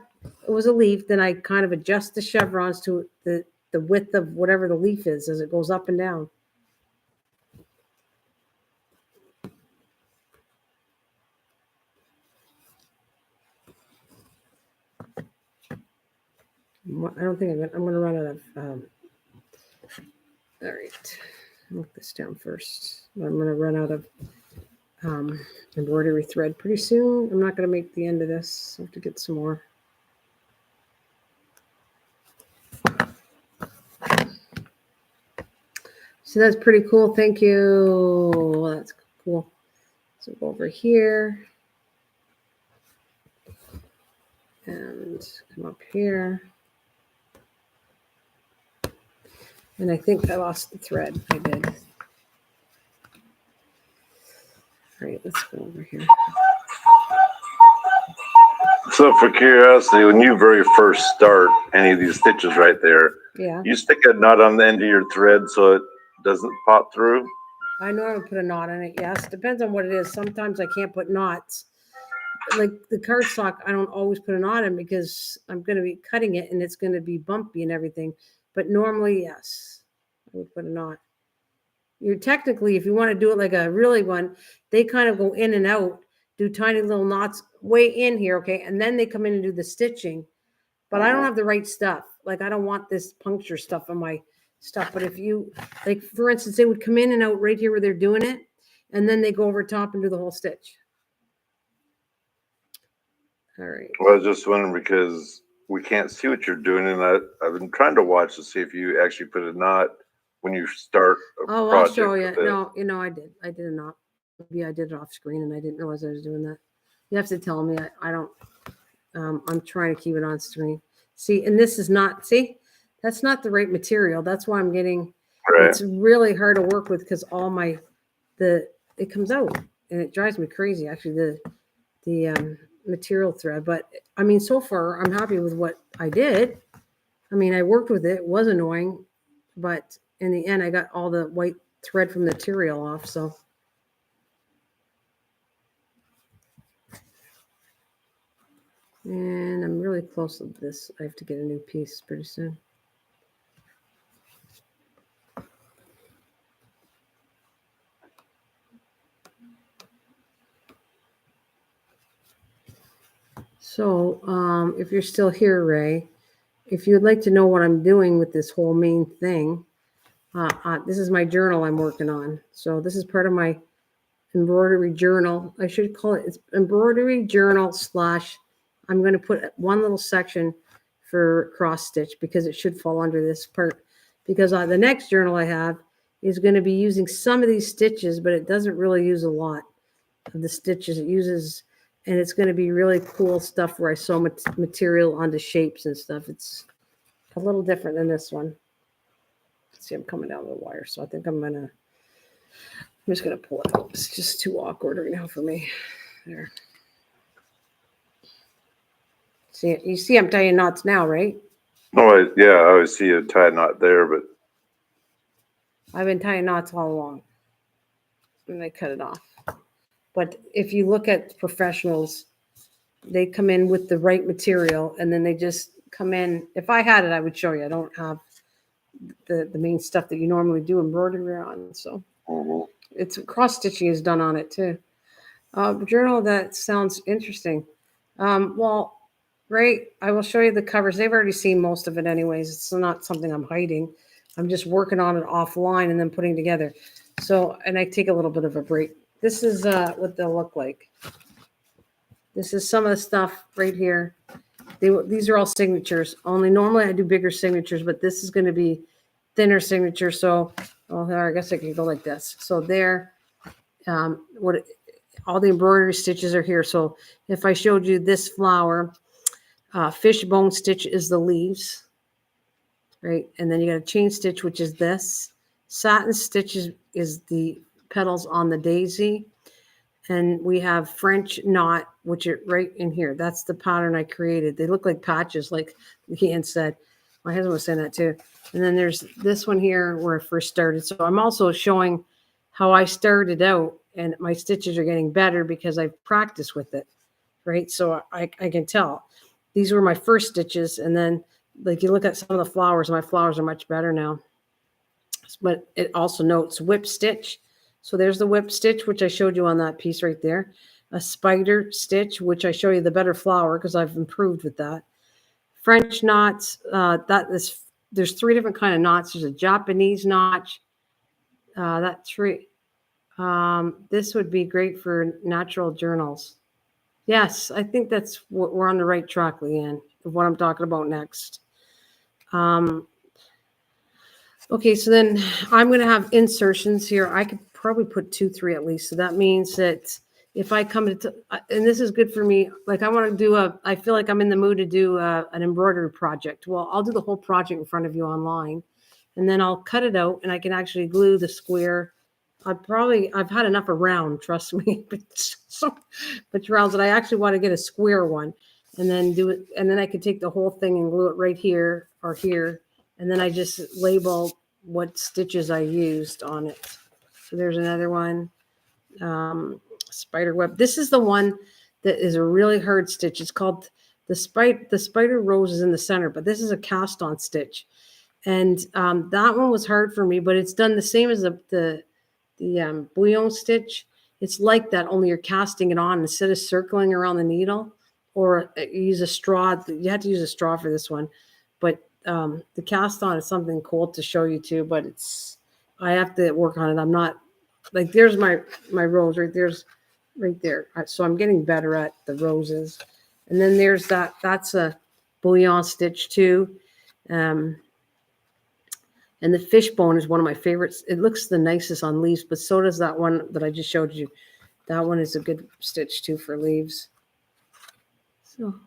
was a leaf, then I kind of adjust the chevrons to the width of whatever the leaf is as it goes up and down. I don't think I'm going to run out of. All right, look this down first. I'm going to run out of embroidery thread pretty soon. I'm not going to make the end of this. I have to get some more. So that's pretty cool. Thank you. That's cool. So go over here and come up here. And I think I lost the thread. I did. All right, let's go over here. So for curiosity, when you very first start any of these stitches right there, Yeah. you stick a knot on the end of your thread so it doesn't pop through? I know I would put a knot on it. Yes. Depends on what it is. Sometimes I can't put knots. Like the cardstock, I don't always put a knot in because I'm going to be cutting it and it's going to be bumpy and everything. But normally, yes, I would put a knot. You're technically, if you want to do it like a really one, they kind of go in and out, do tiny little knots way in here, okay? And then they come in and do the stitching. But I don't have the right stuff. Like I don't want this puncture stuff on my stuff. But if you, like for instance, they would come in and out right here where they're doing it. And then they go over top and do the whole stitch. All right. Well, I was just wondering because we can't see what you're doing, and I've been trying to watch to see if you actually put a knot when you start a Oh, I'll project. show you. with it. No, you know, I did a knot. Maybe I did it off screen and I didn't realize I was doing that. You have to tell me. I don't, I'm trying to keep it on screen. See, and this is not, see, that's not the right material. That's why I'm getting, Right. it's really hard to work with because all my, it comes out and it drives me crazy, actually, the material thread. But I mean, so far I'm happy with what I did. I mean, I worked with it. It was annoying, but in the end I got all the white thread from the material off. So and I'm really close to this. I have to get a new piece pretty soon. So if you're still here, Ray, if you'd like to know what I'm doing with this whole main thing, this is my journal I'm working on. So this is part of my embroidery journal. I should call it, it's embroidery journal / I'm going to put one little section for cross stitch because it should fall under this part. Because the next journal I have is going to be using some of these stitches, but it doesn't really use a lot of the stitches. It uses, and it's going to be really cool stuff where I sew material onto shapes and stuff. It's a little different than this one. See, I'm coming down the wire, so I think I'm just going to pull it out. It's just too awkward right now for me. There. See, you see I'm tying knots now, right? Oh, yeah, I always see a tie knot there, but I've been tying knots all along. And I cut it off. But if you look at professionals, they come in with the right material and then they just come in. If I had it, I would show you. I don't have the main stuff that you normally do embroidery on. So it's cross stitching is done on it too. Journal, that sounds interesting. Well, Ray, I will show you the covers. They've already seen most of it anyways. It's not something I'm hiding. I'm just working on it offline and then putting together. So, and I take a little bit of a break. This is what they'll look like. This is some of the stuff right here. These are all signatures. Only normally I do bigger signatures, but this is going to be thinner signature. So, I guess I can go like this. So there, all the embroidery stitches are here. So if I showed you this flower, fishbone stitch is the leaves, right? And then you got a chain stitch, which is this. Satin stitch is the petals on the daisy. And we have French knot, which are right in here. That's the pattern I created. They look like patches, like Ian said. My husband was saying that too. And then there's this one here where I first started. So I'm also showing how I started out, and my stitches are getting better because I've practiced with it, right? So I can tell. These were my first stitches. And then like you look at some of the flowers, my flowers are much better now. But it also notes whip stitch. So there's the whip stitch, which I showed you on that piece right there. A spider stitch, which I show you the better flower because I've improved with that. French knots, there's 3 different kind of knots. There's a Japanese notch. This would be great for natural journals. Yes, I think that's what we're on the right track, Leanne, of what I'm talking about next. Okay, so then I'm going to have insertions here. I could probably put 2, 3 at least. So that means that if I come to, and this is good for me, like I want to do I feel like I'm in the mood to do an embroidery project. Well, I'll do the whole project in front of you online, and then I'll cut it out and I can actually glue the square I've had enough around, trust me. But rounds, and I actually want to get a square one and then do it. And then I could take the whole thing and glue it right here or here. And then I just label what stitches I used on it. So there's another one. Spider web. This is the one that is a really hard stitch. It's called the spider rose is in the center, but this is a cast on stitch. And that one was hard for me, but it's done the same as the bouillon stitch. It's like that, only you're casting it on instead of circling around the needle, or you use a straw. You have to use a straw for this one, but the cast on is something cool to show you too. But I have to work on it. I'm not like there's my rose right there. So I'm getting better at the roses, and then there's that's a bouillon stitch too. And the fishbone is one of my favorites. It looks the nicest on leaves, but so does that one that I just showed you. That one is a good stitch too for leaves. So,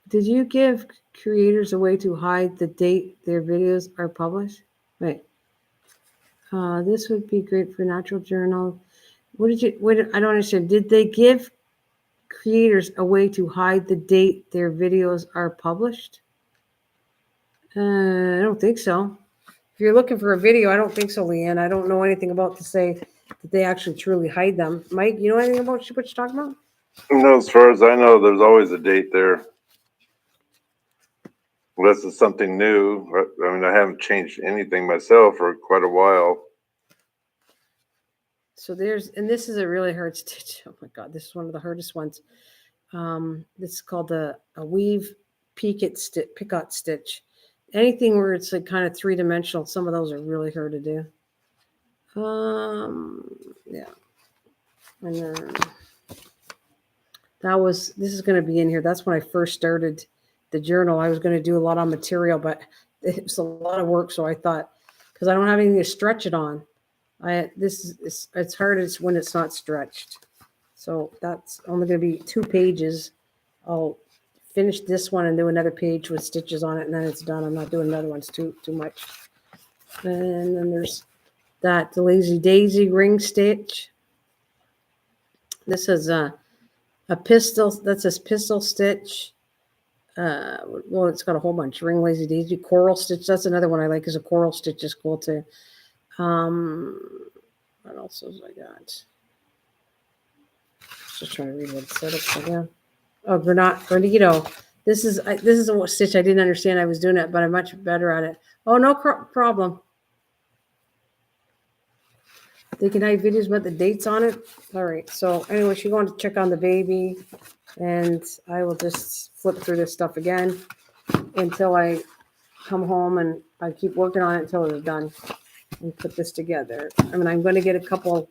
did you give creators a way to hide the date their videos are published? Right. This would be great for Natural Journal. I don't understand. Did they give creators a way to hide the date their videos are published? I don't think so. If you're looking for a video, I don't think so, Leanne. I don't know anything about to say that they actually truly hide them. Mike, you know anything about what you're talking about? No, as far as I know, there's always a date there. Unless it's something new. I mean, I haven't changed anything myself for quite a while. So and this is a really hard stitch. Oh my God, this is one of the hardest ones. This is called a weave picot stitch. Anything where it's like kind of three-dimensional, some of those are really hard to do. Yeah. And then this is going to be in here. That's when I first started the journal. I was going to do a lot on material, but it was a lot of work. So I thought, because I don't have anything to stretch it on, it's hard when it's not stretched. So that's only going to be 2 pages. I'll finish this one and do another page with stitches on it, and then it's done. I'm not doing another one. It's too much. And then there's the Lazy Daisy ring stitch. This is a pistol. That's a pistol stitch. Well, it's got a whole bunch. Ring Lazy Daisy coral stitch. That's another one I like. Is a coral stitch is cool too. What else was I got? Just trying to read what it said upside down. Oh, Granito. This is a stitch I didn't understand I was doing it, but I'm much better at it. Oh, no problem. They can have videos about the dates on it. All right. So anyway, she's going to check on the baby, and I will just flip through this stuff again until I come home, and I keep working on it until it's done and put this together. I mean, I'm going to get a couple.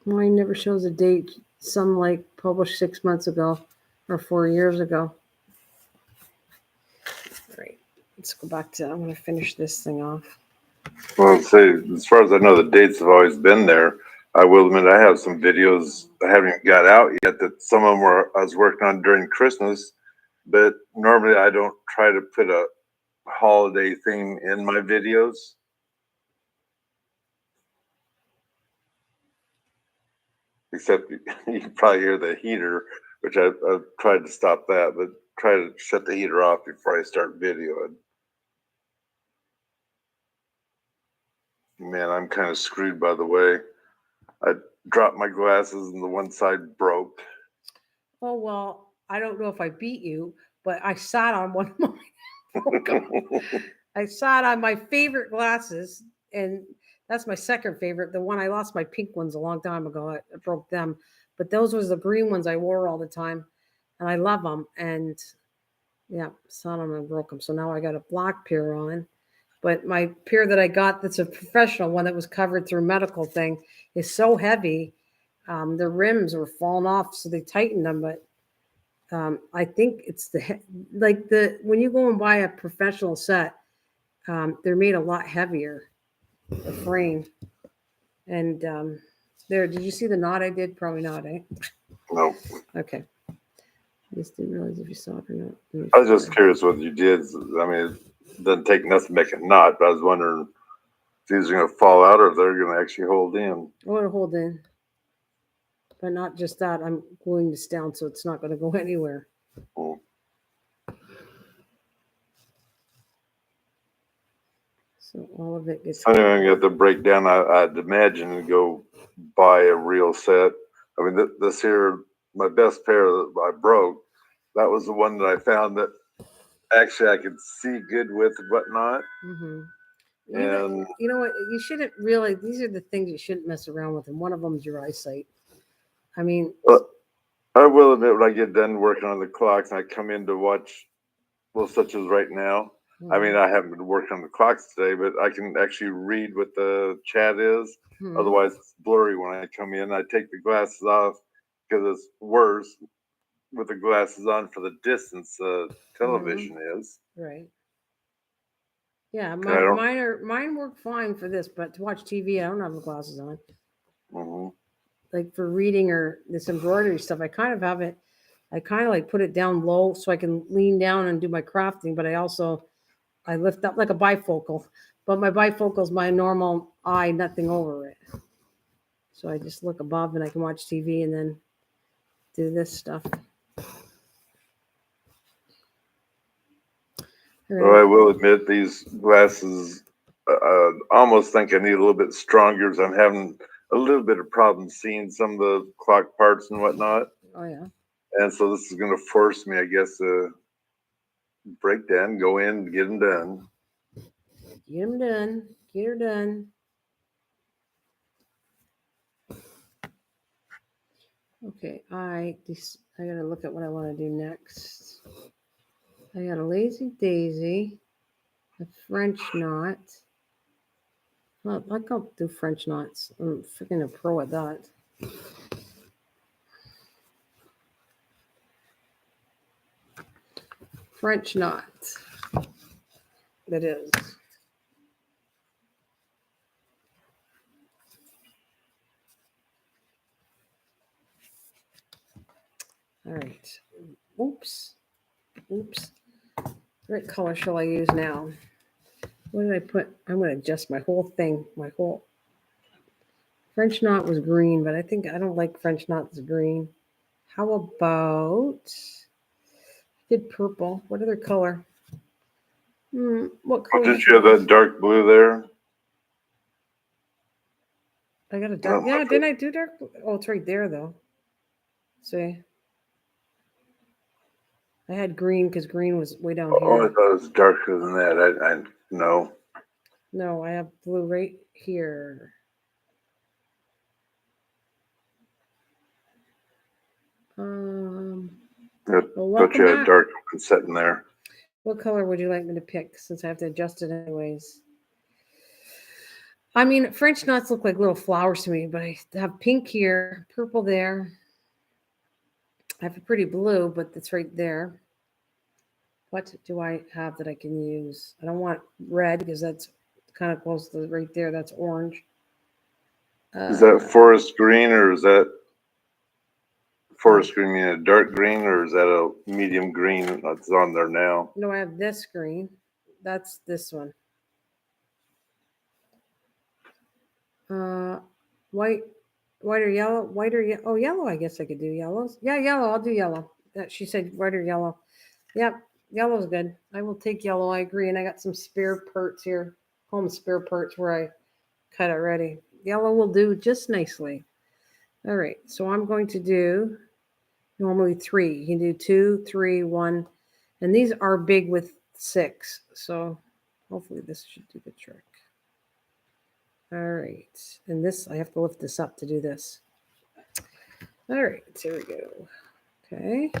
Mine never shows a date. Some like published 6 months ago or 4 years ago. All right, let's go back to. I'm going to finish this thing off. Well, I'd say, as far as I know, the dates have always been there. I will admit I have some videos I haven't got out yet that some of them I was working on during Christmas, but normally I don't try to put a holiday thing in my videos. Except you can probably hear the heater, which I've tried to stop that, but try to shut the heater off before I start videoing. Man, I'm kind of screwed, by the way. I dropped my glasses and the one side broke. Oh, well, I don't know if I beat you, but I sat on one of mine. I sat on my favorite glasses, and that's my second favorite. The one I lost my pink ones a long time ago. I broke them. But those was the green ones I wore all the time, and I love them. And yeah, sat on them and broke them. So now I got a black pair on. But my pair that I got, that's a professional one that was covered through medical thing, is so heavy. The rims were falling off, so they tightened them. But I think it's when you go and buy a professional set, they're made a lot heavier, the frame. And did you see the knot I did? Probably not, eh? No. Okay. Just didn't realize if you saw it or not. I was just curious what you did. I mean, it doesn't take nothing to make a knot, but I was wondering if these are going to fall out or if they're going to actually hold in. I want to hold in. But not just that, I'm gluing this down so it's not going to go anywhere. Mm. So all of it gets. So anyway, you have to break down. I'd imagine and go buy a real set. I mean, this here, my best pair that I broke, that was the one that I found that actually I could see good with and whatnot. Mm-hmm. And You know what? You shouldn't really. These are the things you shouldn't mess around with, and one of them is your eyesight. I mean, I will admit, when I get done working on the clocks and I come in to watch, well, such as right now. I mean, I haven't been working on the clocks today, but I can actually read what the chat is. mm-hmm. Otherwise, it's blurry when I come in. I take the glasses off because it's worse with the glasses on for the distance television is. Right. Yeah, And I don't. mine work fine for this, but to watch TV, I don't have the glasses on. Mhm. Like for reading or this embroidery stuff, I kind of have it. I kind of like put it down low so I can lean down and do my crafting, but I lift up like a bifocal. But my bifocal is my normal eye, nothing over it. So I just look above and I can watch TV and then do this stuff. Well, I will admit these glasses. Almost think I need a little bit stronger because I'm having a little bit of problem seeing some of the clock parts and whatnot. Oh yeah. And so this is going to force me, I guess, to break down, go in, and get them done. Get them done. Get her done. Okay, I gotta look at what I want to do next. I got a lazy daisy, a French knot. Well, I can't do French knots. I'm freaking a pro at that. French knot. That is. All right. Oops. What color shall I use now? What did I put? I'm going to adjust my whole thing. My whole French knot was green, but I think I don't like French knots green. How about did purple? What other color? What color? Didn't you have that dark blue there? I got a dark. Yeah, didn't I do dark blue? Oh, it's right there though. See, I had green because green was way down here. Oh, I thought it was darker than that. I no. No, I have blue right here. Thought you had dark one sitting there. What color would you like me to pick since I have to adjust it anyways? I mean, French knots look like little flowers to me, but I have pink here, purple there. I have a pretty blue, but it's right there. What do I have that I can use? I don't want red because that's kind of close to right there. That's orange. Is that forest green or is that forest green mean a dark green or is that a medium green that's on there now? No, I have this green. That's this one. White or yellow? Oh, yellow. I guess I could do yellows. Yeah, yellow. I'll do yellow. She said white or yellow. Yep, yellow's good. I will take yellow. I agree. And I got some spare parts here. Home spare parts where I cut already. Yellow will do just nicely. All right. So I'm going to do normally 3. You can do 2, 3, 1. And these are big with 6. So hopefully this should do the trick. All right. And this, I have to lift this up to do this. All right. Here we go. Okay.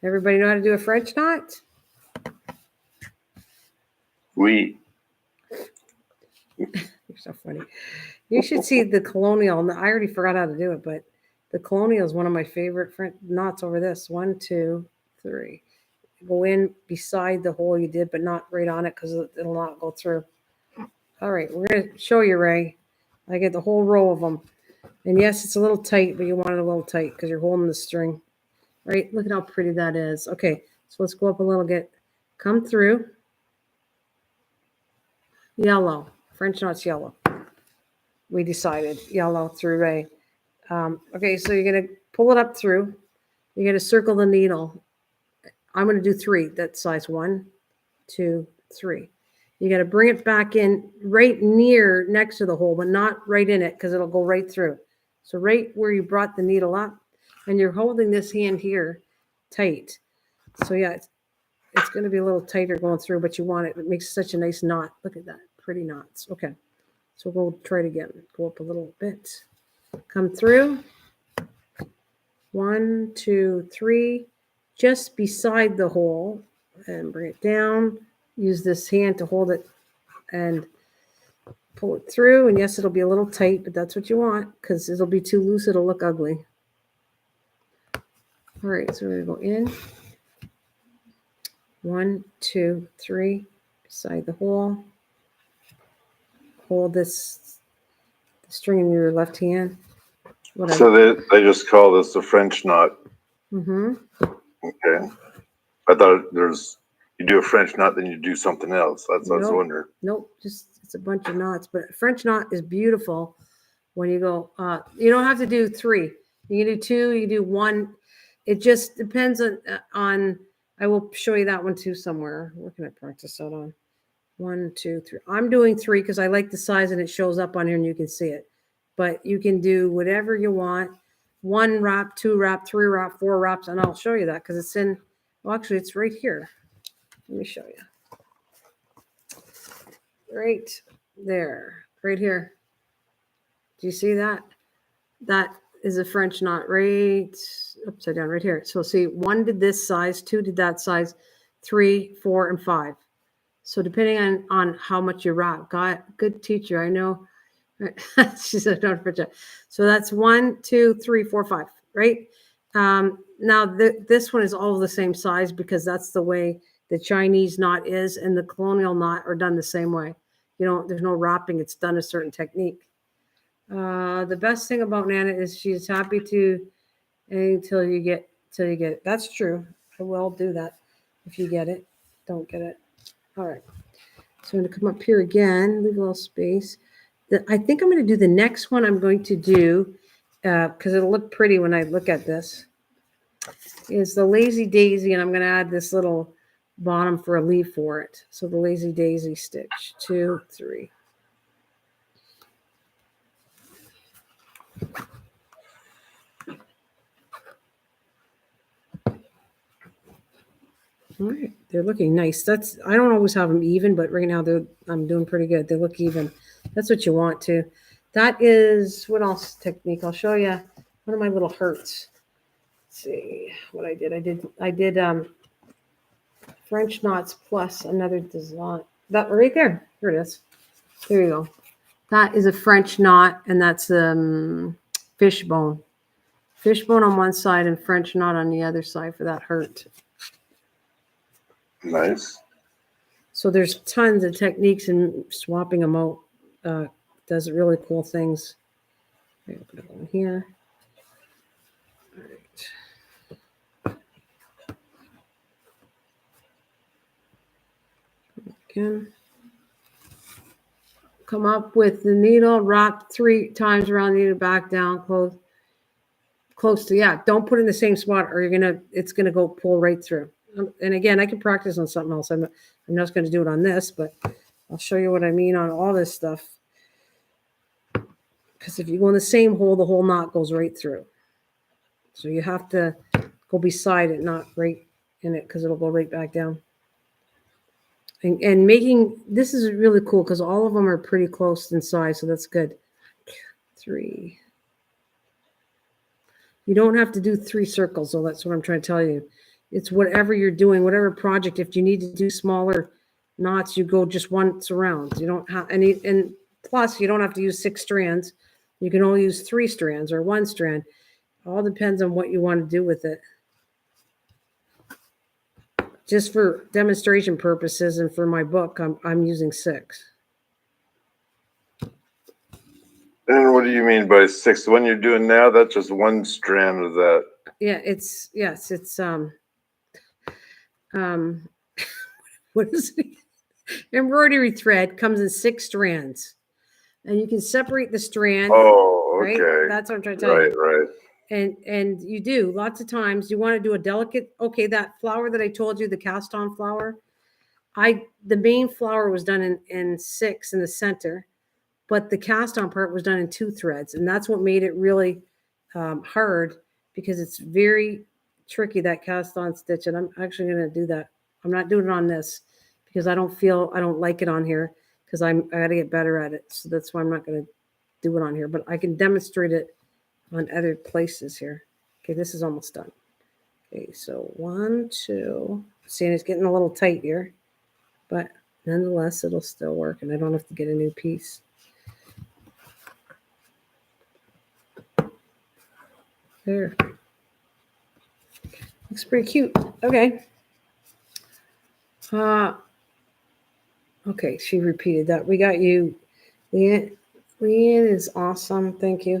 Everybody know how to do a French knot? We. You're so funny. You should see the colonial. I already forgot how to do it, but the colonial is one of my favorite French knots over this. 1, 2, 3. Go in beside the hole you did, but not right on it because it'll not go through. All right, we're going to show you, Ray. I get the whole row of them. And yes, it's a little tight, but you want it a little tight because you're holding the string. Right? Look at how pretty that is. Okay, so let's go up a little bit. Come through. Yellow. French knots yellow. We decided yellow through Ray. Okay, so you're going to pull it up through. You're going to circle the needle. I'm going to do 3. That size 1, 2, 3. You got to bring it back in right near next to the hole, but not right in it because it'll go right through. So right where you brought the needle up, and you're holding this hand here tight. So yeah, it's going to be a little tighter going through, but you want it. It makes such a nice knot. Look at that. Pretty knots. Okay. So we'll try it again. Go up a little bit. Come through. 1, 2, 3. Just beside the hole. And bring it down. Use this hand to hold it and pull it through. And yes, it'll be a little tight, but that's what you want because it'll be too loose. It'll look ugly. All right, so we're going to go in. 1, 2, 3. Beside the hole. Hold this string in your left hand. Whatever. So they just call this a French knot. Mm-hmm. Okay. I thought you do a French knot, then you do something else. That's what I was wondering. Nope, just it's a bunch of knots. But French knot is beautiful when you go. You don't have to do 3. You can do 2. You can do 1. It just depends on. I will show you that one too somewhere. Where can I practice that on? 1, 2, 3. I'm doing 3 because I like the size and it shows up on here and you can see it. But you can do whatever you want. 1 wrap, 2 wrap, 3 wrap, 4 wraps, and I'll show you that because it's in. Well, actually, it's right here. Let me show you. Right there, right here. Do you see that? That is a French knot right upside down right here. So see, 1 did this size, 2 did that size, 3, 4, and 5. So depending on how much you wrap, good teacher, I know. She said, don't forget. So that's 1, 2, 3, 4, 5, right? Now this one is all the same size because that's the way the Chinese knot is, and the colonial knot are done the same way. There's no wrapping; it's done a certain technique. The best thing about Nana is she's happy to until you get it. That's true. I will do that if you get it. Don't get it. All right. So I'm going to come up here again, leave a little space. I think I'm going to do the next one. I'm going to do because it'll look pretty when I look at this. Is the Lazy Daisy, and I'm going to add this little bottom for a leaf for it. So the Lazy Daisy stitch, 2, 3. All right, they're looking nice. I don't always have them even, but right now I'm doing pretty good. They look even. That's what you want to. That is what else technique? I'll show you one of my little hurts. Let's see what I did. I did French knots plus another design. That right there. Here it is. There you go. That is a French knot, and that's fishbone. Fishbone on one side and French knot on the other side for that hurt. Nice. So there's tons of techniques in swapping them out. Does really cool things. Put it on here. All right. Again. Come up with the needle, wrap 3 times around the needle, back down, close to, yeah. Don't put it in the same spot or it's gonna go pull right through. And again, I can practice on something else. I'm not going to do it on this, but I'll show you what I mean on all this stuff. Because if you go in the same hole, the whole knot goes right through. So you have to go beside it, not right in it, because it'll go right back down. And making, this is really cool because all of them are pretty close in size, so that's good. 3. You don't have to do 3 circles, so that's what I'm trying to tell you. It's whatever you're doing, whatever project. If you need to do smaller knots, you go just once around. You don't have any, and plus you don't have to use 6 strands. You can only use 3 strands or 1 strand. All depends on what you want to do with it. Just for demonstration purposes and for my book, I'm using 6. And what do you mean by 6? The one you're doing now, that's just one strand of that. Yeah, it's what is it? Embroidery thread comes in 6 strands, and you can separate the strand. Oh, right? okay. That's what I'm trying to tell Right, you. right. And you do lots of times. You want to do a delicate. Okay, that flower that I told you, the cast on flower. The main flower was done in 6 in the center, but the cast on part was done in 2 threads, and that's what made it really hard, because it's very tricky, that cast on stitch. And I'm actually going to do that. I'm not doing it on this because I don't like it on here, because I got to get better at it. So that's why I'm not going to do it on here, but I can demonstrate it on other places here. Okay, this is almost done. Okay, so 1, 2. See, it's getting a little tight here, but nonetheless, it'll still work, and I don't have to get a new piece. There. Looks pretty cute. Okay. Okay, she repeated that. We got you. Leanne is awesome. Thank you.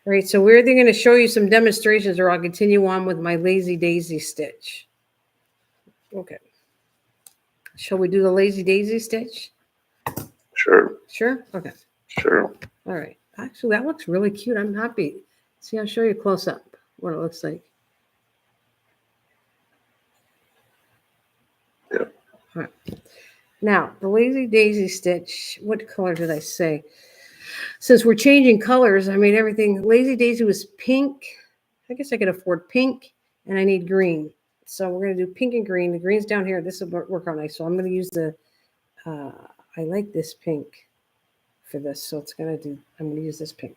All right, so we're either going to show you some demonstrations, or I'll continue on with my lazy daisy stitch. Okay. Shall we do the lazy daisy stitch? Sure. Sure? Okay. Sure. All right. Actually, that looks really cute. I'm happy. See, I'll show you close up what it looks like. Yep. All right. Now, the lazy daisy stitch, what color did I say? Since we're changing colors, I made everything. Lazy daisy was pink. I guess I could afford pink, and I need green. So we're going to do pink and green. The green's down here. This will work out nice. So I'm going to use I like this pink for this. So I'm going to use this pink.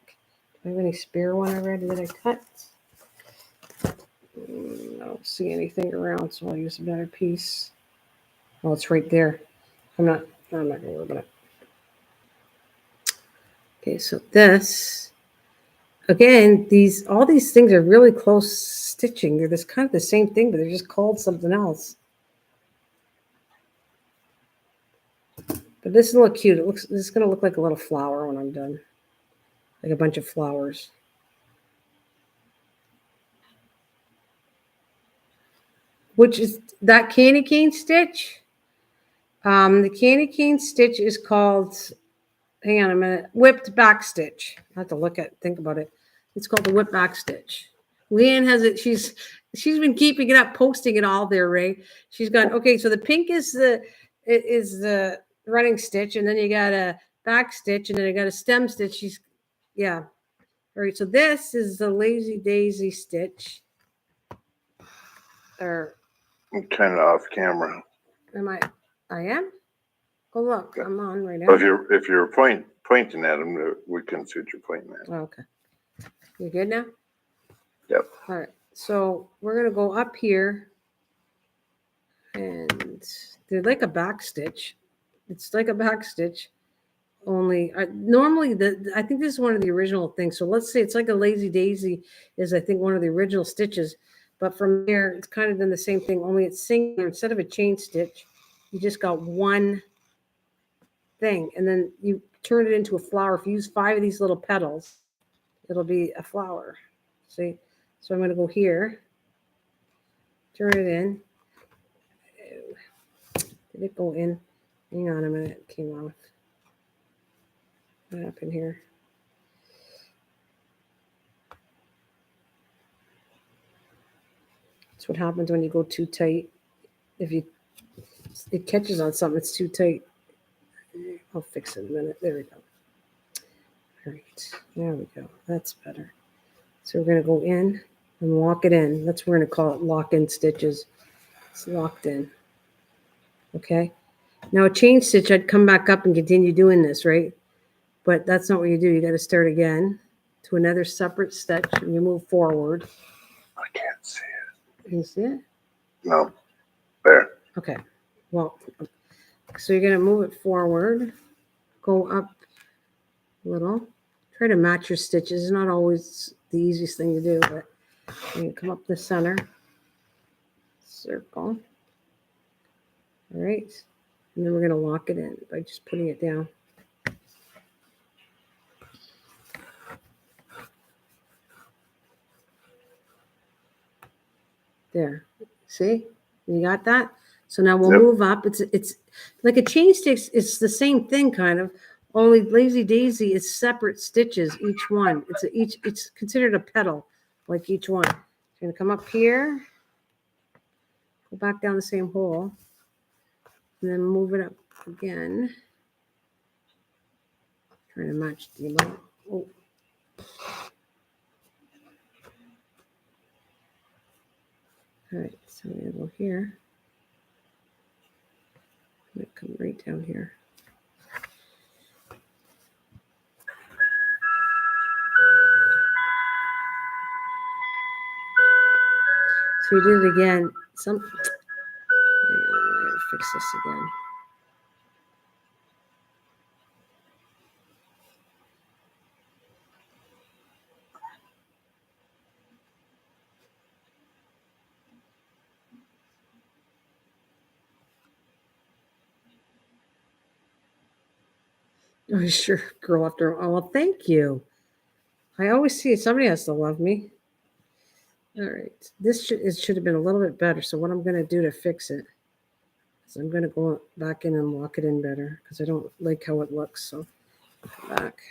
Do I have any spare one already that I cut? I don't see anything around, so I'll use another piece. Oh, it's right there. I'm not going to worry about it. Okay, so this, again, all these things are really close stitching. They're this kind of the same thing, but they're just called something else. But this will look cute. This is going to look like a little flower when I'm done, like a bunch of flowers. Which is that candy cane stitch. The candy cane stitch is called, hang on a minute, whipped back stitch. I have to think about it. It's called the whipped back stitch. Leanne has it. She's been keeping it up, posting it all there, Ray. She's got, okay, so the pink is the running stitch, and then you got a back stitch, and then you got a stem stitch. Yeah. All right, so this is the lazy daisy stitch. Or I'm kind of off camera. I am? Oh, look, Okay. I'm on right now. But if you're pointing at them, we can see what you're pointing at. Oh, okay. You good now? Yep. All right. So we're going to go up here, and they're like a back stitch. It's like a back stitch, only normally I think this is one of the original things. So let's say it's like a lazy daisy is, I think, one of the original stitches. But from there, it's kind of done the same thing, only it's singular. Instead of a chain stitch, you just got one thing, and then you turn it into a flower. If you use 5 of these little petals, it'll be a flower. See? So I'm going to go here, turn it in. Did it go in? Hang on a minute. It came off. What happened here? That's what happens when you go too tight. It catches on something, it's too tight. I'll fix it in a minute. There we go. All right, there we go. That's better. So we're going to go in and lock it in. That's what we're going to call it, lock-in stitches. It's locked in. Okay. Now a chain stitch, I'd come back up and continue doing this, right? But that's not what you do. You got to start again to another separate stitch, and you move forward. I can't see it. Can you see it? No. There. Okay. Well, so you're going to move it forward, go up a little. Try to match your stitches. It's not always the easiest thing to do, but you come up the center, circle. All right. And then we're going to lock it in by just putting it down. There. See? You got that? So now we'll Yep. move up. It's like a chain stitch. It's the same thing kind of. Only Lazy Daisy is separate stitches, each one. It's considered a petal, like each one. You're gonna come up here, go back down the same hole, and then move it up again. Trying to match the amount. Oh. All right, so we're gonna go here. I'm gonna come right down here. So we did it again. Hang on, I gotta fix this again. Oh, sure, girl after. Oh, well, thank you. I always see it. Somebody has to love me. All right, it should have been a little bit better. So what I'm going to do to fix it is I'm going to go back in and lock it in better because I don't like how it looks. So back.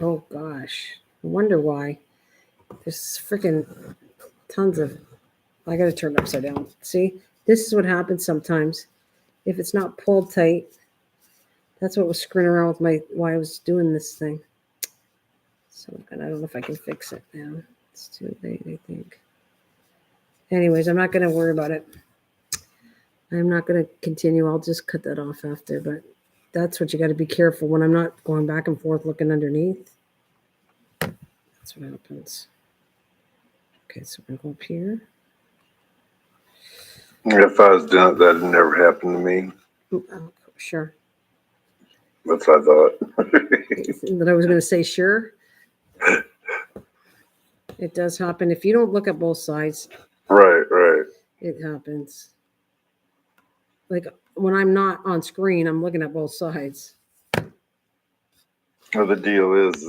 Oh gosh, I wonder why. There's freaking tons of. I got to turn it upside down. See, this is what happens sometimes if it's not pulled tight. That's what was screwing around with why I was doing this thing. So I don't know if I can fix it now. It's too late, I think. Anyways, I'm not going to worry about it. I'm not going to continue. I'll just cut that off after. But that's what you got to be careful when I'm not going back and forth looking underneath. That's what happens. Okay, so we're going to go up here. If I was doing it, that'd never happen to me. Oh, sure. That's what I thought. That I was going to say sure. It does happen. If you don't look at both sides. Right. It happens. Like when I'm not on screen, I'm looking at both sides. Well, the deal is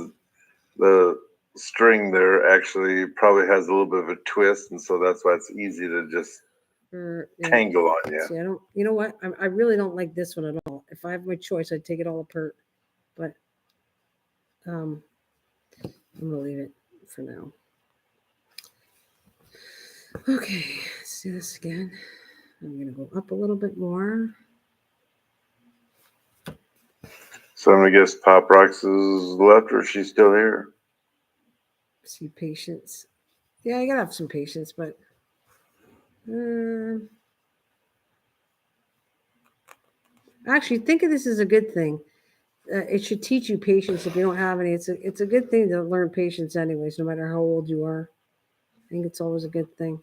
the string there actually probably has a little bit of a twist, and so that's why it's easy to just tangle on you. See, I don't. You know what? I really don't like this one at all. If I have my choice, I'd take it all apart. But I'm gonna leave it for now. Okay, let's do this again. I'm gonna go up a little bit more. So I'm gonna guess Pop Rocks is left, or she's still here. See, patience. Yeah, I gotta have some patience, but actually, think of this as a good thing. It should teach you patience if you don't have any. It's a good thing to learn patience, anyways, no matter how old you are. I think it's always a good thing.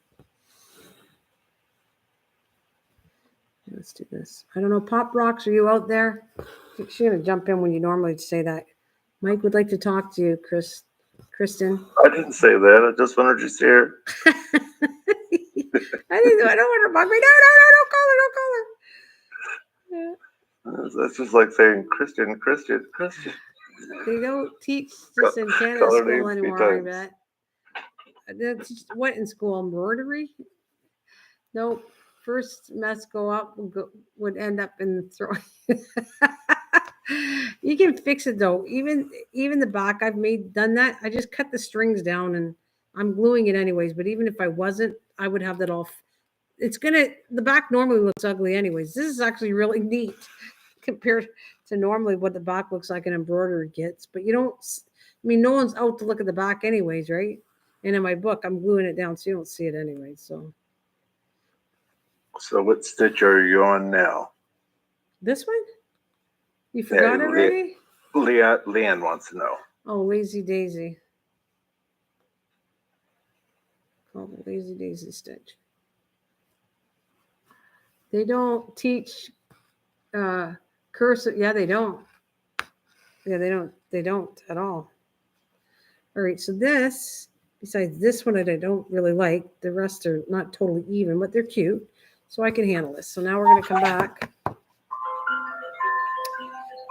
Let's do this. I don't know. Pop Rocks, are you out there? She's going to jump in when you normally say that. Mike would like to talk to you, Kristen. I didn't say that. I just wanted you to here. I don't want her to bug me. No, don't call her. Don't call her. That's just like saying Christian. They don't teach this in Canada school anymore, I bet. What in school? Embroidery? Nope. First mess go up would end up in the throw. You can fix it though. Even the back I've done that. I just cut the strings down and I'm gluing it anyways. But even if I wasn't, I would have that all. The back normally looks ugly anyways. This is actually really neat compared to normally what the back looks like an embroidery kits. But you don't. I mean, no one's out to look at the back anyways, right? And in my book, I'm gluing it down so you don't see it anyway. So what stitch are you on now? This one? You forgot already? Leanne wants to know. Oh, Lazy Daisy. Called the Lazy Daisy stitch. They don't teach cursive. Yeah, they don't. Yeah, they don't at all. All right, so this, besides this one that I don't really like, the rest are not totally even, but they're cute. So I can handle this. So now we're going to come back.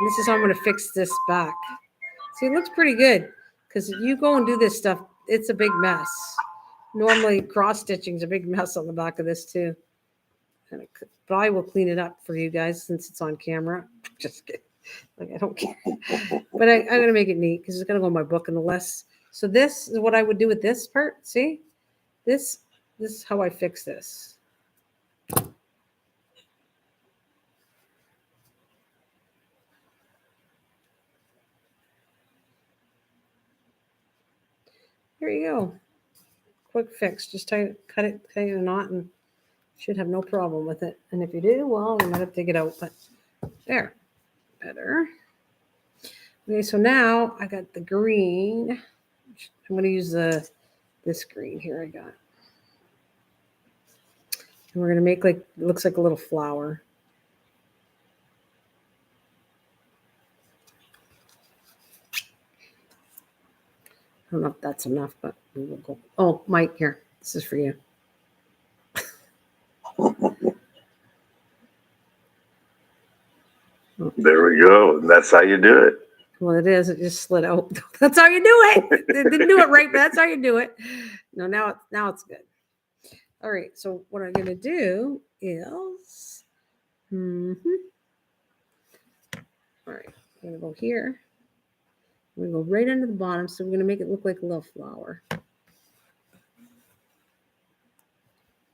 this is how I'm going to fix this back. See, it looks pretty good because you go and do this stuff, it's a big mess. Normally, cross stitching is a big mess on the back of this too. But I will clean it up for you guys since it's on camera. Just kidding. Like, I don't care. But I'm going to make it neat because it's going to go in my book and the less. So this is what I would do with this part. See? This is how I fix this. There you go. Quick fix. Just cut it a knot, and should have no problem with it. And if you do, well, you might have to take it out. But there, better. Okay, so now I got the green. I'm going to use this green here I got. And we're going to make it looks like a little flower. I don't know if that's enough, but we will go. Oh, Mike, here. This is for you. There we go. And that's how you do it. Well, it is. It just slid out. That's how you do it. It didn't do it right, but that's how you do it. No, now it's good. All right. So what I'm going to do is, all right, I'm going to go here. I'm going to go right under the bottom. So we're going to make it look like a little flower.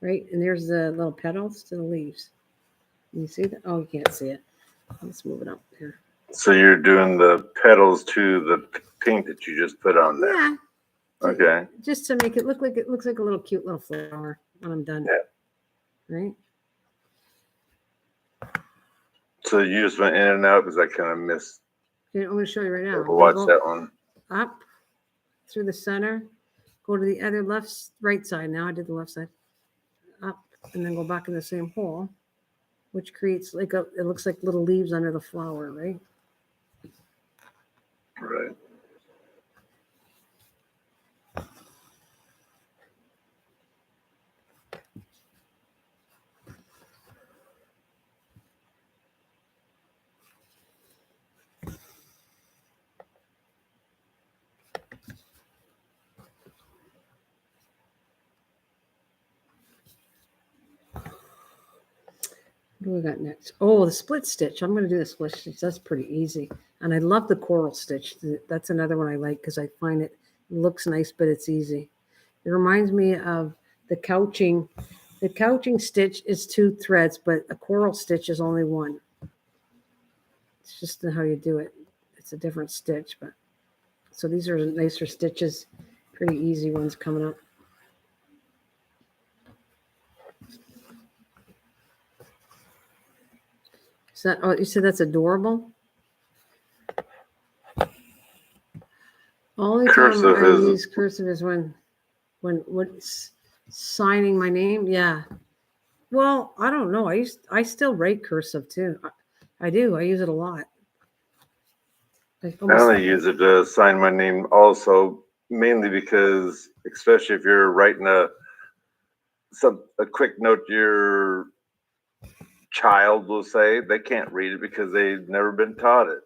Right. And there's the little petals to the leaves. Can you see that? Oh, you can't see it. Let's move it up here. So you're doing the petals to the pink that you just put on there. Yeah. Okay. Just to make it look like it looks like a little cute little flower when I'm done. Yeah. Right. So you just went in and out because I kind of missed. Okay, I'm going to show you right now. Watch that one. Up through the center. Go to the other right side. Now I did the left side. Up and then go back in the same hole, which creates it looks like little leaves under the flower, right? Right. What do we got next? Oh, the split stitch. I'm going to do the split stitch. That's pretty easy. And I love the coral stitch. That's another one I like because I find it looks nice, but it's easy. It reminds me of the couching. The couching stitch is 2 threads, but a coral stitch is only 1. It's just how you do it. It's a different stitch, but so these are nicer stitches. Pretty easy ones coming up. Is that, oh, you said that's adorable? Only Cursive time I is- use cursive is when what's signing my name. Yeah. Well, I don't know. I still write cursive too. I do. I use it a lot. I only use it to sign my name also, mainly because, especially if you're writing a quick note to your child, will say, they can't read it because they've never been taught it.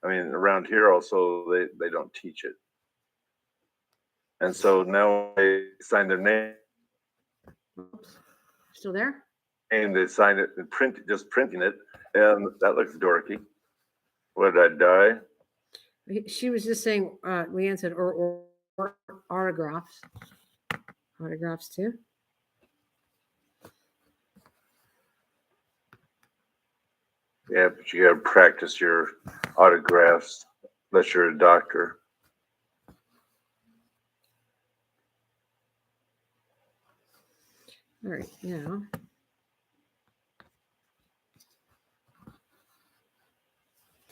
I mean, around here also, they don't teach it. And so now they sign their name. Still there? And they sign it and print it, just printing it. And that looks dorky. What, did I die? She was just saying, Leanne said, or autographs. Autographs too. Yeah, but you got to practice your autographs unless you're a doctor. All right, now.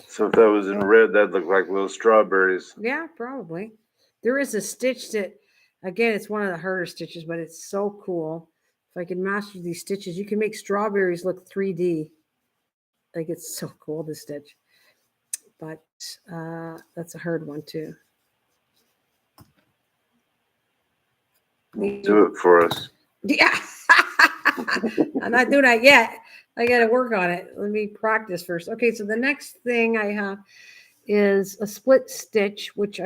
So if that was in red, that'd look like little strawberries. Yeah, probably. There is a stitch that, again, it's one of the harder stitches, but it's so cool. If I can master these stitches, you can make strawberries look 3D. Like, it's so cool, this stitch. But that's a hard one too. Do it for us. Yeah. I'm not doing that yet. I got to work on it. Let me practice first. Okay, so the next thing I have is a split stitch, which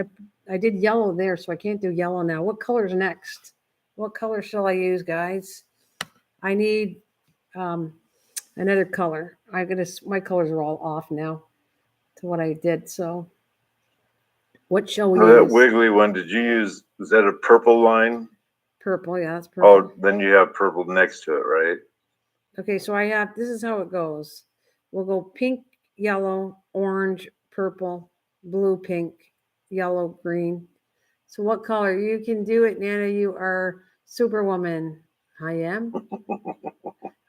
I did yellow there, so I can't do yellow now. What color is next? What color shall I use, guys? I need another color. My colors are all off now to what I did. So what shall we That use? wiggly one, did you use, is that a purple line? Purple, yeah, that's purple. Oh, then you have purple next to it, right? Okay, so this is how it goes. We'll go pink, yellow, orange, purple, blue, pink, yellow, green. So what color? You can do it, Nana. You are Superwoman. I am.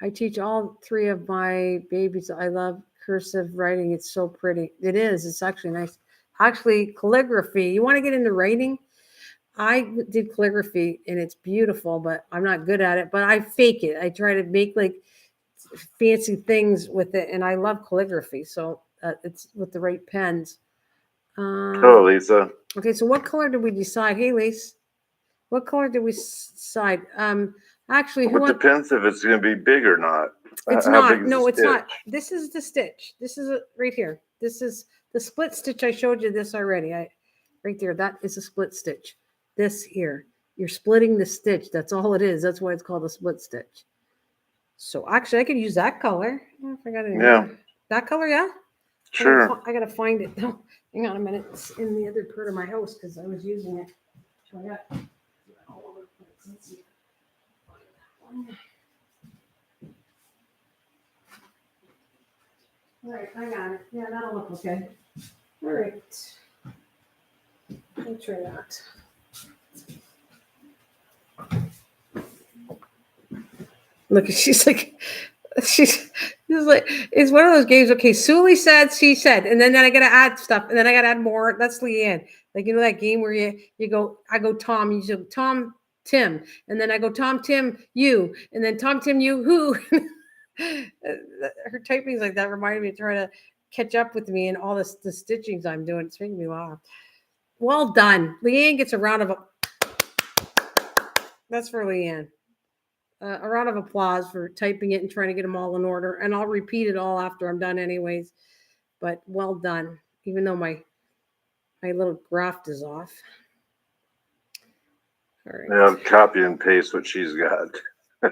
I teach all 3 of my babies. I love cursive writing. It's so pretty. It is. It's actually nice. Actually, calligraphy. You want to get into writing? I did calligraphy and it's beautiful, but I'm not good at it. But I fake it. I try to make like fancy things with it, and I love calligraphy. So it's with the right pens. Oh, Lisa. Okay, so what color did we decide? Hey, Lise, what color did we decide? Actually, Well, it depends if it's going to be big or not. It's How not. big is No, the it's stitch? not. This is the stitch. This is it right here. This is the split stitch. I showed you this already. Right there. That is a split stitch. This here, you're splitting the stitch. That's all it is. That's why it's called a split stitch. So actually, I could use that color. I don't know if I got it. Yeah. That color, yeah. Sure. I gotta find it. Oh, hang on a minute. It's in the other part of my house because I was using it. So I got all over the place. Let's see. All right, I got it. Yeah, that'll look okay. All right. Let me try that. Look, she's like, it's one of those games. Okay, Sully said, she said, and then I gotta add stuff, and then I gotta add more. That's Leanne. Like, you know that game where you go, I go Tom, you go Tom, Tim, and then I go Tom, Tim, you, and then Tom, Tim, you, who. Her typing's like that reminded me of trying to catch up with me and all the stitchings I'm doing. It's making me laugh. Well done. Leanne gets a round of that's for Leanne. A round of applause for typing it and trying to get them all in order. And I'll repeat it all after I'm done anyways. But well done. Even though my little graft is off. All right. Yeah, copy and paste what she's got.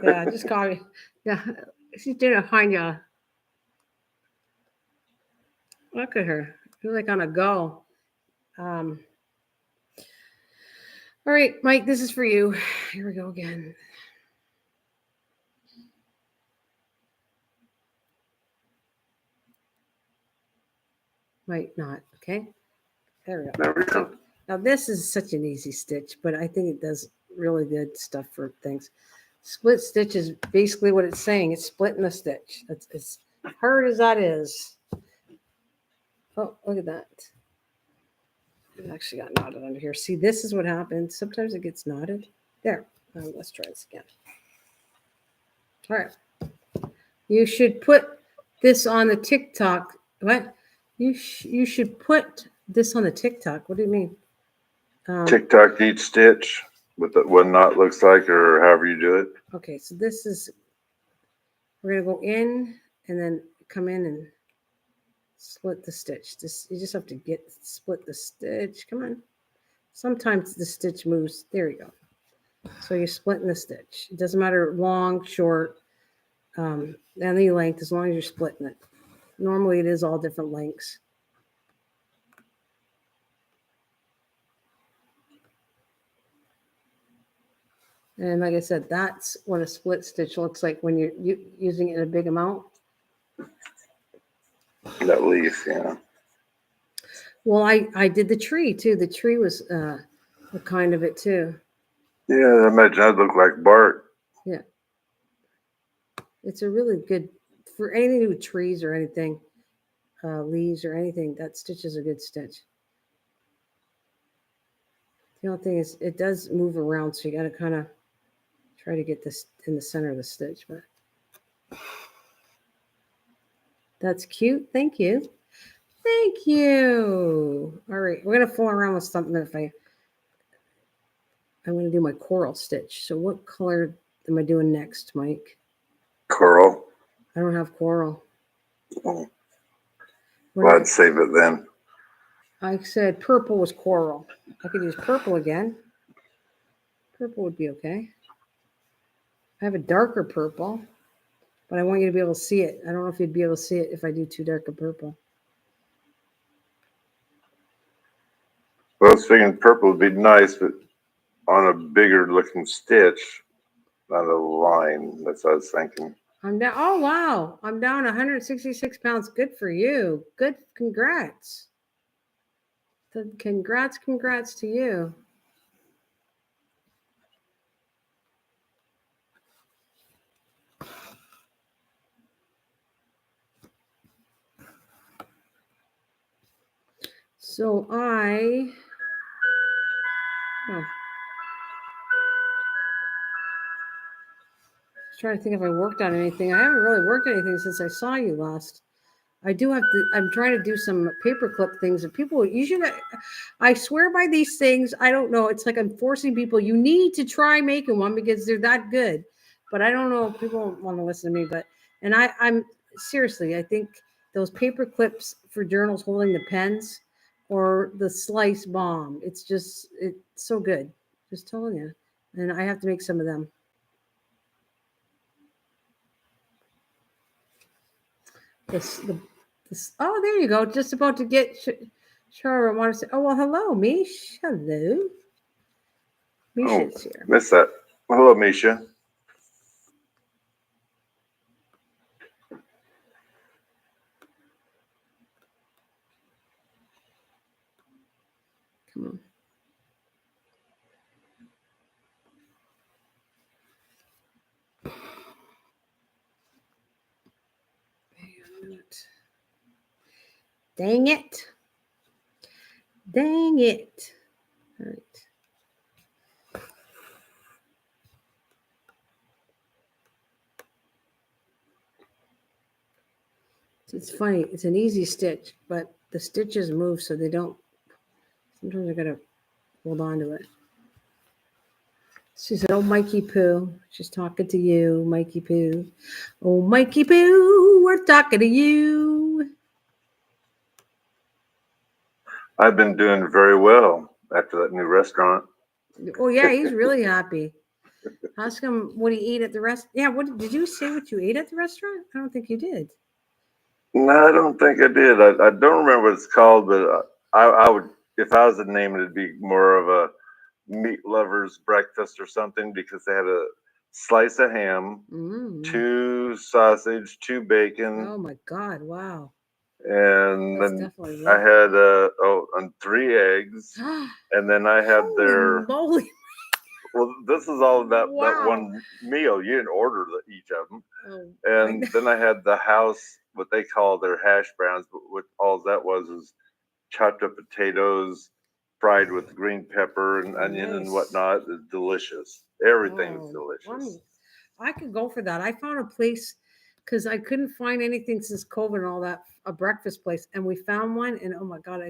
Yeah, just copy. Yeah, she's doing a Hanya. Look at her. She's like on a go. All right, Mike, this is for you. Here we go again. Might not. Okay. There we go. There we go. So, now this is such an easy stitch, but I think it does really good stuff for things. Split stitch is basically what it's saying. It's splitting a stitch. It's as hard as that is. Oh, look at that. It actually got knotted under here. See, this is what happens. Sometimes it gets knotted. There. Let's try this again. All right. You should put this on the TikTok. What? You should put this on the TikTok. What do you mean? TikTok each stitch with what knot looks like, or however you do it. Okay, so this is, we're gonna go in and then come in and split the stitch. You just have to split the stitch. Come on. Sometimes the stitch moves. There you go. So you're splitting the stitch. It doesn't matter long, short, any length, as long as you're splitting it. Normally it is all different lengths. And like I said, that's what a split stitch looks like when you're using it in a big amount. That leaf, yeah. Well, I did the tree too. The tree was a kind of it too. Yeah, I imagine that'd look like bark. Yeah. It's a really good, for anything to do with trees or anything, leaves or anything, that stitch is a good stitch. The only thing is it does move around, so you got to kind of try to get this in the center of the stitch. But that's cute. Thank you. Thank you. All right, we're gonna fool around with something. I'm gonna do my coral stitch. So what color am I doing next, Mike? Coral. I don't have coral. Oh, When well, I'd save it then. I said purple was coral. I could use purple again. Purple would be okay. I have a darker purple, but I want you to be able to see it. I don't know if you'd be able to see it if I do too dark a purple. Well, I was thinking purple would be nice, but on a bigger looking stitch, not a line. That's what I was thinking. I'm down. Oh, wow. I'm down 166 pounds. Good for you. Good. Congrats. Congrats to you. So I was trying to think if I worked on anything. I haven't really worked on anything since I saw you last. I do have to, I'm trying to do some paperclip things and people, you should, I swear by these things. I don't know. It's like I'm forcing people, you need to try making one because they're that good. But I don't know if people want to listen to me, but, and I'm seriously, I think those paper clips for journals holding the pens or the slice bomb, it's so good. Just telling you. And I have to make some of them. Oh, there you go. Just about to get Shara. I want to say, oh, well, hello, Mish. Hello. Misha's here. Missed that. Hello, Misha. Come on. Dang it. Dang it. All right. It's funny. It's an easy stitch, but the stitches move so they don't. Sometimes I got to hold on to it. She said, oh, Mikey Poo. She's talking to you, Mikey Poo. Oh, Mikey Poo, we're talking to you. I've been doing very well after that new restaurant. Oh, yeah, he's really happy. Ask him what he ate at the restaurant. Yeah, what did you say what you ate at the restaurant? I don't think you did. No, I don't think I did. I don't remember what it's called, but I would, if I was to name it, it'd be more of a meat lovers breakfast or something because they had a slice of ham, 2 sausage, 2 bacon. Oh my God! Wow. And That's then definitely I had and 3 eggs, and then I had their. Moly. Well, this is all about that Wow. one meal. You didn't order each of them. Oh, And then I had the house, what they call their hash browns, but what all that was chopped up potatoes, fried with green pepper and onion and whatnot. It's delicious. Everything's delicious. I could go for that. I found a place because I couldn't find anything since COVID and all that, a breakfast place, and we found one. And oh my God,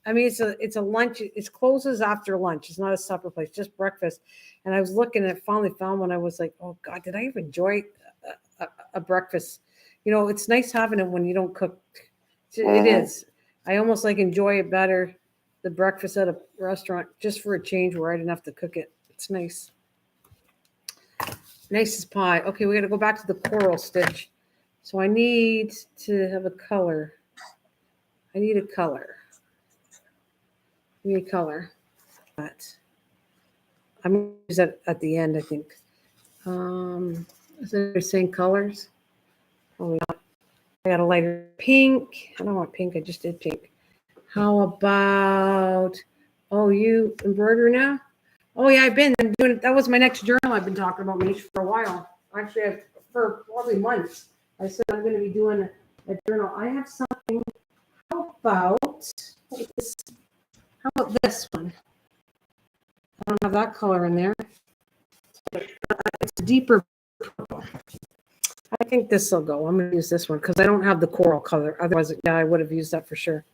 I mean, it's a lunch. It closes after lunch. It's not a supper place, just breakfast. And I was looking and I finally found one. I was like, oh God, did I ever enjoy a breakfast? You know, it's nice having it when you don't cook. It is. I almost like enjoy it better, the breakfast at a restaurant, just for a change where I didn't have to cook it. It's nice. Nice as pie. Okay, we got to go back to the coral stitch. So I need to have a color. I need a color. I need a color. But I'm going to use that at the end, I think. Is there saying colors? Oh, I got a lighter pink. I don't want pink. I just did pink. How about, you embroider now? Oh, yeah, I've been doing it. That was my next journal I've been talking about, Mish, for a while. Actually, for probably months. I said I'm going to be doing a journal. I have something. How about this one? I don't have that color in there. It's deeper purple. I think this will go. I'm going to use this one because I don't have the coral color. Otherwise, yeah, I would have used that for sure.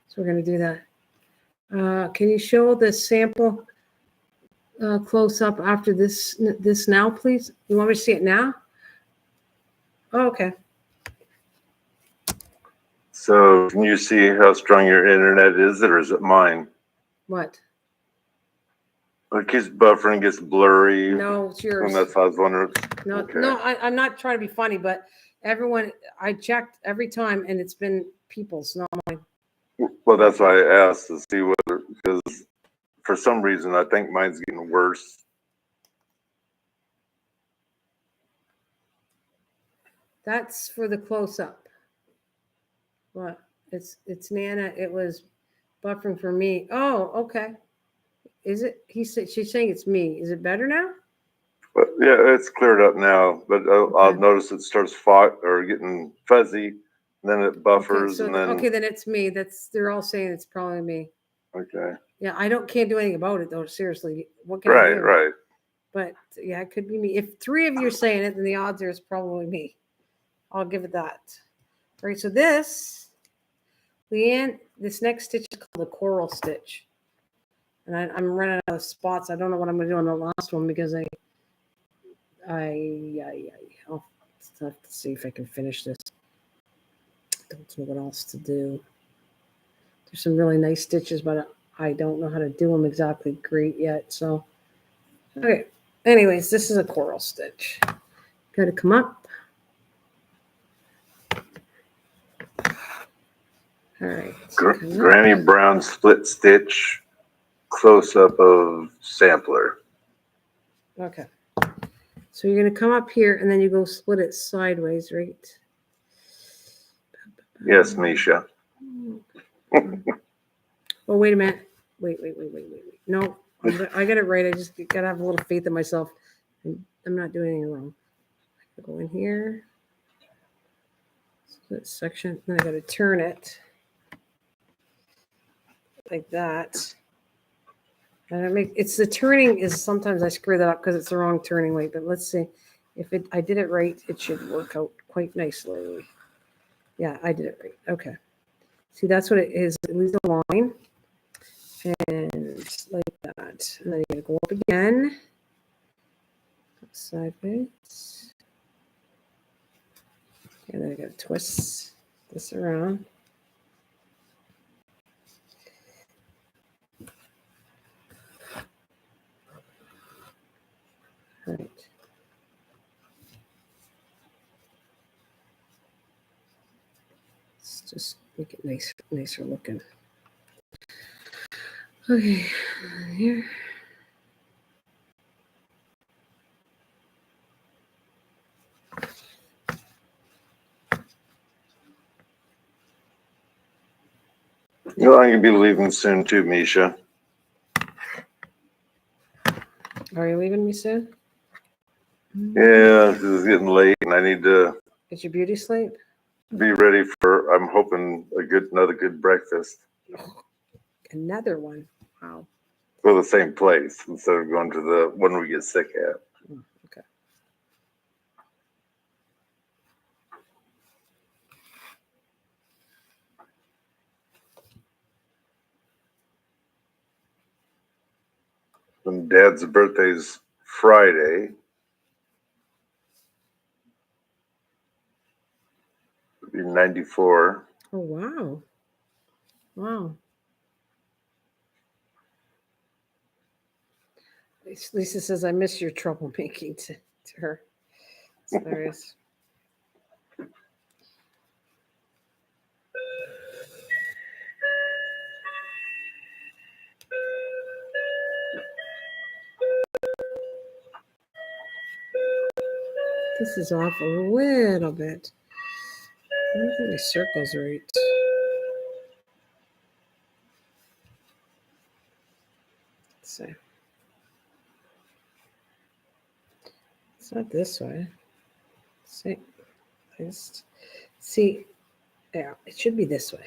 So we're going to do that. Can you show the sample close up after this now, please? You want me to see it now? Oh, okay. So can you see how strong your internet is, or is it mine? What? It keeps buffering, gets blurry. No, it's yours. And that's what I was wondering. No, Okay. no, I'm not trying to be funny, but everyone, I checked every time, and it's been people's, not mine. Well, that's why I asked to see whether, because for some reason I think mine's getting worse. That's for the close-up. What? It's Nana. It was buffering for me. Oh, okay. Is it? She's saying it's me. Is it better now? But yeah, it's cleared up now. But I'll Okay. notice it starts or getting fuzzy, and then it buffers, Okay, and then okay, then it's me. They're all saying it's probably me. okay. Yeah, can't do anything about it though. Seriously, what can I Right, do? right. But yeah, it could be me. If 3 of you are saying it, then the odds are it's probably me. I'll give it that. All right, so Leanne, this next stitch is called the coral stitch. And I'm running out of spots. I don't know what I'm going to do on the last one because I'll have to see if I can finish this. Don't know what else to do. There's some really nice stitches, but I don't know how to do them exactly great yet. So, okay. Anyways, this is a coral stitch. Got to come up. All right. Granny Brown split stitch close up of sampler. Okay. So you're going to come up here and then you go split it sideways, right? Yes, Misha. Oh, wait a minute. Wait. No, I got it right. I just got to have a little faith in myself. I'm not doing anything wrong. I go in here. Split section. Then I got to turn it like that. And it's the turning is sometimes I screw that up because it's the wrong turning weight. But let's see if I did it right. It should work out quite nicely. Yeah, I did it right. Okay. See, that's what it is. It leaves a line. And like that. And then you gotta go up again. Sideways. And then I gotta twist this around. All right. Let's just make it nicer looking. Okay, here. You know, I'm gonna be leaving soon too, Misha. Are you leaving me soon? Yeah, it's getting late, and I need to It's your beauty sleep? be ready for. I'm hoping another good breakfast. Oh, another one. Wow. Go to the same place instead of going to the one we get sick at. Okay. And Dad's birthday's Friday. It'll be 94. Oh, wow. Wow. Lisa says, I miss your troublemaking to her. It's hilarious. This is off a little bit. I don't think my circle's right. Let's see. It's not this way. See, yeah, it should be this way.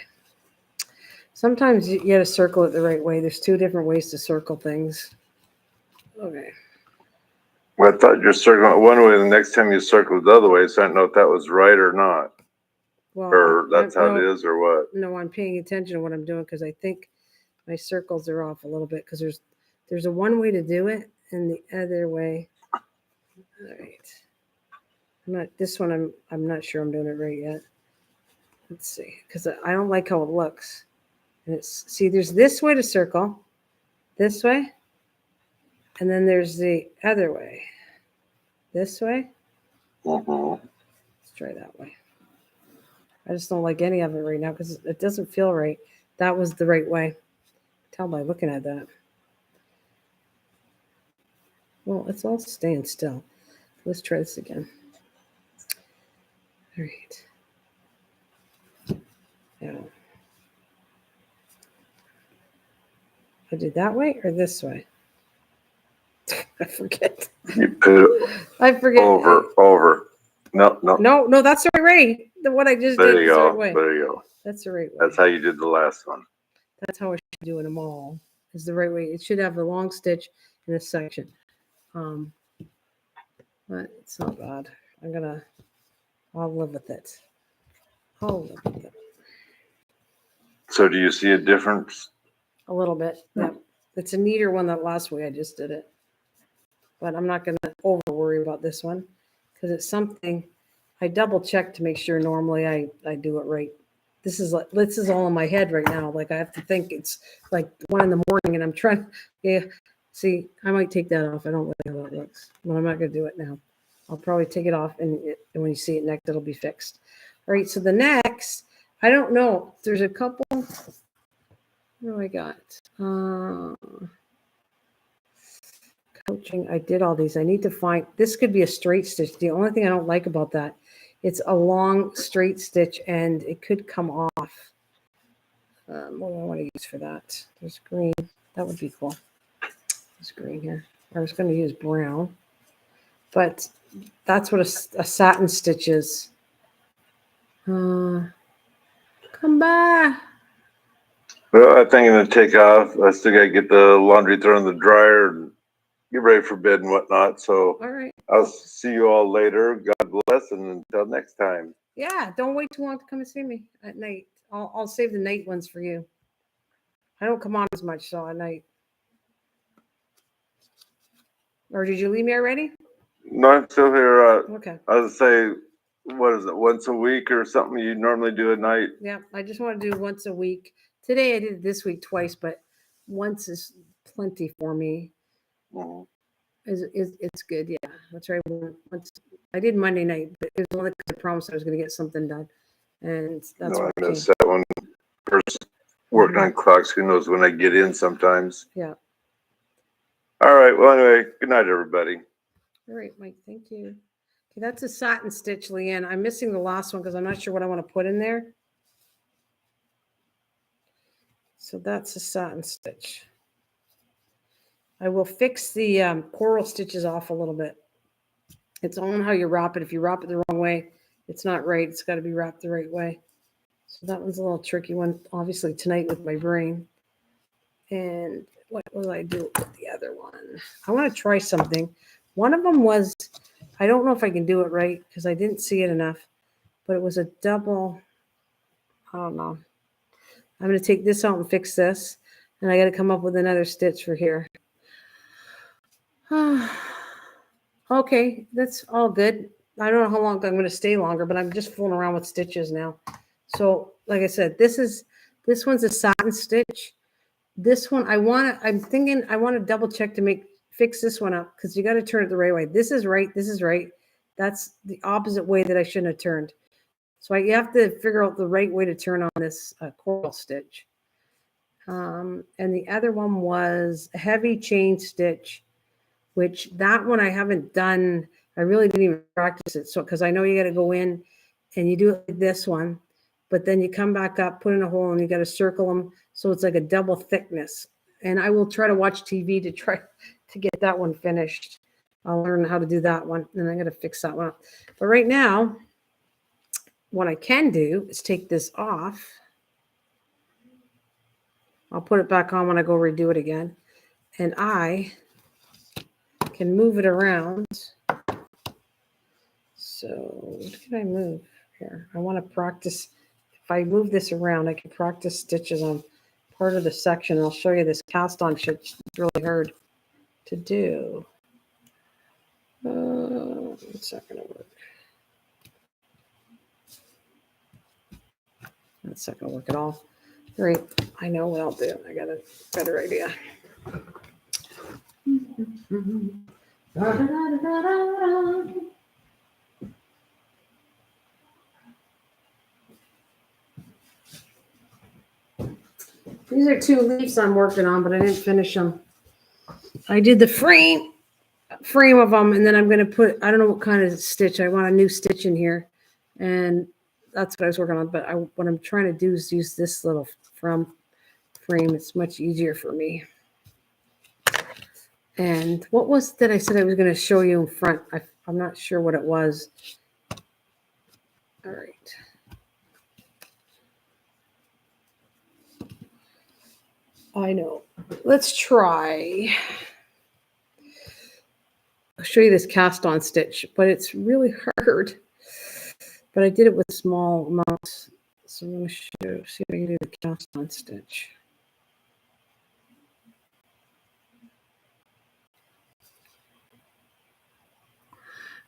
Sometimes you gotta circle it the right way. There's 2 different ways to circle things. Okay. Well, I thought you're circling it one way, the next time you circle it the other way, so I don't know if that was right or not. Well, Or that's how it is, or what? No, I'm paying attention to what I'm doing because I think my circles are off a little bit because there's a one way to do it and the other way. All right. This one I'm not sure I'm doing it right yet. Let's see, because I don't like how it looks. And see, there's this way to circle, this way, and then there's the other way. This way. Mm-hmm. Let's try that way. I just don't like any of it right now because it doesn't feel right. That was the right way. Tell by looking at that. Well, it's all staying still. Let's try this again. All right. Now, I did that way or this way? I forget. You put it I forget. over. No. No, that's the right way. The one I just There did you was the go. right way. There you go. That's the right way. That's how you did the last one. That's how I should do them all. Is the right way. It should have a long stitch in a section. But it's not bad. I'll live with it. I'll live with it. So do you see a difference? A little bit. Yeah. It's a neater one than last way I just did it. But I'm not going to over worry about this one because it's something I double check to make sure normally I do it right. This is all in my head right now. Like I have to think it's like 1 in the morning and I'm trying. Yeah. See, I might take that off. I don't like how that looks, but I'm not going to do it now. I'll probably take it off and when you see it next, it'll be fixed. All right. So the next, I don't know. There's a couple. What do I got? Coaching. I did all these. I need to find, this could be a straight stitch. The only thing I don't like about that, it's a long straight stitch and it could come off. What do I want to use for that? There's green. That would be cool. There's green here. I was going to use brown, but that's what a satin stitch is. Come by. Well, I think I'm gonna take off. I still gotta get the laundry thrown in the dryer and get ready for bed and whatnot. So All right. I'll see you all later. God bless, and until next time. Yeah, don't wait too long to come and see me at night. I'll save the night ones for you. I don't come on as much, so at night. Or did you leave me already? No, I'm still here. Okay. I was say, what is it? Once a week or something you normally do at night? Yeah, I just want to do once a week. Today I did it this week twice, but once is plenty for me. Mm-hmm. It's good. Yeah, that's right. Once I did Monday night, but it was only because I promised I was going to get something done, and that's No, what I came. missed that one. First working on clocks. Who knows when I get in sometimes? Yeah. All right. Well, anyway, good night, everybody. All right, Mike. Thank you. Okay, that's a satin stitch, Leanne. I'm missing the last one because I'm not sure what I want to put in there. So that's a satin stitch. I will fix the coral stitches off a little bit. It's on how you wrap it. If you wrap it the wrong way, it's not right. It's got to be wrapped the right way. So that one's a little tricky one, obviously, tonight with my brain. And what will I do with the other one? I want to try something. One of them was, I don't know if I can do it right because I didn't see it enough, but it was a double, I don't know. I'm going to take this out and fix this. And I got to come up with another stitch for here. Okay, that's all good. I don't know how long I'm going to stay longer, but I'm just fooling around with stitches now. So, like I said, this one's a satin stitch. This one, I'm thinking I want to double check to fix this one up because you got to turn it the right way. This is right. This is right. That's the opposite way that I shouldn't have turned. So you have to figure out the right way to turn on this coral stitch. And the other one was a heavy chain stitch, which that one I haven't done. I really didn't even practice it. So, because I know you got to go in and you do it like this one, but then you come back up, put in a hole, and you got to circle them. So it's like a double thickness. And I will try to watch TV to try to get that one finished. I'll learn how to do that one, and I'm going to fix that one up. But right now, what I can do is take this off. I'll put it back on when I go redo it again. And I can move it around. So what can I move here? I want to practice. If I move this around, I can practice stitches on part of the section. I'll show you this cast on shit. It's really hard to do. It's not going to work. That's not gonna work at all. All right, I know what I'll do. I got a better idea. These are 2 leaves I'm working on, but I didn't finish them. I did the frame of them, and then I'm going to put, I don't know what kind of stitch. I want a new stitch in here, and that's what I was working on. But what I'm trying to do is use this little frame. It's much easier for me. And what was that I said I was going to show you in front? I'm not sure what it was. All right. I know. Let's try. I'll show you this cast on stitch, but it's really hard. But I did it with small amounts. So I'm going to see if I can do the cast on stitch.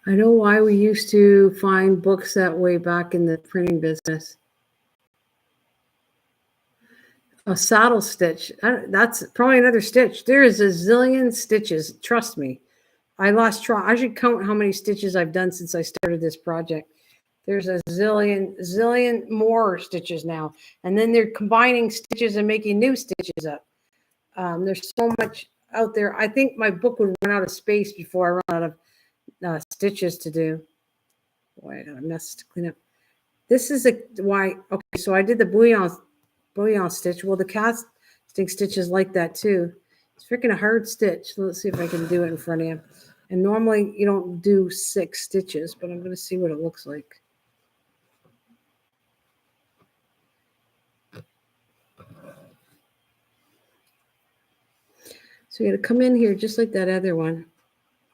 I know why we used to find books that way back in the printing business. A saddle stitch. That's probably another stitch. There is a zillion stitches. Trust me. I lost track. I should count how many stitches I've done since I started this project. There's a zillion more stitches now. And then they're combining stitches and making new stitches up. There's so much out there. I think my book would run out of space before I run out of stitches to do. Boy, I got a mess to clean up. This is why. Okay, so I did the bouillon stitch. Well, the casting stitch is like that too. It's freaking a hard stitch. Let's see if I can do it in front of you. And normally you don't do 6 stitches, but I'm going to see what it looks like. So you got to come in here just like that other one.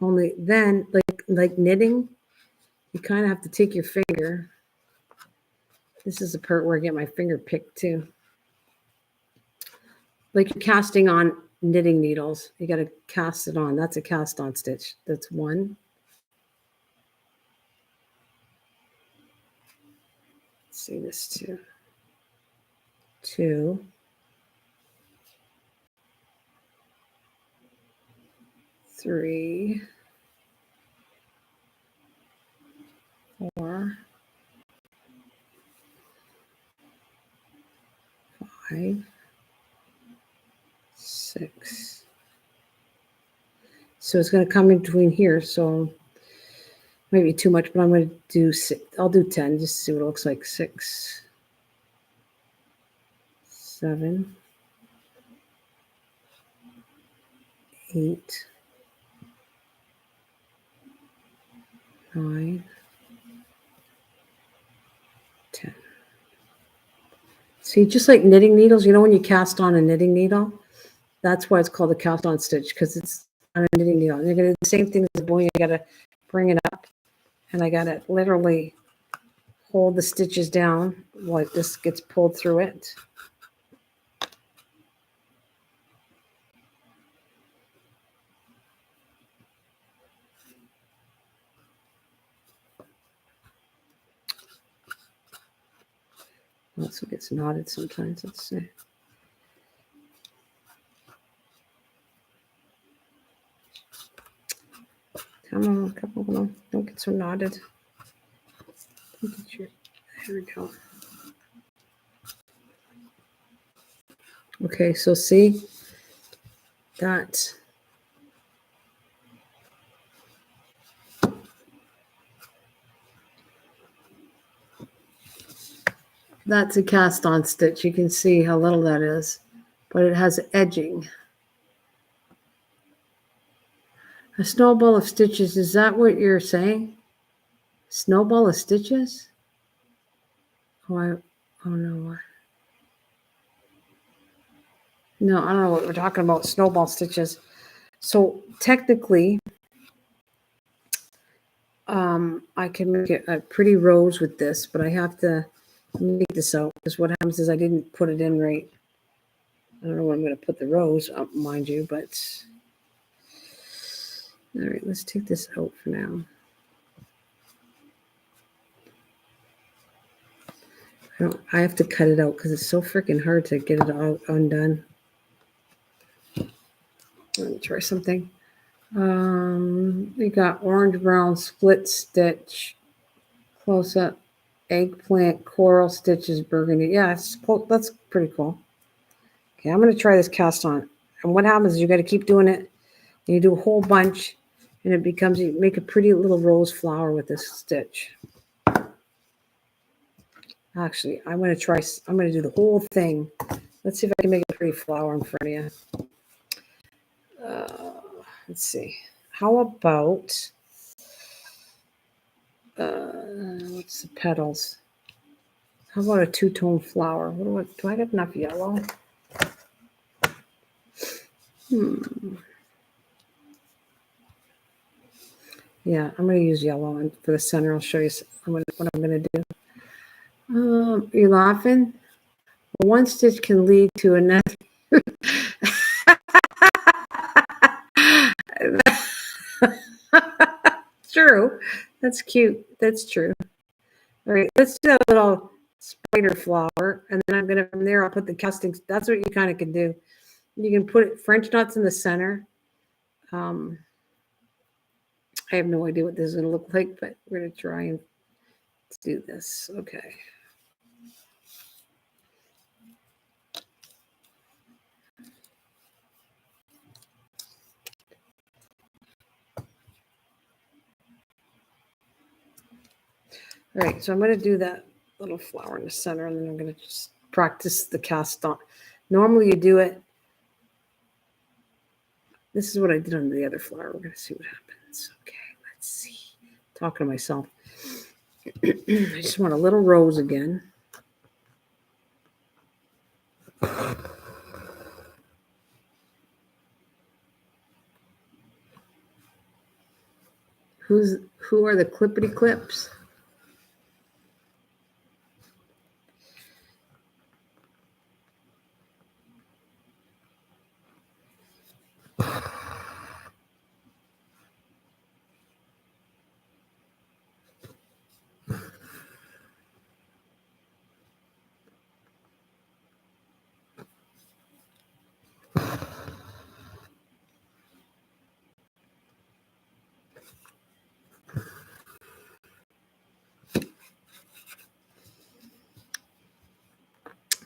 Only then, like knitting, you kind of have to take your finger. This is the part where I get my finger picked too. Like you're casting on knitting needles. You got to cast it on. That's a cast on stitch. That's 1. Let's see this too. 2. 3. 4. 5. 6. So it's going to come in between here. So maybe too much, but I'm going to do 6. I'll do 10 just to see what it looks like. 6, 7, 8, 9, 10. See, just like knitting needles, you know when you cast on a knitting needle? That's why it's called a cast on stitch, because it's on a knitting needle. And you're going to do the same thing as the bouillon. You got to bring it up, and I got to literally hold the stitches down while this gets pulled through it. Also gets knotted sometimes. Let's see. Come on, come on. Don't get so knotted. There we go. Okay, so see that. That's a cast on stitch. You can see how little that is, but it has edging. A snowball of stitches, is that what you're saying? Snowball of stitches? Oh no. No, I don't know what we're talking about. Snowball stitches. So technically, I can make a pretty rose with this, but I have to make this out because what happens is I didn't put it in right. I don't know where I'm going to put the rose up, mind you, but all right, let's take this out for now. I have to cut it out because it's so freaking hard to get it all undone. Let me try something. We got orange brown split stitch, close up, eggplant, coral stitches, burgundy. Yeah, that's pretty cool. Okay, I'm going to try this cast on. And what happens is you got to keep doing it. And you do a whole bunch, and it becomes, you make a pretty little rose flower with this stitch. Actually, I'm going to do the whole thing. Let's see if I can make a pretty flower in front of you. Let's see. How about, what's the petals? How about a two-tone flower? Do I got enough yellow? Yeah, I'm going to use yellow, and for the center, I'll show you what I'm going to do. You're laughing? One stitch can lead to another. True. That's cute. That's true. All right, let's do a little spider flower, and then from there, I'll put the castings. That's what you kind of can do. You can put French knots in the center. I have no idea what this is going to look like, but we're going to try and do this. Okay. All right, so I'm going to do that little flower in the center, and then I'm going to just practice the cast on. Normally you do it. This is what I did on the other flower. We're going to see what happens. Okay, let's see. Talking to myself. I just want a little rose again. Who are the clippity clips?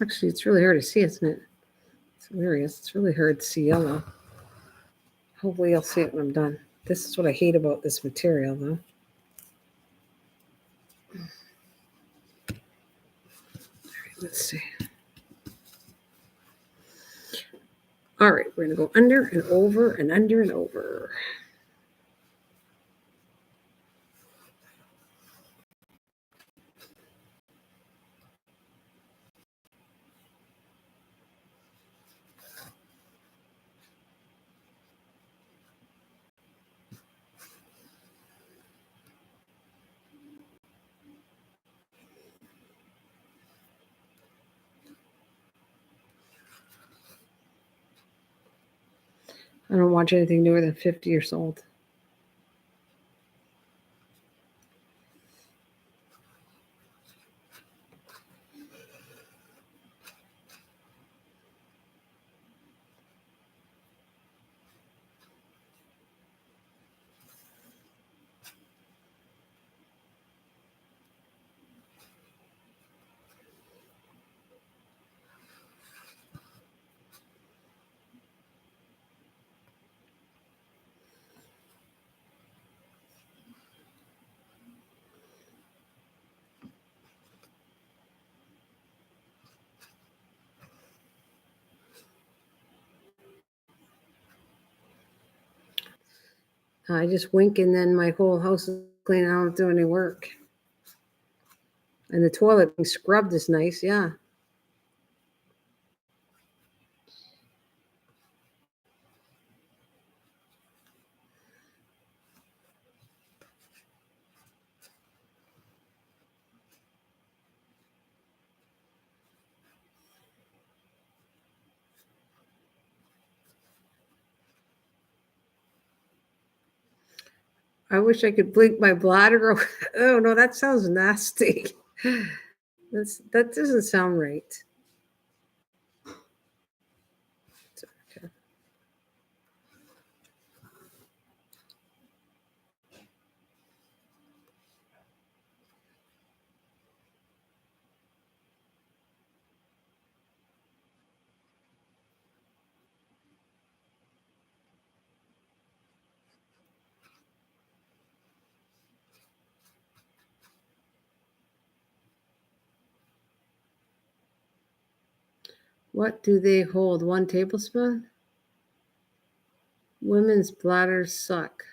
Actually, it's really hard to see, isn't it? It's hilarious. It's really hard to see yellow. Hopefully you'll see it when I'm done. This is what I hate about this material, though. All right, let's see. All right, we're going to go under and over and under and over. I don't watch anything newer than 50 years old. I just wink and then my whole house is clean. I don't do any work. And the toilet being scrubbed is nice, yeah. I wish I could blink my bladder. Oh no, that sounds nasty. That doesn't sound right. Okay. What do they hold? 1 tablespoon? Women's bladders suck.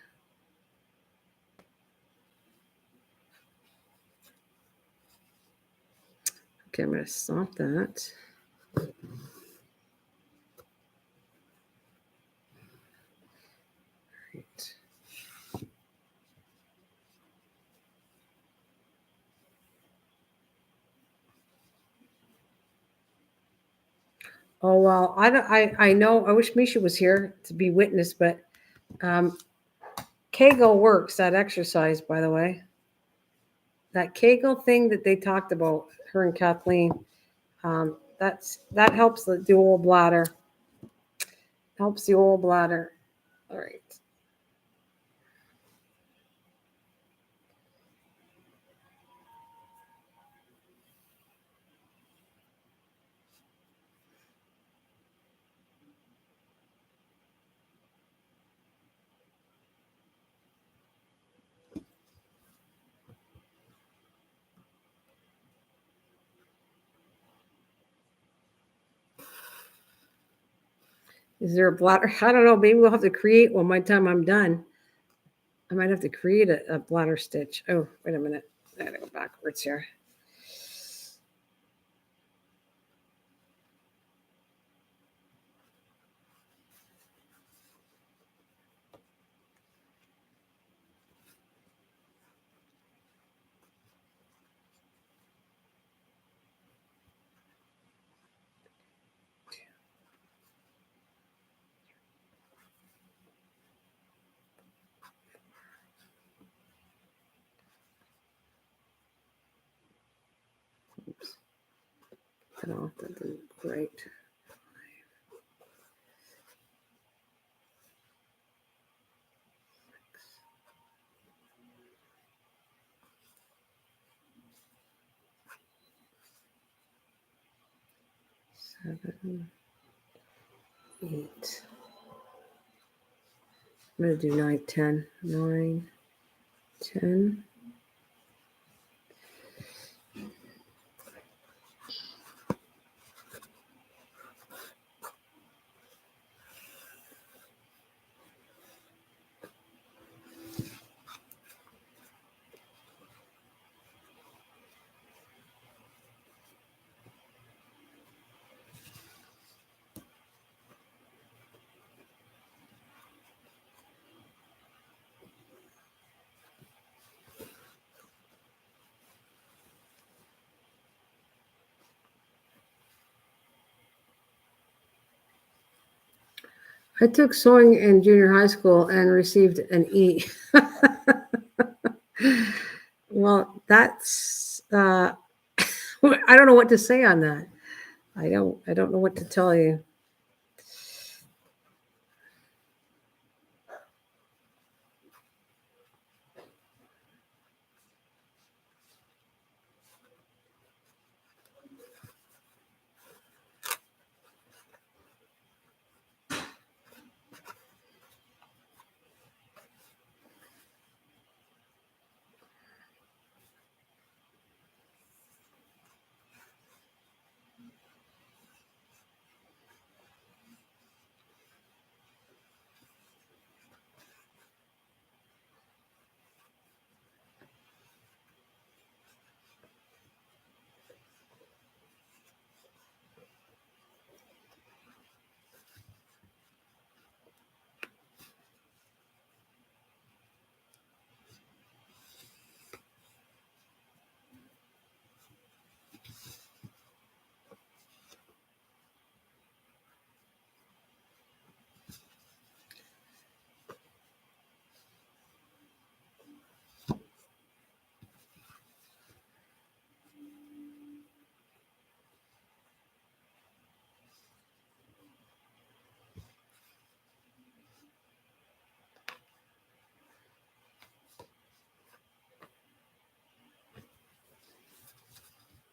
Okay, I'm going to stop that. Right. Oh, well, I know. I wish Misha was here to be witness, but Kegel works, that exercise, by the way. That Kegel thing that they talked about, her and Kathleen, that helps the old bladder. Helps the old bladder. All right. Is there a bladder? I don't know. Maybe we'll have to create one by the time I'm done. I might have to create a bladder stitch. Oh, wait a minute. I gotta go backwards here. Oops. No, that didn't great. Seven, 8. I'm gonna do 9, 10. 9, 10. I took sewing in junior high school and received an E. Well, that's I don't know what to say on that. I don't know what to tell you.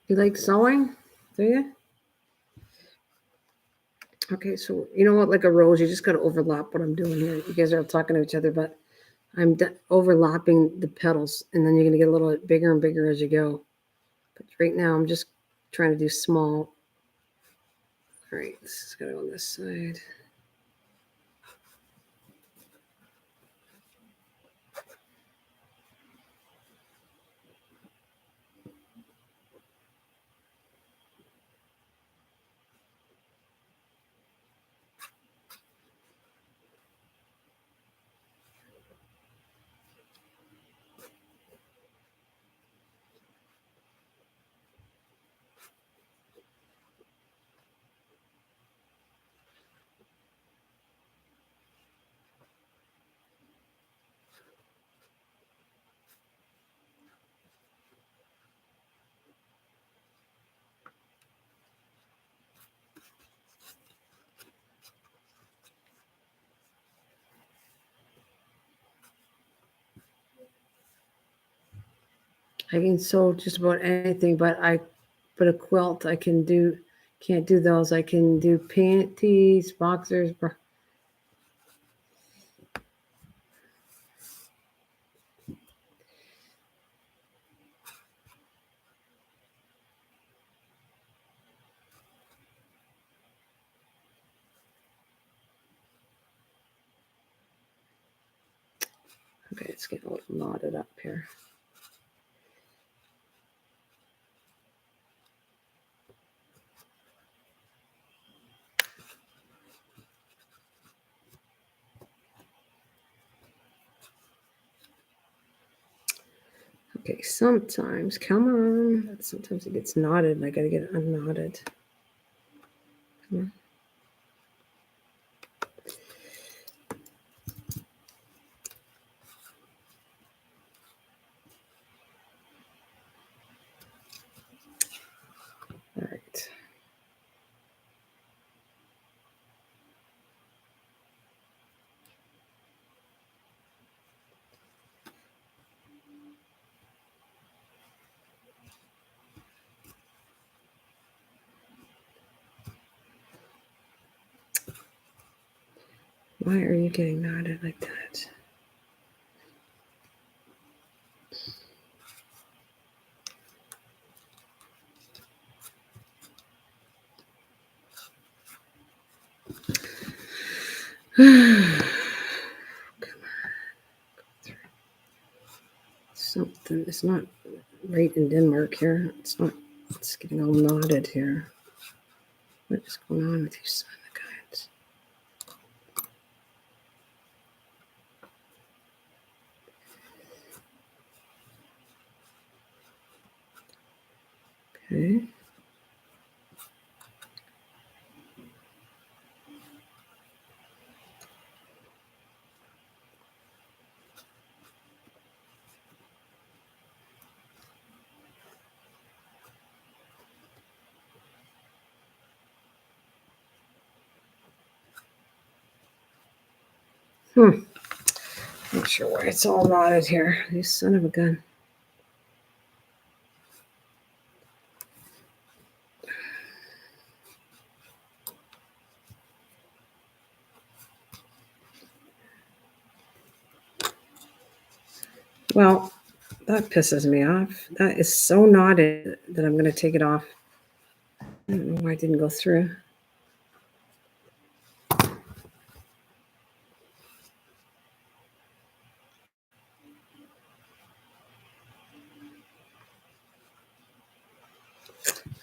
You like sewing? Do you? Okay, so you know what? Like a rose, you just got to overlap what I'm doing here. You guys are all talking to each other, but I'm overlapping the petals, and then you're going to get a little bit bigger and bigger as you go. But right now, I'm just trying to do small. All right, this is going to go on this side. I can sew just about anything, but a quilt I can't do those. I can do panties, boxers. Okay, it's getting a little knotted up here. Okay, sometimes, come on. Sometimes it gets knotted and I gotta get it unknotted. Come on. All right. Why are you getting knotted like that? Something it's not right in Denmark here. It's getting all knotted here. What is going on with you, son of guys? Okay. Not sure why it's all knotted here. You son of a gun. Well, that pisses me off. That is so knotted that I'm going to take it off. I don't know why it didn't go through.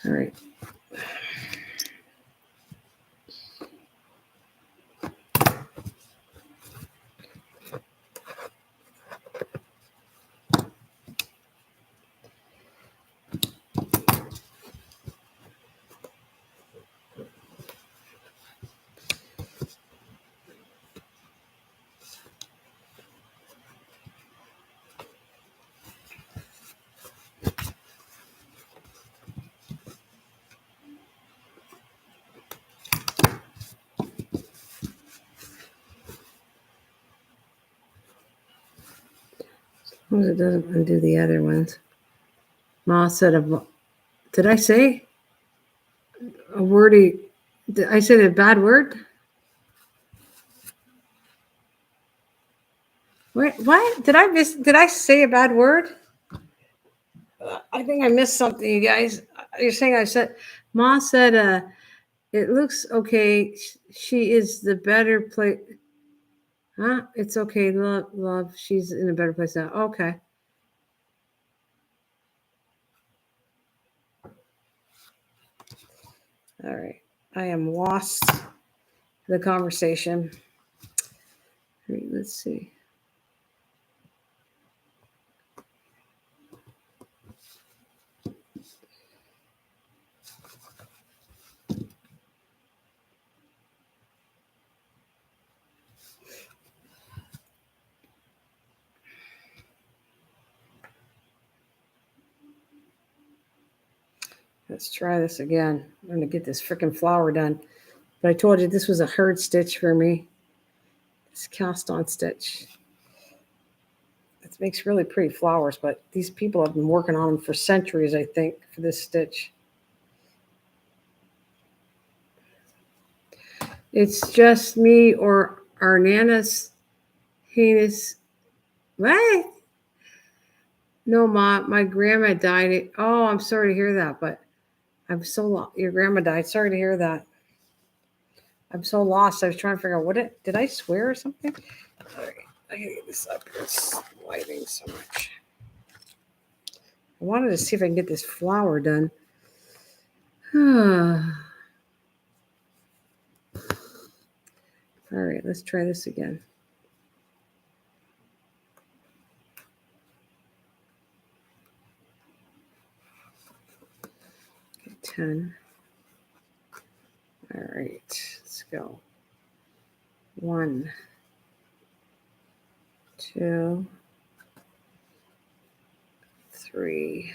All right. As long as it doesn't undo the other ones. Ma said Did I say a wordy? Did I say a bad word? Wait, what? Did I miss? Did I say a bad word? I think I missed something, you guys. You're saying I said, Ma said, it looks okay. She is the better place. Huh? It's okay, love. She's in a better place now. Okay. All right. I am lost the conversation. All right, let's see. Let's try this again. I'm going to get this freaking flower done. But I told you this was a herd stitch for me. This cast on stitch. It makes really pretty flowers, but these people have been working on them for centuries, I think, for this stitch. It's just me or our Nana's heinous. What? No, Ma, my grandma died. Oh, I'm sorry to hear that, but I'm so lost. Your grandma died. Sorry to hear that. I'm so lost. I was trying to figure out did I swear or something? All right, I gotta get this up. It's lighting so much. I wanted to see if I can get this flower done. All right, let's try this again. Okay, 10. All right, let's go. 1, 2, 3,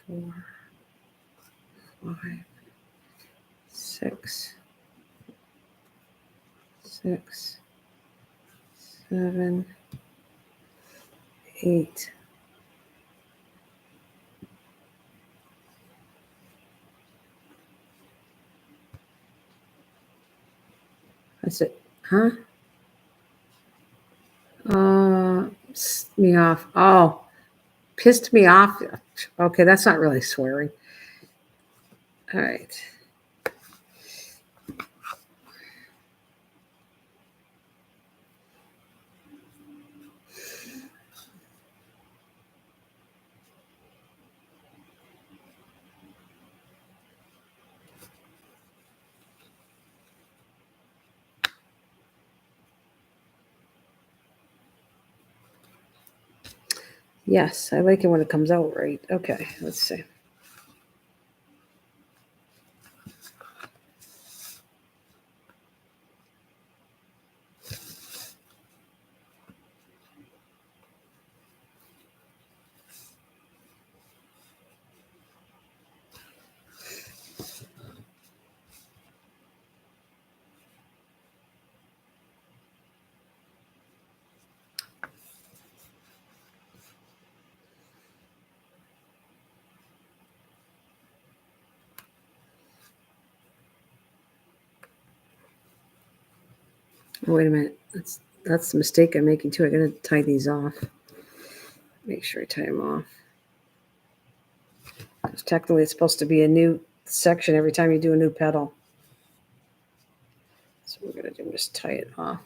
4, 5, 6, 7, 8. I said, huh? Pissed me off. Oh, pissed me off. Okay, that's not really swearing. All right. Yes, I like it when it comes out right. Okay, let's see. Oh, wait a minute. That's the mistake I'm making too. I gotta tie these off. Make sure I tie them off. Because technically it's supposed to be a new section every time you do a new petal. So we're gonna do just tie it off.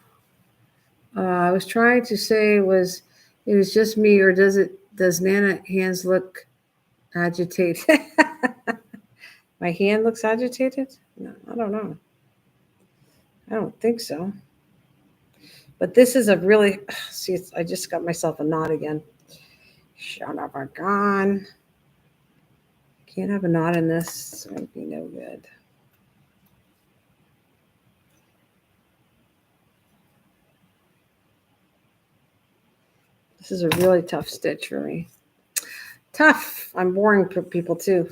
I was trying to say it was just me, or does Nana hands look agitated? My hand looks agitated? No, I don't know. I don't think so. But this is a really, see, I just got myself a knot again. Son of a gun. Can't have a knot in this. It would be no good. This is a really tough stitch for me. Tough. I'm boring people too,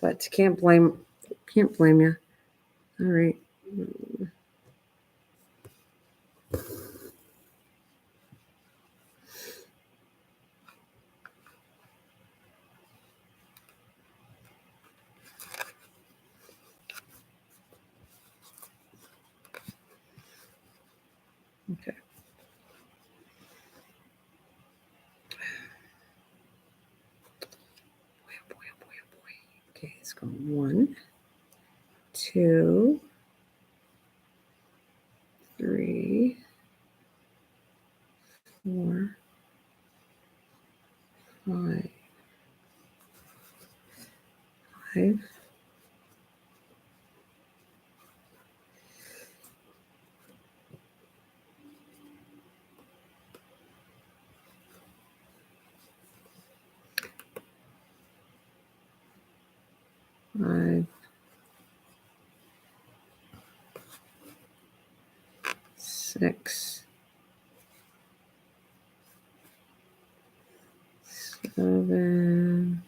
but can't blame you. All right. 1, 2, 3, 4, 5, 5, 5, 6, 7,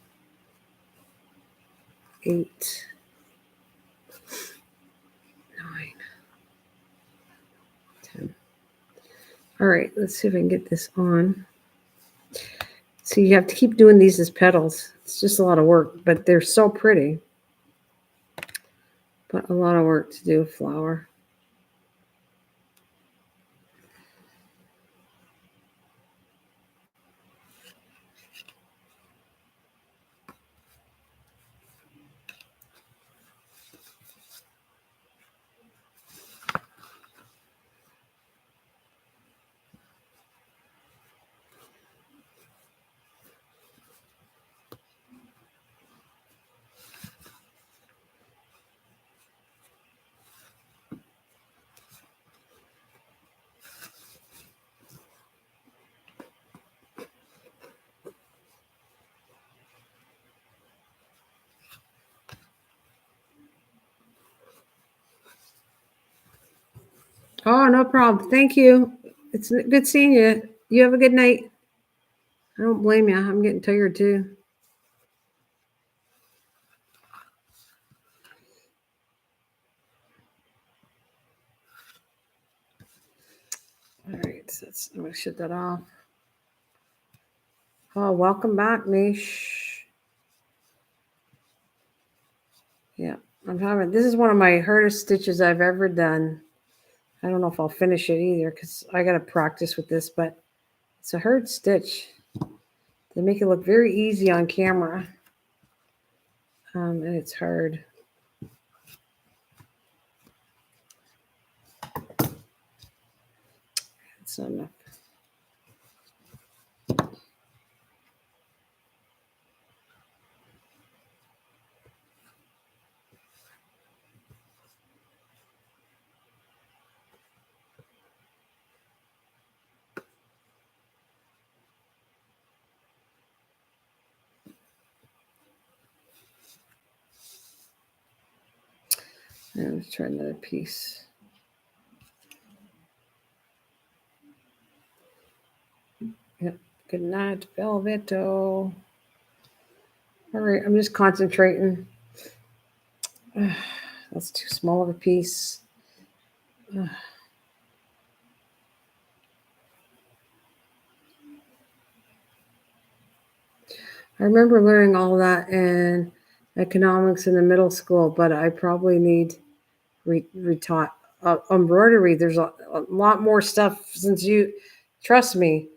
8, 9, 10. All right, let's see if I can get this on. So you have to keep doing these as petals. It's just a lot of work, but they're so pretty. But a lot of work to do a flower. Oh, no problem. Thank you. It's good seeing you. You have a good night. I don't blame you. I'm getting tired too. All right, so I'm going to shut that off. Oh, welcome back, Nish. Yeah, this is one of my hardest stitches I've ever done. I don't know if I'll finish it either because I got to practice with this, but it's a hard stitch. They make it look very easy on camera, and it's hard. That's not enough. Let's try another piece. Yep. Good night, Velveto. All right, I'm just concentrating. That's too small of a piece. I remember learning all that in economics in the middle school, but I probably need retaught embroidery. There's a lot more stuff since you trust me.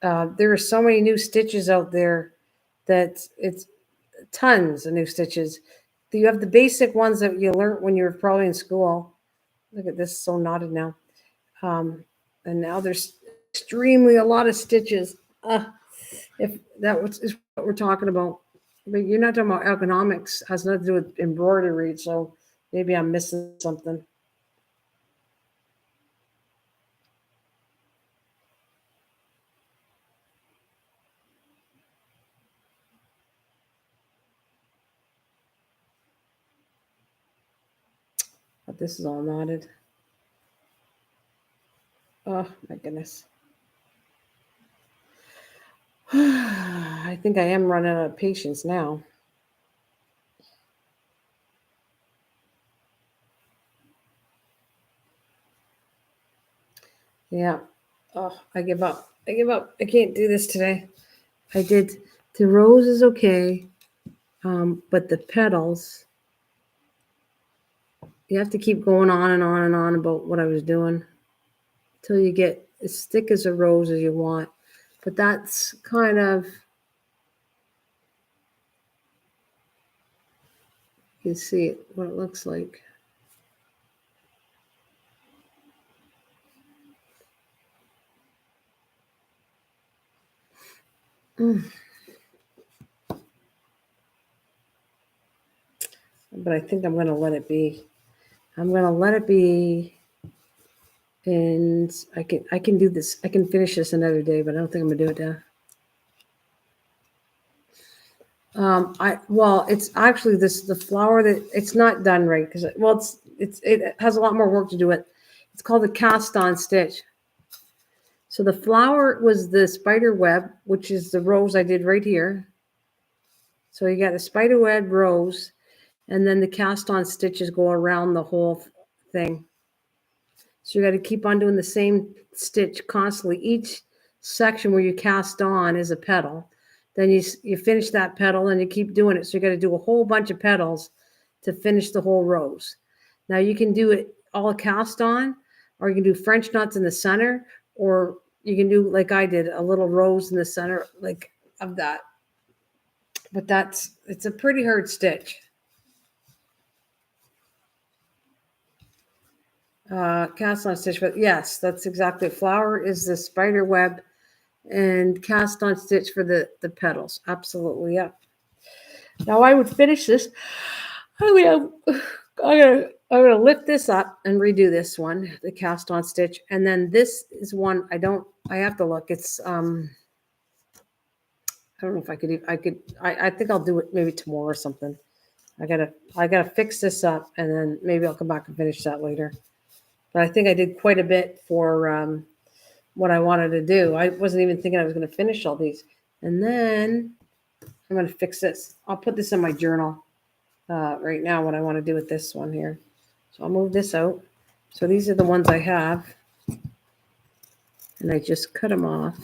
There are so many new stitches out there that it's tons of new stitches. You have the basic ones that you learned when you were probably in school. Look at this, so knotted now. And now there's extremely a lot of stitches. If that is what we're talking about. But you're not talking about economics. It has nothing to do with embroidery. So maybe I'm missing something. But this is all knotted. Oh my goodness. I think I am running out of patience now. Yeah. Oh, I give up. I give up. I can't do this today. I did the rose is okay, but the petals, you have to keep going on and on and on about what I was doing until you get as thick as a rose as you want. But that's kind of You can see it, what it looks like. But I think I'm going to let it be. I'm going to let it be. And I can do this. I can finish this another day, but I don't think I'm going to do it now. Well, it's actually the flower that it's not done right because it has a lot more work to do it. It's called the cast on stitch. So the flower was the spider web, which is the rose I did right here. So you got the spider web rose, and then the cast on stitches go around the whole thing. So you got to keep on doing the same stitch constantly. Each section where you cast on is a petal. Then you finish that petal and you keep doing it. So you got to do a whole bunch of petals to finish the whole rose. Now you can do it all cast on, or you can do French knots in the center, or you can do like I did, a little rose in the center, like of that. But it's a pretty hard stitch. Cast on stitch, but yes, that's exactly it. Flower is the spider web, and cast on stitch for the petals. Absolutely, yeah. Now I would finish this. I'm gonna lift this up and redo this one, the cast on stitch, and then this is one I have to look. It's I don't know if I could. I think I'll do it maybe tomorrow or something. I gotta fix this up, and then maybe I'll come back and finish that later. But I think I did quite a bit for what I wanted to do. I wasn't even thinking I was going to finish all these. And then I'm going to fix this. I'll put this in my journal right now, what I want to do with this one here. So I'll move this out. So these are the ones I have. And I just cut them off.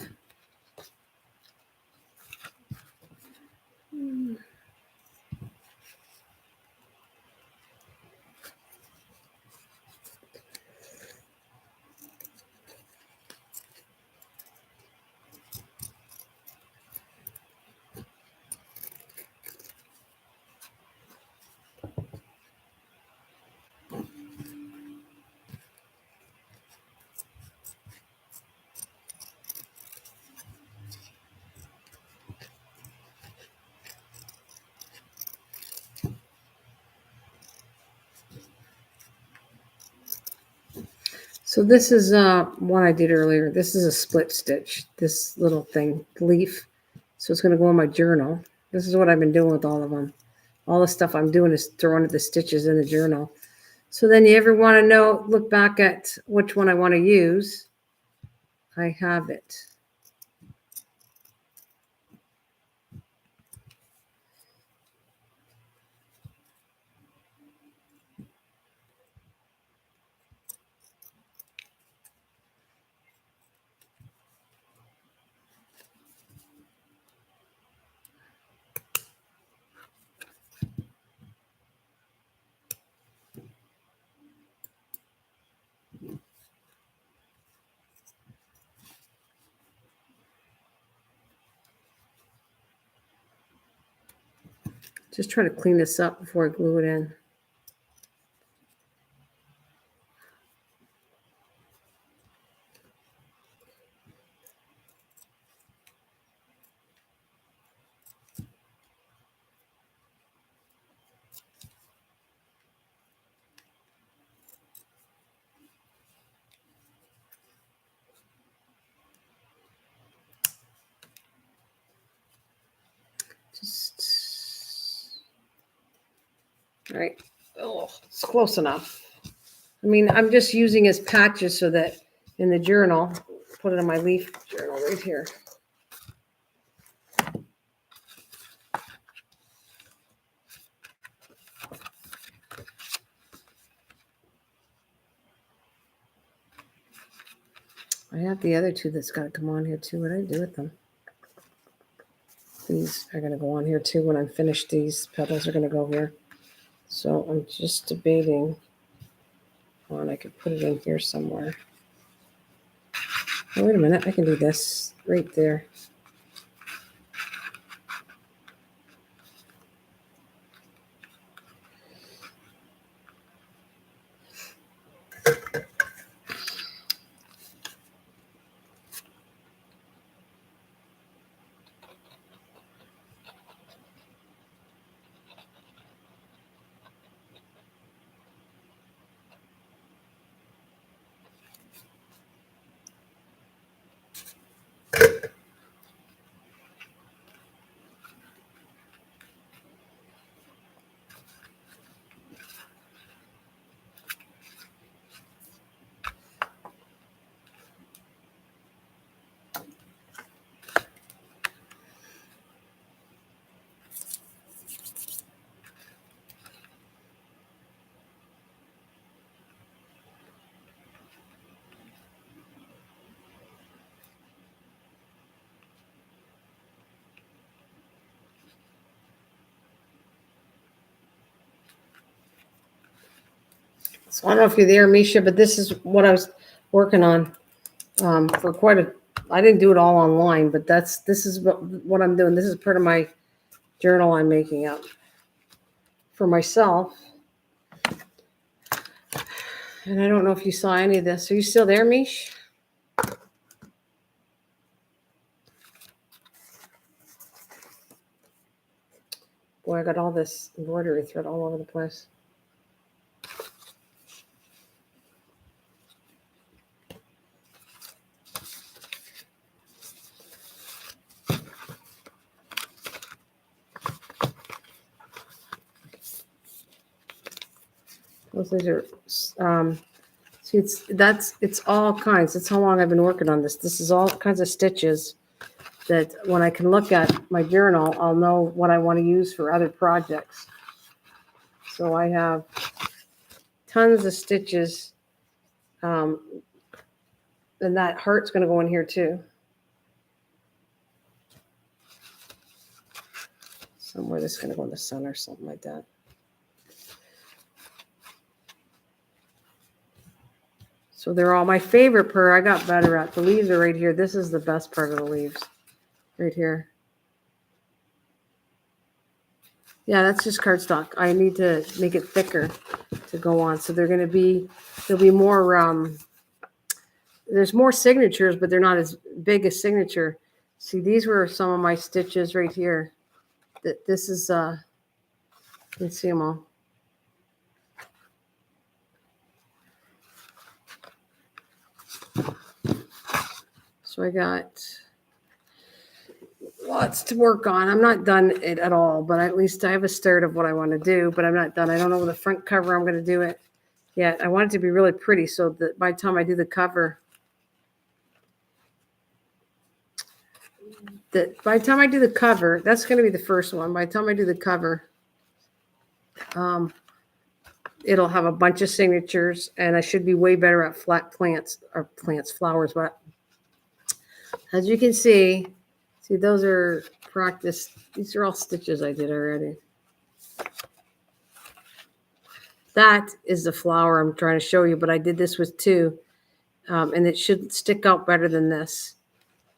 So this is one I did earlier. This is a split stitch, this little thing, leaf. So it's going to go in my journal. This is what I've been doing with all of them. All the stuff I'm doing is throwing the stitches in the journal. So then you ever want to look back at which one I want to use, I have it. Just trying to clean this up before I glue it in. All right. Oh, it's close enough. I mean, I'm just using as patches so that in the journal, put it in my leaf journal right here. I have the other two that's got to come on here too. What did I do with them? These are going to go on here too. When I'm finished, these petals are going to go here. So I'm just debating on, I could put it in here somewhere. Oh, wait a minute. I can do this right there. So I don't know if you're there, Misha, but this is what I was working on for quite a. I didn't do it all online, but this is what I'm doing. This is part of my journal I'm making up for myself. And I don't know if you saw any of this. Are you still there, Mish? Boy, I got all this embroidery thread all over the place. Those are, see, it's all kinds. That's how long I've been working on this. This is all kinds of stitches that when I can look at my journal, I'll know what I want to use for other projects. So I have tons of stitches. And that heart's going to go in here too. Somewhere this is going to go in the center, something like that. So they're all my favorite part. I got better at. The leaves are right here. This is the best part of the leaves. Right here. Yeah, that's just cardstock. I need to make it thicker to go on. So they're going to be, there'll be more, there's more signatures, but they're not as big as signature. See, these were some of my stitches right here. This is, you can see them all. So I got lots to work on. I'm not done it at all, but at least I have a start of what I want to do, but I'm not done. I don't know with the front cover I'm going to do it yet. I want it to be really pretty so that by the time I do the cover, that's going to be the first one. By the time I do the cover, it'll have a bunch of signatures and I should be way better at flat flowers. But as you can see, those are practice. These are all stitches I did already. That is the flower I'm trying to show you, but I did this with two, and it should stick out better than this.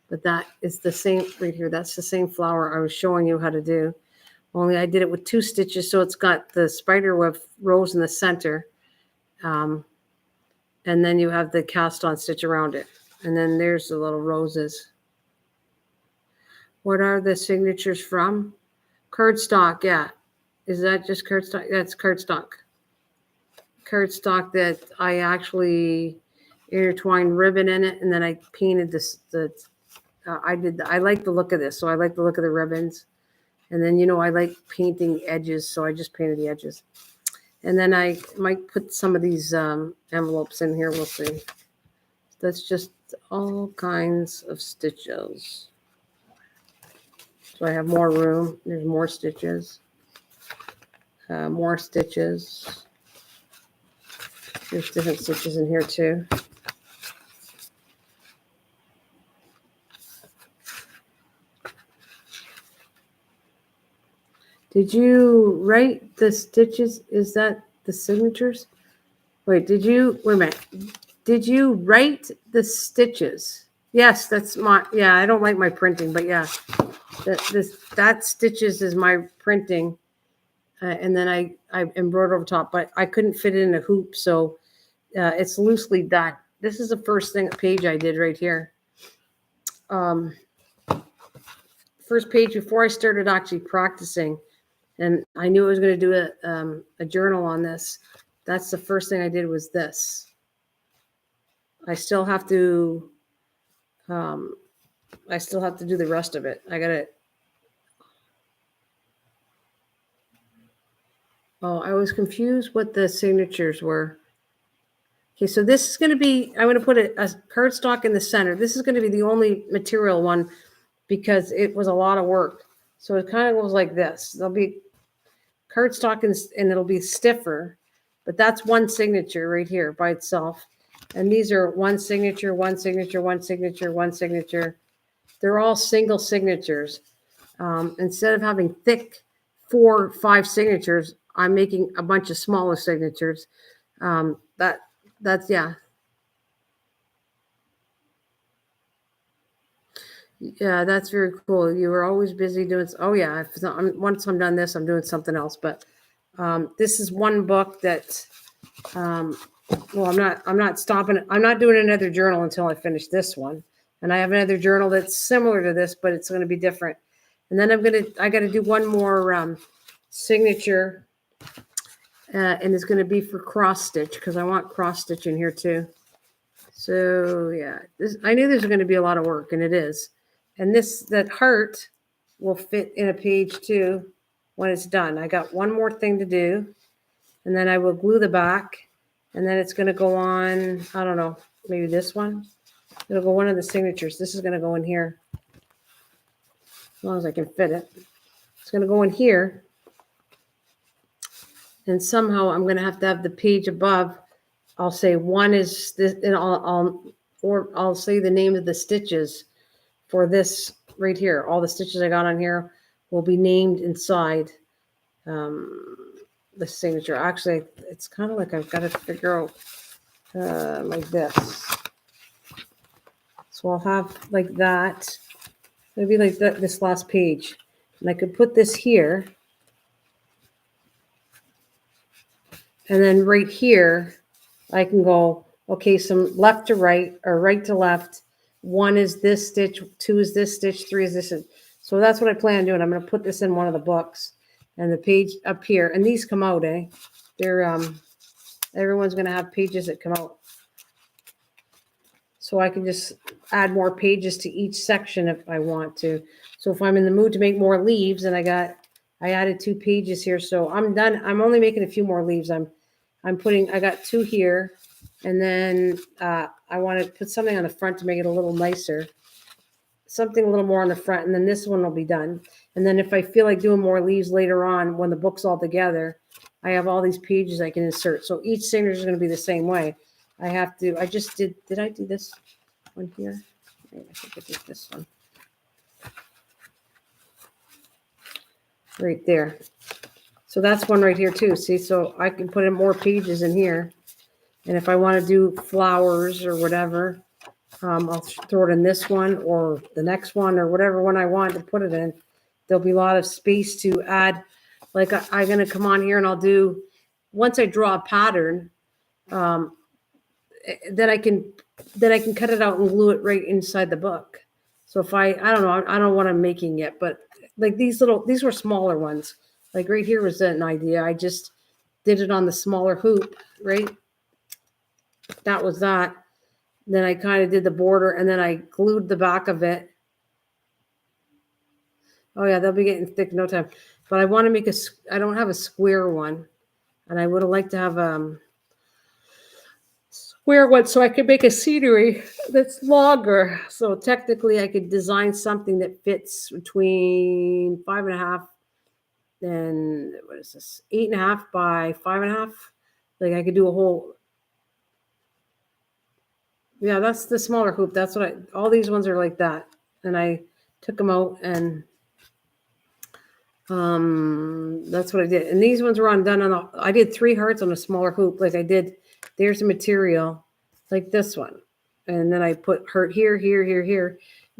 But that is the same right here. That's the same flower I was showing you how to do. Only I did it with two stitches, so it's got the spider web rose in the center. And then you have the cast on stitch around it. And then there's the little roses. What are the signatures from? Cardstock, yeah. Is that just cardstock? That's cardstock. Cardstock that I actually intertwined ribbon in it, and then I painted this. I like the look of this, so I like the look of the ribbons. And then, I like painting edges, so I just painted the edges. And then I might put some of these envelopes in here. We'll see. That's just all kinds of stitches. So I have more room. There's more stitches. More stitches. There's different stitches in here too. Did you write the stitches? Is that the signatures? Wait a minute. Did you write the stitches? Yes, that's yeah, I don't like my printing, but yeah. That stitches is my printing. And then I embroidered over top, but I couldn't fit it in a hoop, so it's loosely done. This is the first page I did right here. First page before I started actually practicing, and I knew I was going to do a journal on this. That's the first thing I did was this. I still have to do the rest of it. I got it. Oh, I was confused what the signatures were. Okay, so this is going to be, I'm going to put a cardstock in the center. This is going to be the only material one because it was a lot of work. So it kind of goes like this. There'll be cardstock and it'll be stiffer, but that's one signature right here by itself. And these are one signature, one signature, one signature, one signature. They're all single signatures. Instead of having thick 4 or 5 signatures, I'm making a bunch of smaller signatures. That's, yeah. Yeah, that's very cool. You were always busy doing, oh yeah, once I'm done this, I'm doing something else. But this is one book that, well, I'm not stopping. I'm not doing another journal until I finish this one. And I have another journal that's similar to this, but it's going to be different. And then I got to do one more signature, and it's going to be for cross stitch because I want cross stitch in here too. So yeah, I knew there's going to be a lot of work, and it is. And that heart will fit in a page too when it's done. I got one more thing to do, and then I will glue the back, and then it's going to go on, I don't know, maybe this one. It'll go one of the signatures. This is going to go in here, as long as I can fit it. It's going to go in here, and somehow I'm going to have the page above. I'll say one is this, and I'll say the name of the stitches for this right here. All the stitches I got on here will be named inside the signature. Actually, it's kind of like I've got to figure out like this. So I'll have like that. It'll be like this last page. And I could put this here. And then right here, I can go, okay, some left to right or right to left. 1 is this stitch, 2 is this stitch, 3 is this. So that's what I plan on doing. I'm going to put this in one of the books and the page up here. And these come out, eh? They're, everyone's going to have pages that come out. So I can just add more pages to each section if I want to. So if I'm in the mood to make more leaves, and I added 2 pages here. So I'm done. I'm only making a few more leaves. I got 2 here, and then I want to put something on the front to make it a little nicer. Something a little more on the front, and then this one will be done. And then if I feel like doing more leaves later on, when the book's all together, I have all these pages I can insert. So each signature is going to be the same way. I just did I do this one here? I think I did this one. Right there. So that's one right here too. See, so I can put in more pages in here. And if I want to do flowers or whatever, I'll throw it in this one or the next one or whatever one I want to put it in. There'll be a lot of space to add. Like I'm going to come on here and I'll do, once I draw a pattern, then I can cut it out and glue it right inside the book. So if I don't know, I don't know what I'm making yet, but like these were smaller ones. Like right here was an idea. I just did it on the smaller hoop, right? That was that. Then I kind of did the border and then I glued the back of it. Oh yeah, they'll be getting thick in no time. But I want to make I don't have a square one. And I would have liked to have square one so I could make a scenery that's longer. So technically I could design something that fits between 5.5 and what is this? 8.5 by 5.5. Like I could do a whole. Yeah, that's the smaller hoop. That's what all these ones are like that. And I took them out and that's what I did. And these ones were undone I did 3 hearts on a smaller hoop. Like I did, there's a material like this one. And then I put heart here,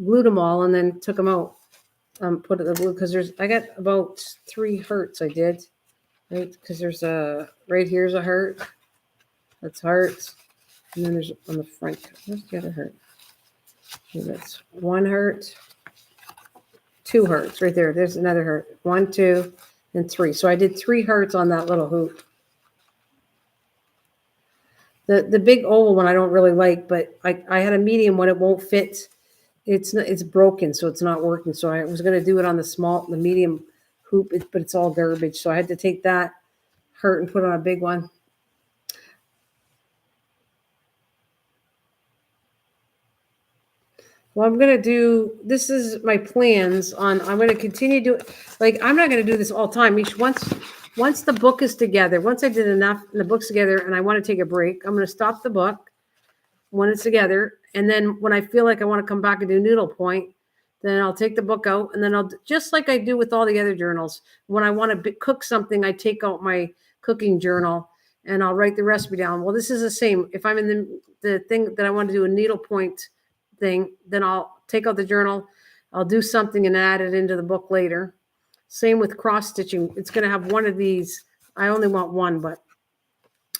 glued them all and then took them out. Put it in the blue because I got about 3 hearts I did. Right? Because there's right here's a heart. That's hearts. And then there's on the front. Where's the other heart? Okay, that's 1 heart. 2 hearts right there. There's another heart. 1, 2, and 3. So I did 3 hearts on that little hoop. The big oval one I don't really like, but I had a medium one. It won't fit. It's broken, so it's not working. So I was going to do it on the medium hoop, but it's all garbage. So I had to take that heart and put on a big one. Well, I'm going to do, this is my plans on, I'm going to continue doing, like, I'm not going to do this all the time. Once the book is together, once I did enough and the book's together and I want to take a break, I'm going to stop the book when it's together. And then when I feel like I want to come back and do needlepoint, then I'll take the book out and then I'll, just like I do with all the other journals, when I want to cook something, I take out my cooking journal and I'll write the recipe down. Well, this is the same. If I'm in the thing that I want to do a needlepoint thing, then I'll take out the journal. I'll do something and add it into the book later. Same with cross stitching. It's going to have one of these. I only want one, but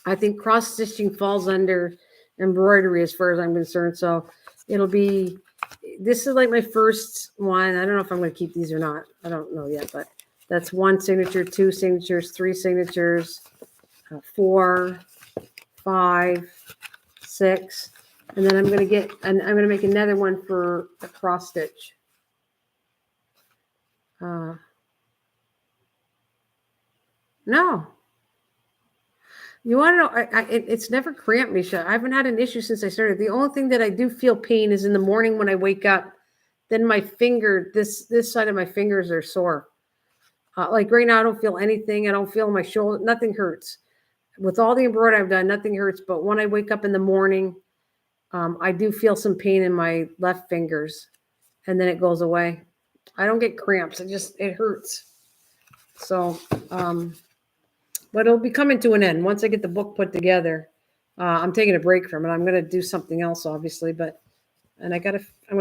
I think cross stitching falls under embroidery as far as I'm concerned. So it'll be, this is like my first one. I don't know if I'm going to keep these or not. I don't know yet, but that's 1 signature, 2 signatures, 3 signatures, 4, 5, 6. And then I'm going to make another one for a cross stitch. No. You want to know, it's never cramped me, Sha. I haven't had an issue since I started. The only thing that I do feel pain is in the morning when I wake up. Then my finger, this side of my fingers are sore. Like right now, I don't feel anything. I don't feel my shoulder. Nothing hurts. With all the embroidery I've done, nothing hurts. But when I wake up in the morning, I do feel some pain in my left fingers. And then it goes away. I don't get cramps. It hurts. So, but it'll be coming to an end. Once I get the book put together, I'm taking a break from it. I'm going to do something else, obviously, I'm going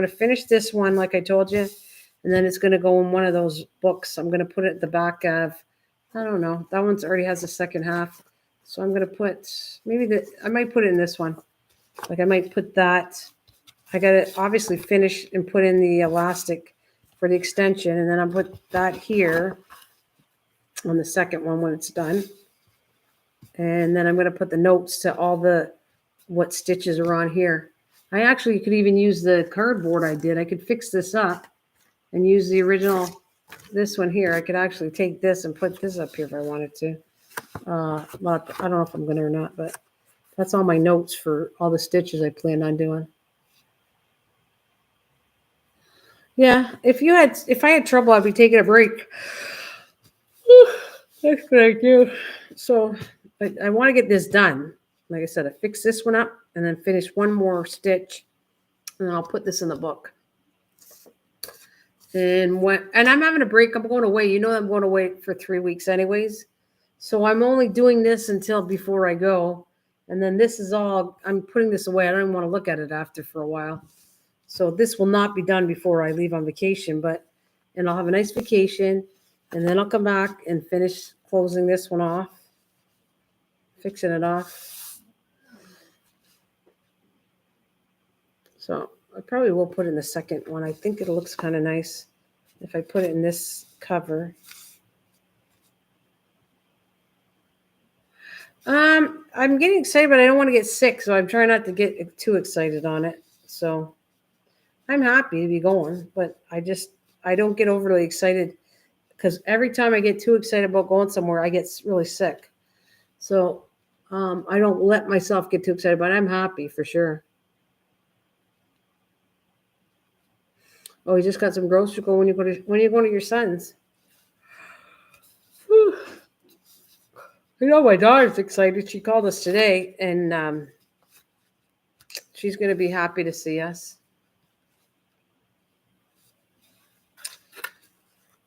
to finish this one, like I told you, and then it's going to go in one of those books. I'm going to put it at the back of, I don't know, that one's already has a second half. So I'm going to put, I might put it in this one. Like I might put that. I got to obviously finish and put in the elastic for the extension. And then I'll put that here on the second one when it's done. And then I'm going to put the notes to all what stitches are on here. I actually could even use the cardboard I did. I could fix this up and use the original, this one here. I could actually take this and put this up here if I wanted to. Well, I don't know if I'm going to or not, but that's all my notes for all the stitches I plan on doing. Yeah, if I had trouble, I'd be taking a break. That's what I do. So I want to get this done. Like I said, I fix this one up and then finish one more stitch, and I'll put this in the book. And I'm having a break. I'm going away. You know, I'm going away for 3 weeks anyways. So I'm only doing this until before I go. And then this is all, I'm putting this away. I don't even want to look at it after for a while. So this will not be done before I leave on vacation, and I'll have a nice vacation, and then I'll come back and finish closing this one off, fixing it off. So I probably will put in the second one. I think it looks kind of nice if I put it in this cover. I'm getting excited, but I don't want to get sick, so I'm trying not to get too excited on it. So I'm happy to be going, but I don't get overly excited because every time I get too excited about going somewhere, I get really sick. So I don't let myself get too excited, but I'm happy for sure. Oh, you just got some groceries when you go to your son's. Whew. You know, my daughter's excited. She called us today, and she's going to be happy to see us.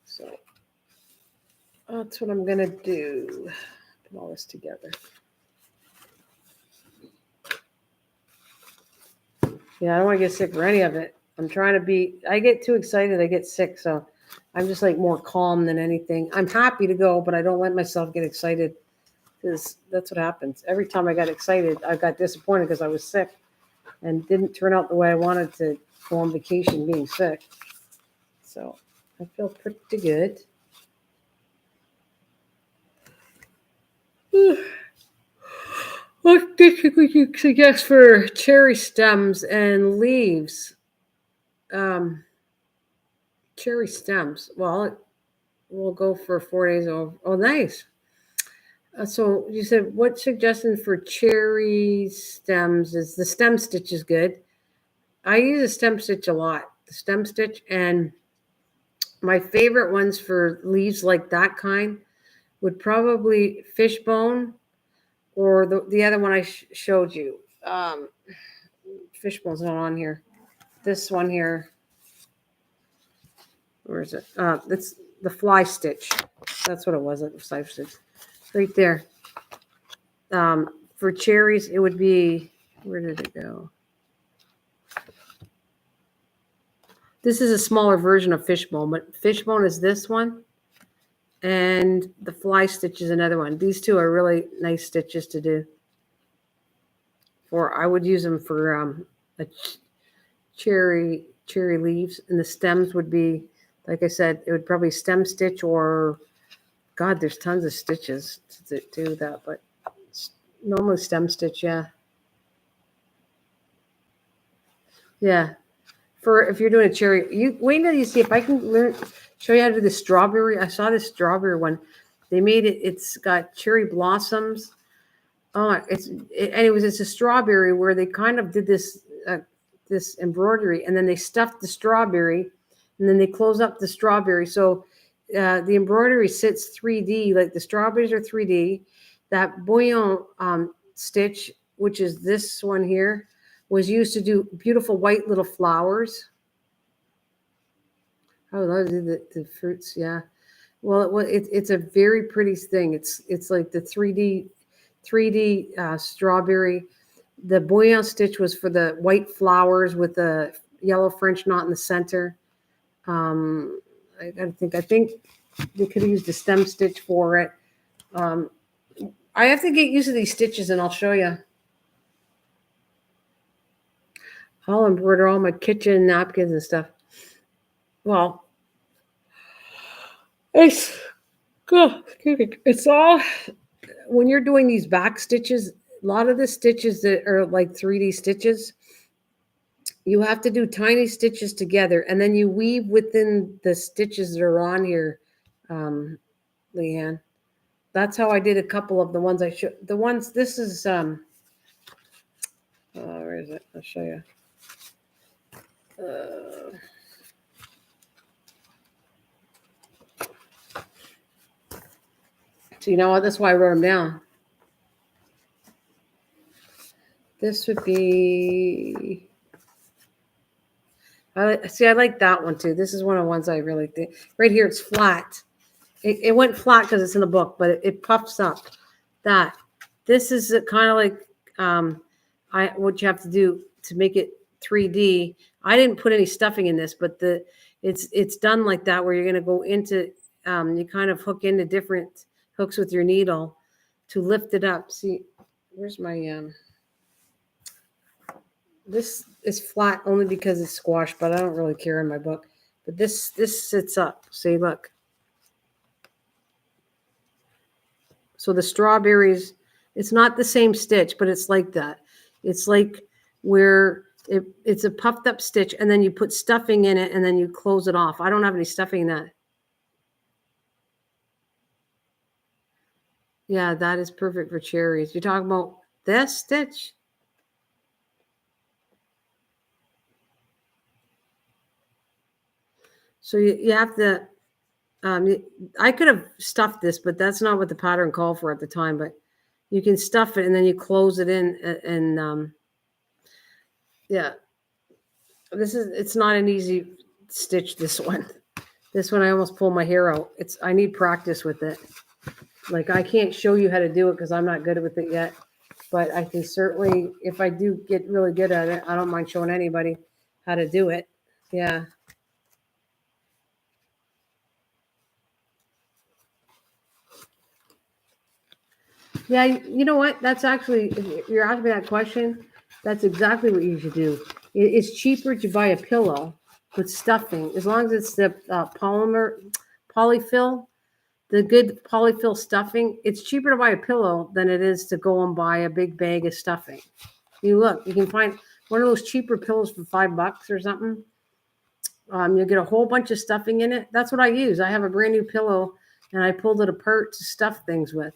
So that's what I'm going to do. Put all this together. Yeah, I don't want to get sick for any of it. I'm trying to I get too excited, I get sick. So I'm just like more calm than anything. I'm happy to go, but I don't let myself get excited because that's what happens. Every time I got excited, I got disappointed because I was sick and didn't turn out the way I wanted to go on vacation being sick. So I feel pretty good. What would you suggest for cherry stems and leaves? Cherry stems. Well, we'll go for 4 days over. Oh, nice. So you said what suggestion for cherry stems is the stem stitch is good. I use a stem stitch a lot. The stem stitch, and my favorite ones for leaves like that kind would probably fishbone. Or the other one I showed you. Fishbone's not on here. This one here. Where is it? It's the fly stitch. That's what it was. The fly stitch. Right there. For cherries, it would be, where did it go? This is a smaller version of fishbone, but fishbone is this one. And the fly stitch is another one. These two are really nice stitches to do. I would use them for a cherry leaves, and the stems would be, like I said, it would probably stem stitch, or God, there's tons of stitches to do that, but normally stem stitch, yeah. Yeah. For if you're doing a cherry, you wait until you see if I can show you how to do the strawberry. I saw this strawberry one. They made it. It's got cherry blossoms. Oh, it's a strawberry where they kind of did this this embroidery, and then they stuffed the strawberry, and then they close up the strawberry. So the embroidery sits 3D, like the strawberries are 3D. That bouillon stitch, which is this one here, was used to do beautiful white little flowers. I would love to do the fruits, yeah. Well, it's a very pretty thing. It's like the 3D strawberry. The bouillon stitch was for the white flowers with the yellow French knot in the center. I think they could have used a stem stitch for it. I have to get used to these stitches, and I'll show you. I'll embroider all my kitchen napkins and stuff. Well, it's all, when you're doing these back stitches, a lot of the stitches that are like 3D stitches, you have to do tiny stitches together, and then you weave within the stitches that are on here, Leanne. That's how I did a couple of the ones I showed. The ones, this is, where is it? I'll show you. So you know what? That's why I wrote them down. This would be, I like that one too. This is one of the ones I really think. Right here, it's flat. It went flat because it's in the book, but it puffs up. This is kind of like what you have to do to make it 3D. I didn't put any stuffing in this, but it's done like that, where you're going to go into, you kind of hook into different hooks with your needle to lift it up. See, where's my, this is flat only because it's squashed, but I don't really care in my book. But this sits up. See, look. So the strawberries, it's not the same stitch, but it's like that. It's like where it's a puffed up stitch, and then you put stuffing in it, and then you close it off. I don't have any stuffing in that. Yeah, that is perfect for cherries. You're talking about this stitch? So you have to, I could have stuffed this, but that's not what the pattern called for at the time. But you can stuff it, and then you close it in, and yeah. It's not an easy stitch, this one. This one I almost pulled my hair out. I need practice with it. Like, I can't show you how to do it because I'm not good with it yet. But I can certainly, if I do get really good at it, I don't mind showing anybody how to do it. Yeah. Yeah, you know what? That's actually, if you're asking me that question, that's exactly what you should do. It's cheaper to buy a pillow with stuffing, as long as it's the polyfill, the good polyfill stuffing. It's cheaper to buy a pillow than it is to go and buy a big bag of stuffing. You can find one of those cheaper pillows for $5 or something. You'll get a whole bunch of stuffing in it. That's what I use. I have a brand new pillow, and I pulled it apart to stuff things with.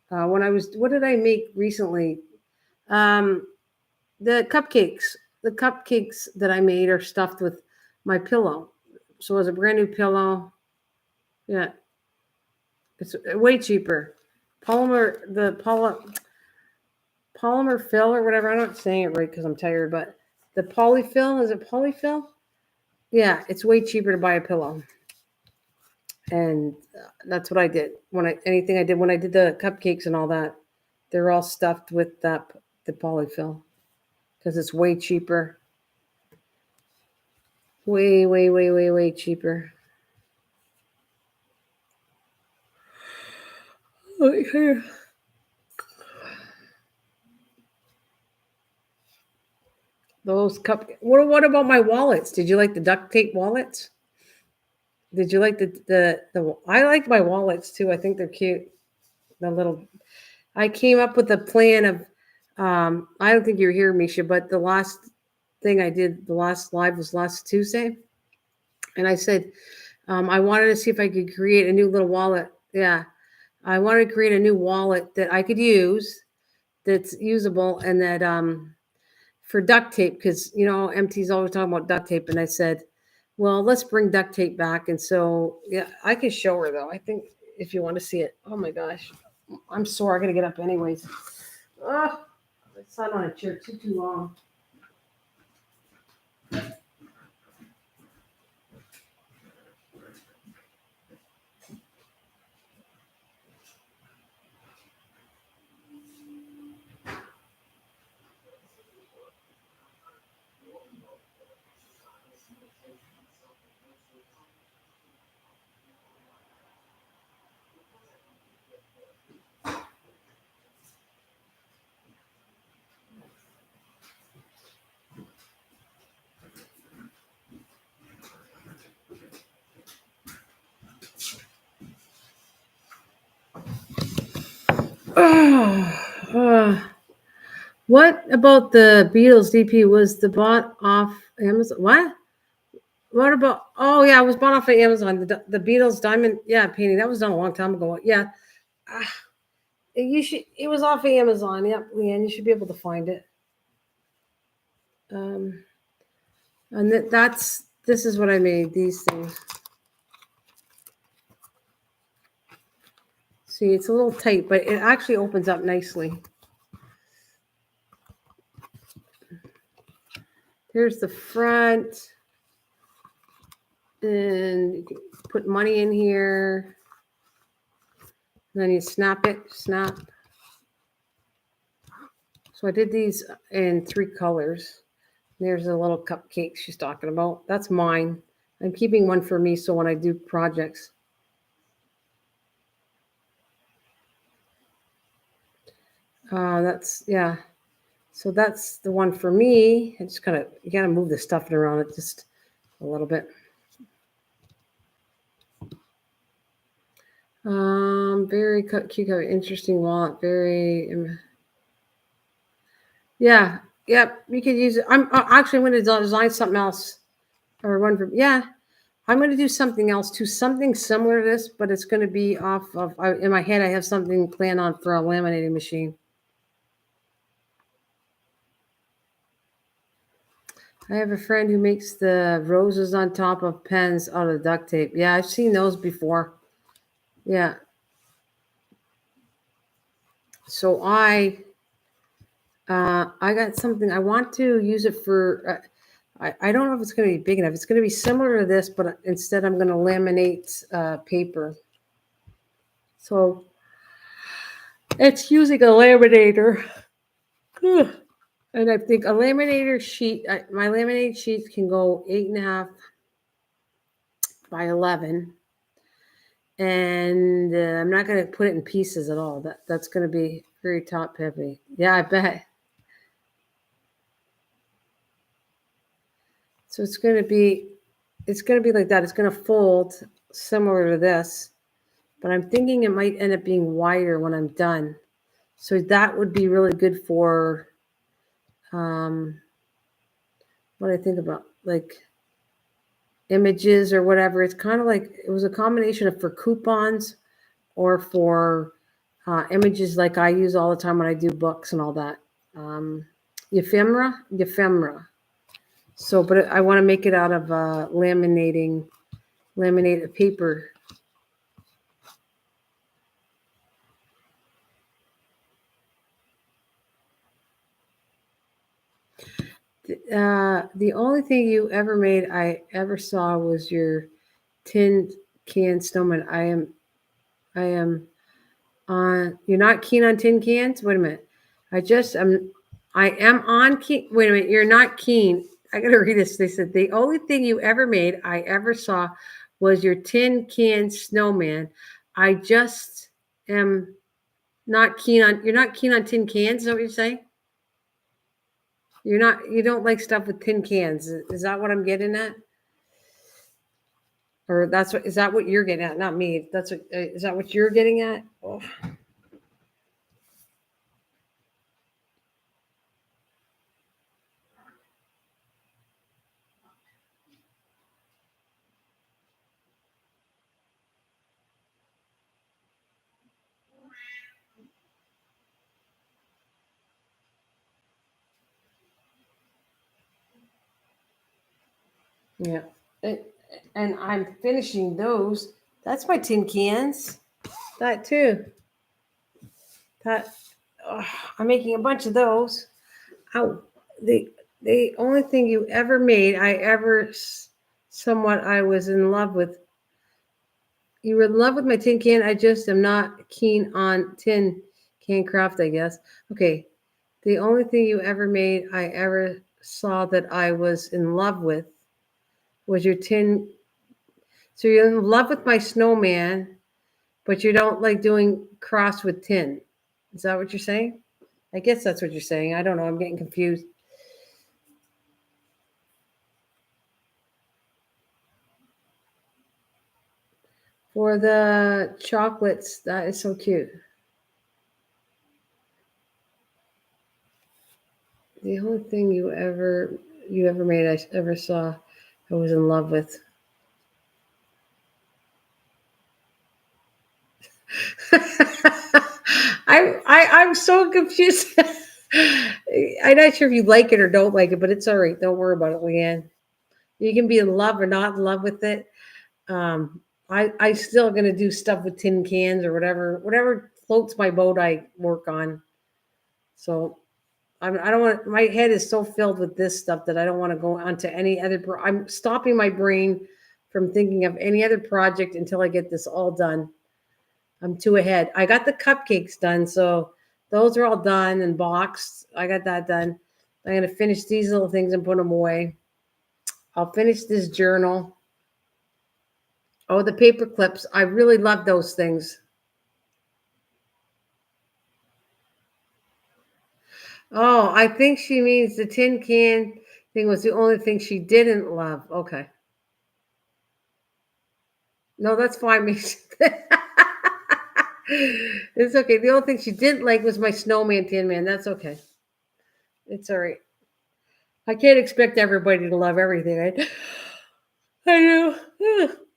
What did I make recently? The cupcakes. The cupcakes that I made are stuffed with my pillow. So it was a brand new pillow. Yeah. It's way cheaper. Polymer fill or whatever. I'm not saying it right because I'm tired, but the polyfill, is it polyfill? Yeah, it's way cheaper to buy a pillow. And that's what I did when I did the cupcakes and all that. they're all stuffed with the polyfill because it's way cheaper. Way, way, way, way, way cheaper. Okay. Those what about my wallets? Did you like the duct tape wallets? Did you like the I like my wallets too. I think they're cute. The little I came up with a plan of I don't think you were here, Misha, but the last thing I did, the last live was last Tuesday. And I said I wanted to see if I could create a new little wallet. Yeah. I wanted to create a new wallet that I could use that's usable and that for duct tape, because MT's always talking about duct tape, and I said, well, let's bring duct tape back. And so yeah, I can show her though. I think if you want to see it. Oh my gosh, I'm sore. I gotta get up anyways. Oh, I sat on a chair too long. What about the Beatles DP? Was the bought off Amazon? What about? Oh yeah, it was bought off of Amazon. The Beatles diamond, painting that was done a long time ago. Yeah, you should. It was off of Amazon. Yep, Leanne, you should be able to find it. And this is what I made. These things. See, it's a little tight, but it actually opens up nicely. Here's the front. And you can put money in here. Then you snap it, snap. So I did these in 3 colors. There's a little cupcake she's talking about. That's mine. I'm keeping one for me so when I do projects. So that's the one for me. I just you gotta move the stuff around it just a little bit. Very cute, interesting wallet. Yeah, yep. You could use it. I'm going to design something else, or one from. Yeah, I'm going to do something else too, something similar to this, but it's going to be off of. In my head, I have something planned on for a laminating machine. I have a friend who makes the roses on top of pens out of duct tape. Yeah, I've seen those before. Yeah. So I got something. I want to use it for. I don't know if it's going to be big enough. It's going to be similar to this, but instead I'm going to laminate paper. So it's using a laminator. And I think a laminator sheet, my laminated sheets can go 8.5 by 11. And I'm not going to put it in pieces at all. That's going to be very top heavy. Yeah, I bet. So it's going to be like that. It's going to fold similar to this, but I'm thinking it might end up being wider when I'm done. So that would be really good for what I think about, like images or whatever. It's kind of like it was a combination of for coupons or for images like I use all the time when I do books and all that. Ephemera. So, but I want to make it out of laminated paper. The only thing you ever made I ever saw was your tin can snowman. I am You're not keen on tin cans? Wait a minute. I am on keen. Wait a minute. You're not keen. I got to read this. They said, the only thing you ever made I ever saw was your tin can snowman. I just am not keen on, you're not keen on tin cans. Is that what you're saying? You don't like stuff with tin cans. Is that what I'm getting at? Or is that what you're getting at? Not me. Is that what you're getting at? Oh. Yeah. And I'm finishing those. That's my tin cans. That too. That I'm making a bunch of those. Oh, the only thing you ever made, somewhat I was in love with. You were in love with my tin can. I just am not keen on tin can craft, I guess. Okay. The only thing you ever made I ever saw that I was in love with was your tin. So you're in love with my snowman, but you don't like doing cross with tin. Is that what you're saying? I guess that's what you're saying. I don't know. I'm getting confused. For the chocolates, that is so cute. The only thing you ever made I ever saw I was in love with. I'm so confused. I'm not sure if you like it or don't like it, but it's all right. Don't worry about it, Leanne. You can be in love or not in love with it. I still gonna do stuff with tin cans or whatever floats my boat. I work on. So I don't want. My head is so filled with this stuff that I don't want to go on to any other. I'm stopping my brain from thinking of any other project until I get this all done. I'm too ahead. I got the cupcakes done, so those are all done and boxed. I got that done. I'm gonna finish these little things and put them away. I'll finish this journal. Oh, the paper clips. I really love those things. Oh, I think she means the tin can thing was the only thing she didn't love. Okay. No, that's fine. It's okay. The only thing she didn't like was my snowman tin man. That's okay. It's all right. I can't expect everybody to love everything. I know.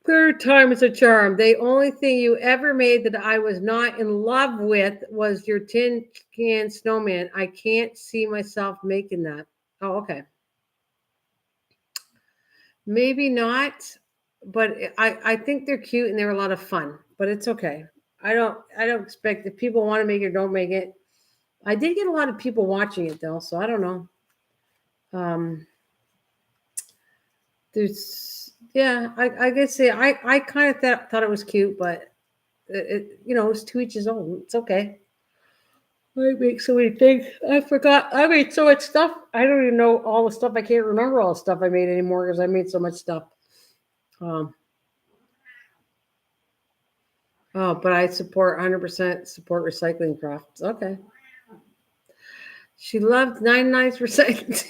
Third time is a charm. The only thing you ever made that I was not in love with was your tin can snowman. I can't see myself making that. Oh, okay. Maybe not, but I think they're cute and they're a lot of fun. But it's okay. I don't expect if people want to make it or don't make it. I did get a lot of people watching it though, so I don't know. I guess say I kind of thought it was cute, but it's to each his own. It's okay. I make so many things. I forgot. I made so much stuff. I don't even know all the stuff. I can't remember all the stuff I made anymore because I made so much stuff. But I support 100% support recycling crafts. Okay. She loved 99%.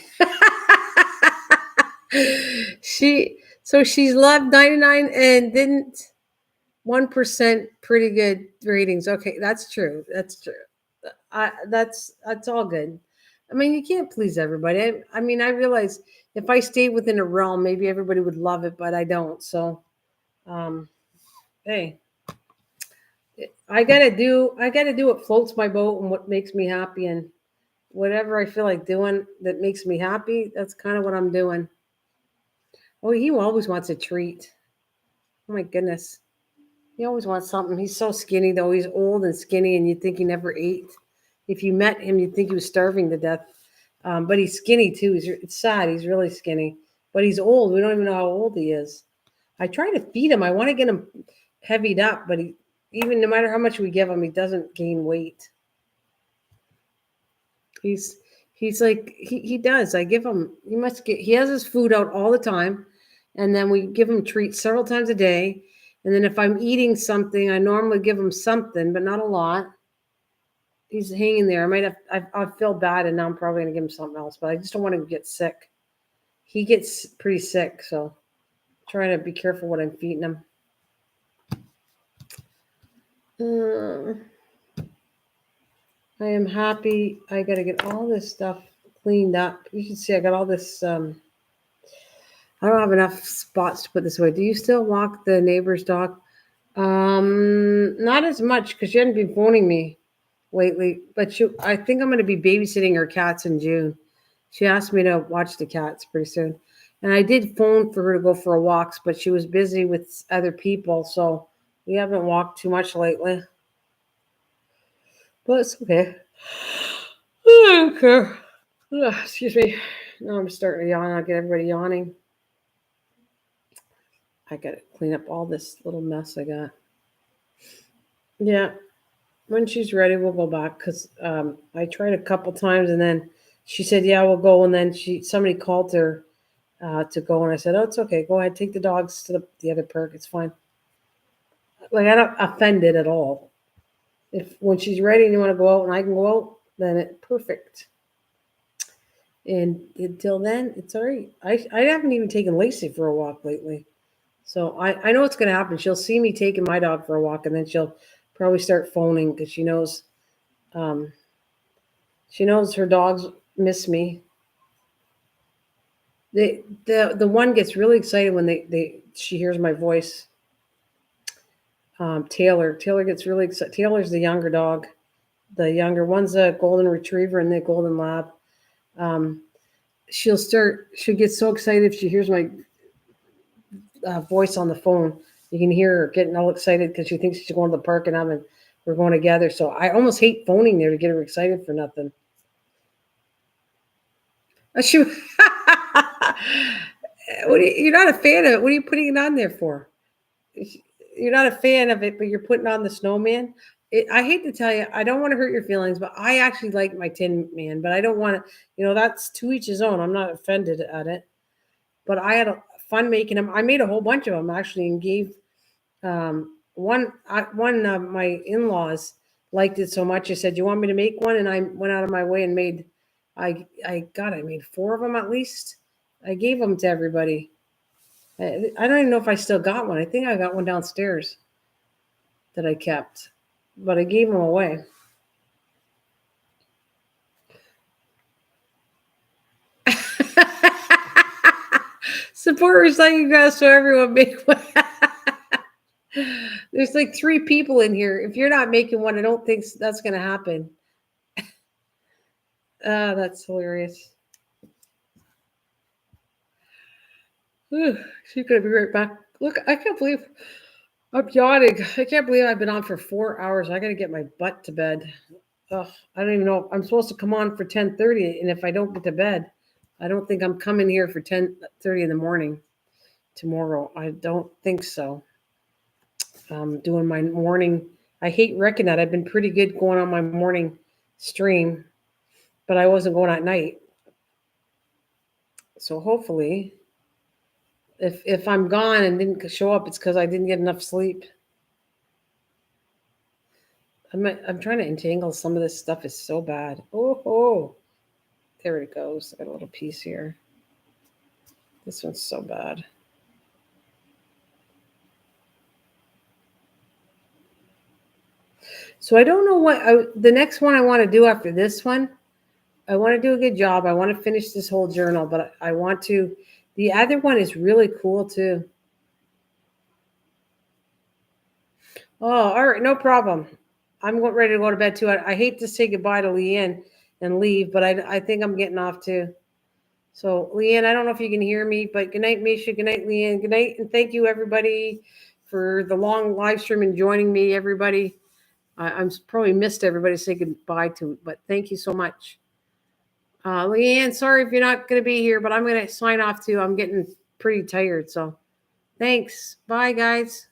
She's loved 99 and didn't 1% pretty good ratings. Okay, that's true. That's true. That's all good. I mean, you can't please everybody. I mean, I realize if I stayed within a realm, maybe everybody would love it, but I don't. So, hey, I gotta do what floats my boat and what makes me happy, and whatever I feel like doing that makes me happy. That's kind of what I'm doing. Oh, he always wants a treat. Oh my goodness. He always wants something. He's so skinny, though. He's old and skinny, and you'd think he never ate. If you met him, you'd think he was starving to death. But he's skinny, too. It's sad. He's really skinny. But he's old. We don't even know how old he is. I try to feed him. I want to get him heavied up, but even no matter how much we give him, he doesn't gain weight. He's like he does. I give him. He has his food out all the time, and then we give him treats several times a day. And then if I'm eating something, I normally give him something, but not a lot. He's hanging there. I feel bad, and now I'm probably gonna give him something else, but I just don't want him to get sick. He gets pretty sick, so I'm trying to be careful what I'm feeding him. I am happy. I got to get all this stuff cleaned up. You can see I got all this. I don't have enough spots to put this away. Do you still walk the neighbor's dog? Not as much because she hadn't been phoning me lately. But I think I'm going to be babysitting her cats in June. She asked me to watch the cats pretty soon. And I did phone for her to go for walks, but she was busy with other people. So we haven't walked too much lately. But it's okay. I don't care. Excuse me. Now I'm starting to yawn. I'll get everybody yawning. I got to clean up all this little mess I got. Yeah. When she's ready, we'll go back because I tried a couple times and then she said, yeah, we'll go. And then somebody called her to go. And I said, oh, it's okay. Go ahead. Take the dogs to the other park. It's fine. Like, I'm not offended at all. When she's ready and you want to go out and I can go out, then it's perfect. And until then, it's all right. I haven't even taken Lacey for a walk lately. So I know what's going to happen. She'll see me taking my dog for a walk, and then she'll probably start phoning because she knows her dogs miss me. The one gets really excited when she hears my voice. Taylor gets really excited. Taylor's the younger dog. The younger one's a golden retriever and the golden lab. She'll get so excited if she hears my voice on the phone. You can hear her getting all excited because she thinks she's going to the park and we're going together. So I almost hate phoning there to get her excited for nothing. You're not a fan of it. What are you putting it on there for? You're not a fan of it, but you're putting on the snowman. I hate to tell you, I don't want to hurt your feelings, but I actually like my Tin Man, but I don't want to, that's to each his own. I'm not offended at it, but I had fun making them. I made a whole bunch of them actually and gave one of my in-laws liked it so much. I said, you want me to make one? And I went out of my way and made, I made 4 of them at least. I gave them to everybody. I don't even know if I still got one. I think I got one downstairs that I kept, but I gave them away. Support recycling grass so everyone make one. There's like 3 people in here. If you're not making one, I don't think that's going to happen. That's hilarious. She's going to be right back. Look, I can't believe I'm yawning. I can't believe I've been on for 4 hours. I got to get my butt to bed. I don't even know. I'm supposed to come on for 10:30, and if I don't get to bed, I don't think I'm coming here for 10:30 in the morning tomorrow. I don't think so. I'm doing my morning. I hate wrecking that. I've been pretty good going on my morning stream, but I wasn't going at night. So hopefully, if I'm gone and didn't show up, it's because I didn't get enough sleep. I'm trying to entangle some of this stuff. Is so bad. Oh, there it goes. I got a little piece here. This one's so bad. So I don't know what the next one I want to do after this one. I want to do a good job. I want to finish this whole journal, but I want to. The other one is really cool too. Oh, all right, no problem. I'm ready to go to bed too. I hate to say goodbye to Leanne and leave, but I think I'm getting off too. So Leanne, I don't know if you can hear me, but good night, Misha. Good night, Leanne. Good night, and thank you everybody for the long live stream and joining me. Everybody, I'm probably missed everybody to say goodbye to, but thank you so much. Leanne, sorry if you're not going to be here, but I'm going to sign off too. I'm getting pretty tired, so thanks. Bye, guys.